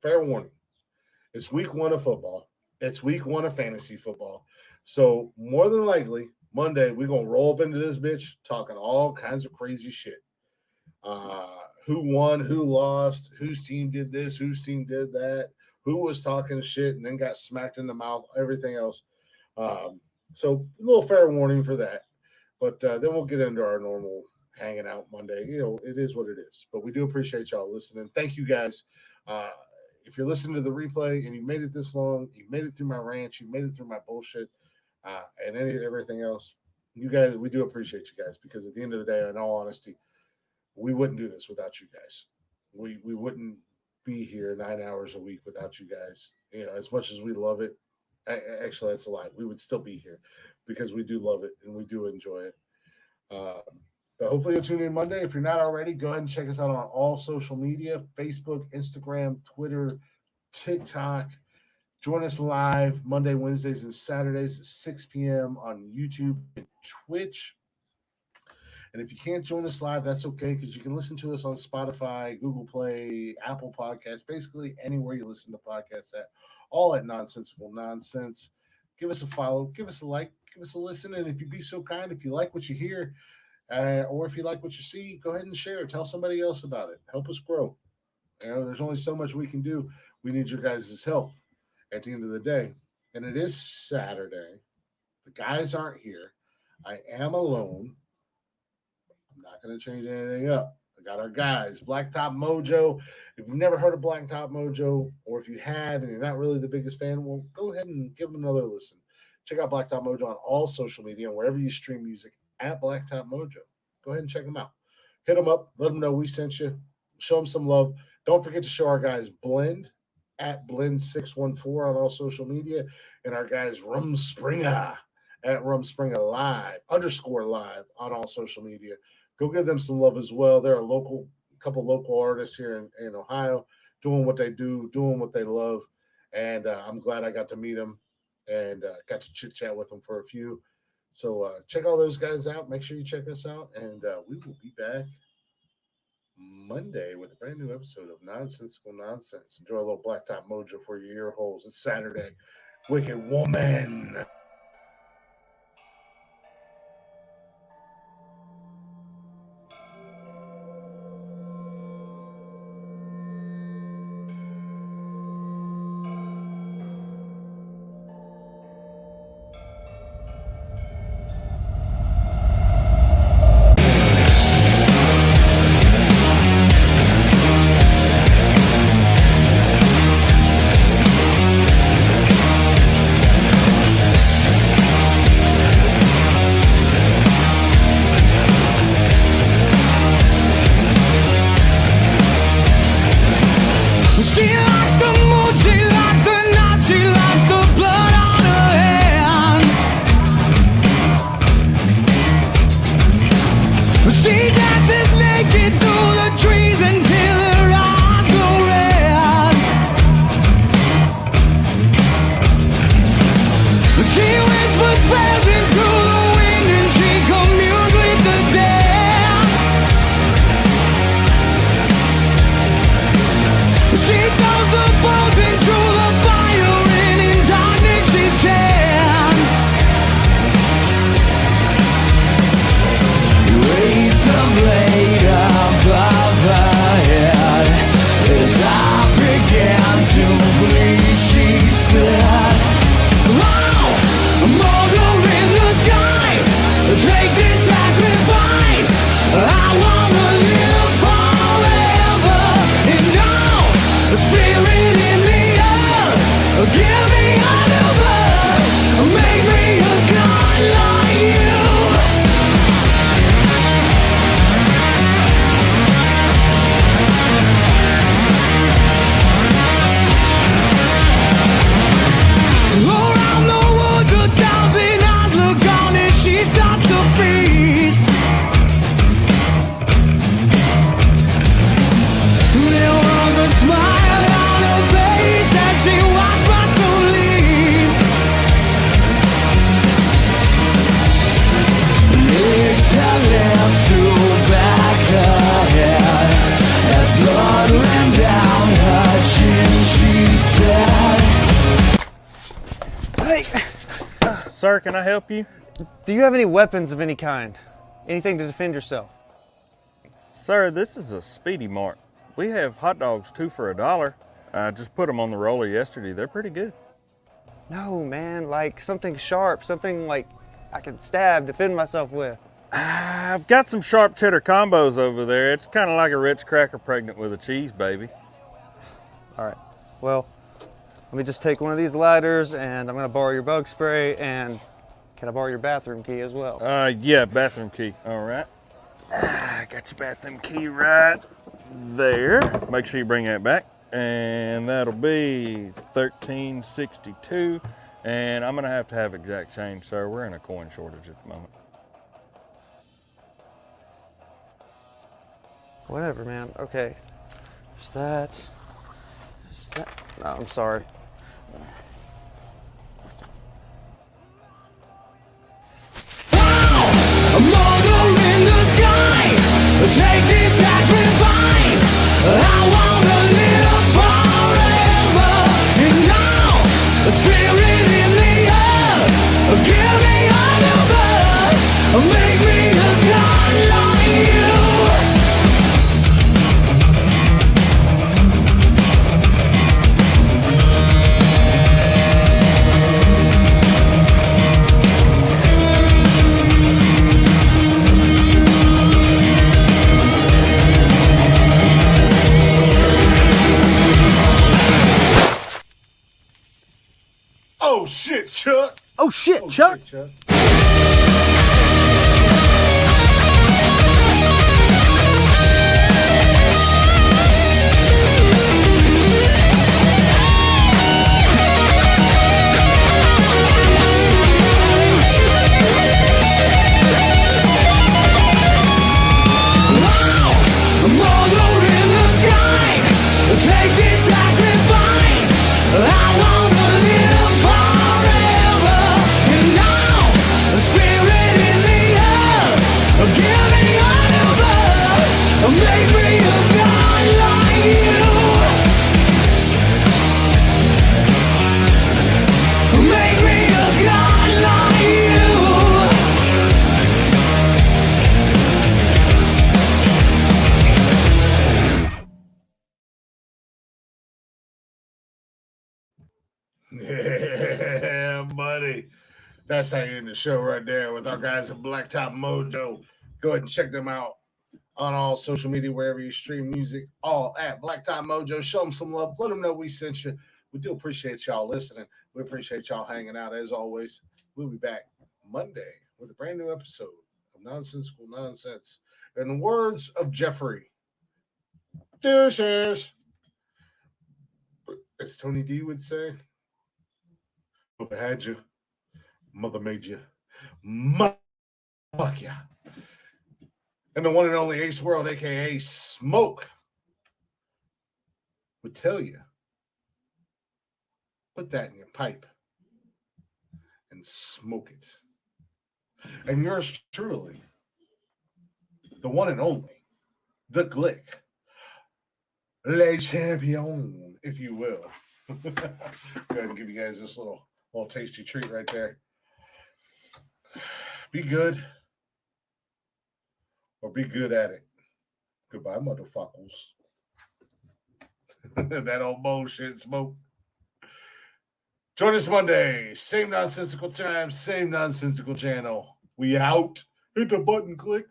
fair warning. It's week 1 of football. It's week 1 of fantasy football. So more than likely, Monday, we're going to roll up into this bitch talking all kinds of crazy shit. Who won, who lost, whose team did this, whose team did that, who was talking shit and then got smacked in the mouth, everything else. So a little fair warning for that. But then we'll get into our normal hanging out Monday. It is what it is. But we do appreciate y'all listening. Thank you guys. If you're listening to the replay and you made it this long, you made it through my rant, you made it through my bullshit, and everything else, you guys, we do appreciate you guys, because at the end of the day, in all honesty, we wouldn't do this without you guys. We wouldn't be here 9 hours a week without you guys. As much as we love it, actually, that's a lie. We would still be here because we do love it and we do enjoy it. But hopefully you'll tune in Monday. If you're not already, go ahead and check us out on all social media, Facebook, Instagram, Twitter, TikTok. Join us live Monday, Wednesdays, and Saturdays at 6 p.m. on YouTube and Twitch. And if you can't join us live, that's okay, because you can listen to us on Spotify, Google Play, Apple Podcasts, basically anywhere you listen to podcasts at, all at Nonsensical Nonsense. Give us a follow, give us a like, give us a listen, and if you'd be so kind, if you like what you hear, or if you like what you see, go ahead and share it. Tell somebody else about it. Help us grow. There's only so much we can do. We need your guys' help at the end of the day. And it is Saturday. The guys aren't here. I am alone. I'm not going to change anything up. I got our guys, Blacktop Mojo. If you've never heard of Blacktop Mojo, or if you have and you're not really the biggest fan, well, go ahead and give them another listen. Check out Blacktop Mojo on all social media and wherever you stream music at Blacktop Mojo. Go ahead and check them out. Hit them up. Let them know we sent you. Show them some love. Don't forget to show our guys Blend at Blend614 on all social media, and our guys Rumspringer at Rumspringer Live _live on all social media. Go give them some love as well. They're a couple local artists here in Ohio, doing what they do, doing what they love, and I'm glad I got to meet them and got to chit chat with them for a few. So check all those guys out. Make sure you check us out, and we will be back Monday with a brand new episode of Nonsensical Nonsense. Enjoy a little Blacktop Mojo for your ear holes. It's Saturday. Wicked Woman. She whispers prayers into the wind and she communes. Hey! Sir, can I help you? Do you have any weapons of any kind? Anything to defend yourself? Sir, this is a Speedy Mart. We have hot dogs 2 for $1. I just put them on the roller yesterday. They're pretty good. No, man, like something sharp, something like I can stab, defend myself with. I've got some sharp cheddar combos over there. It's kind of like a Ritz cracker pregnant with a cheese baby. All right, well, let me just take one of these lighters and I'm gonna borrow your bug spray, and can I borrow your bathroom key as well? Yeah, bathroom key, all right. I got your bathroom key right there. Make sure you bring that back. And that'll be $13.62. And I'm gonna have to have exact change, sir. We're in a coin shortage at the moment. Whatever, man. Okay. There's that. There's that. No, I'm sorry. A mother in the sky, take this sacrifice. I wanna live forever. And now, a spirit in the earth, give me a new birth, make me a god like you. Oh shit, Chuck. Oh shit, Chuck. Shit, Chuck. A mother in the sky, take this sacrifice. I wanna live forever. And now, a spirit in the earth, give me a new birth, make me a god like you. Make me a god like you. Yeah, buddy. That's how you end the show right there with our guys at Blacktop Mojo. Go ahead and check them out on all social media, wherever you stream music, all at Blacktop Mojo. Show them some love. Let them know we sent you. We do appreciate y'all listening. We appreciate y'all hanging out as always. We'll be back Monday with a brand new episode of Nonsensical Nonsense. In the words of Jeffrey, deuces, as Tony D would say, Mother had you, mother made you, fuck yeah. And the one and only Ace World, aka Smoke, would tell you, put that in your pipe and smoke it. And yours truly, the one and only, the Glick, Le Champion, if you will. Go ahead and give you guys this little tasty treat right there. Be good or be good at it. Goodbye, motherfuckers. That old bullshit Smoke. Join us Monday. Same nonsensical time, same nonsensical channel. We out. Hit the button, click.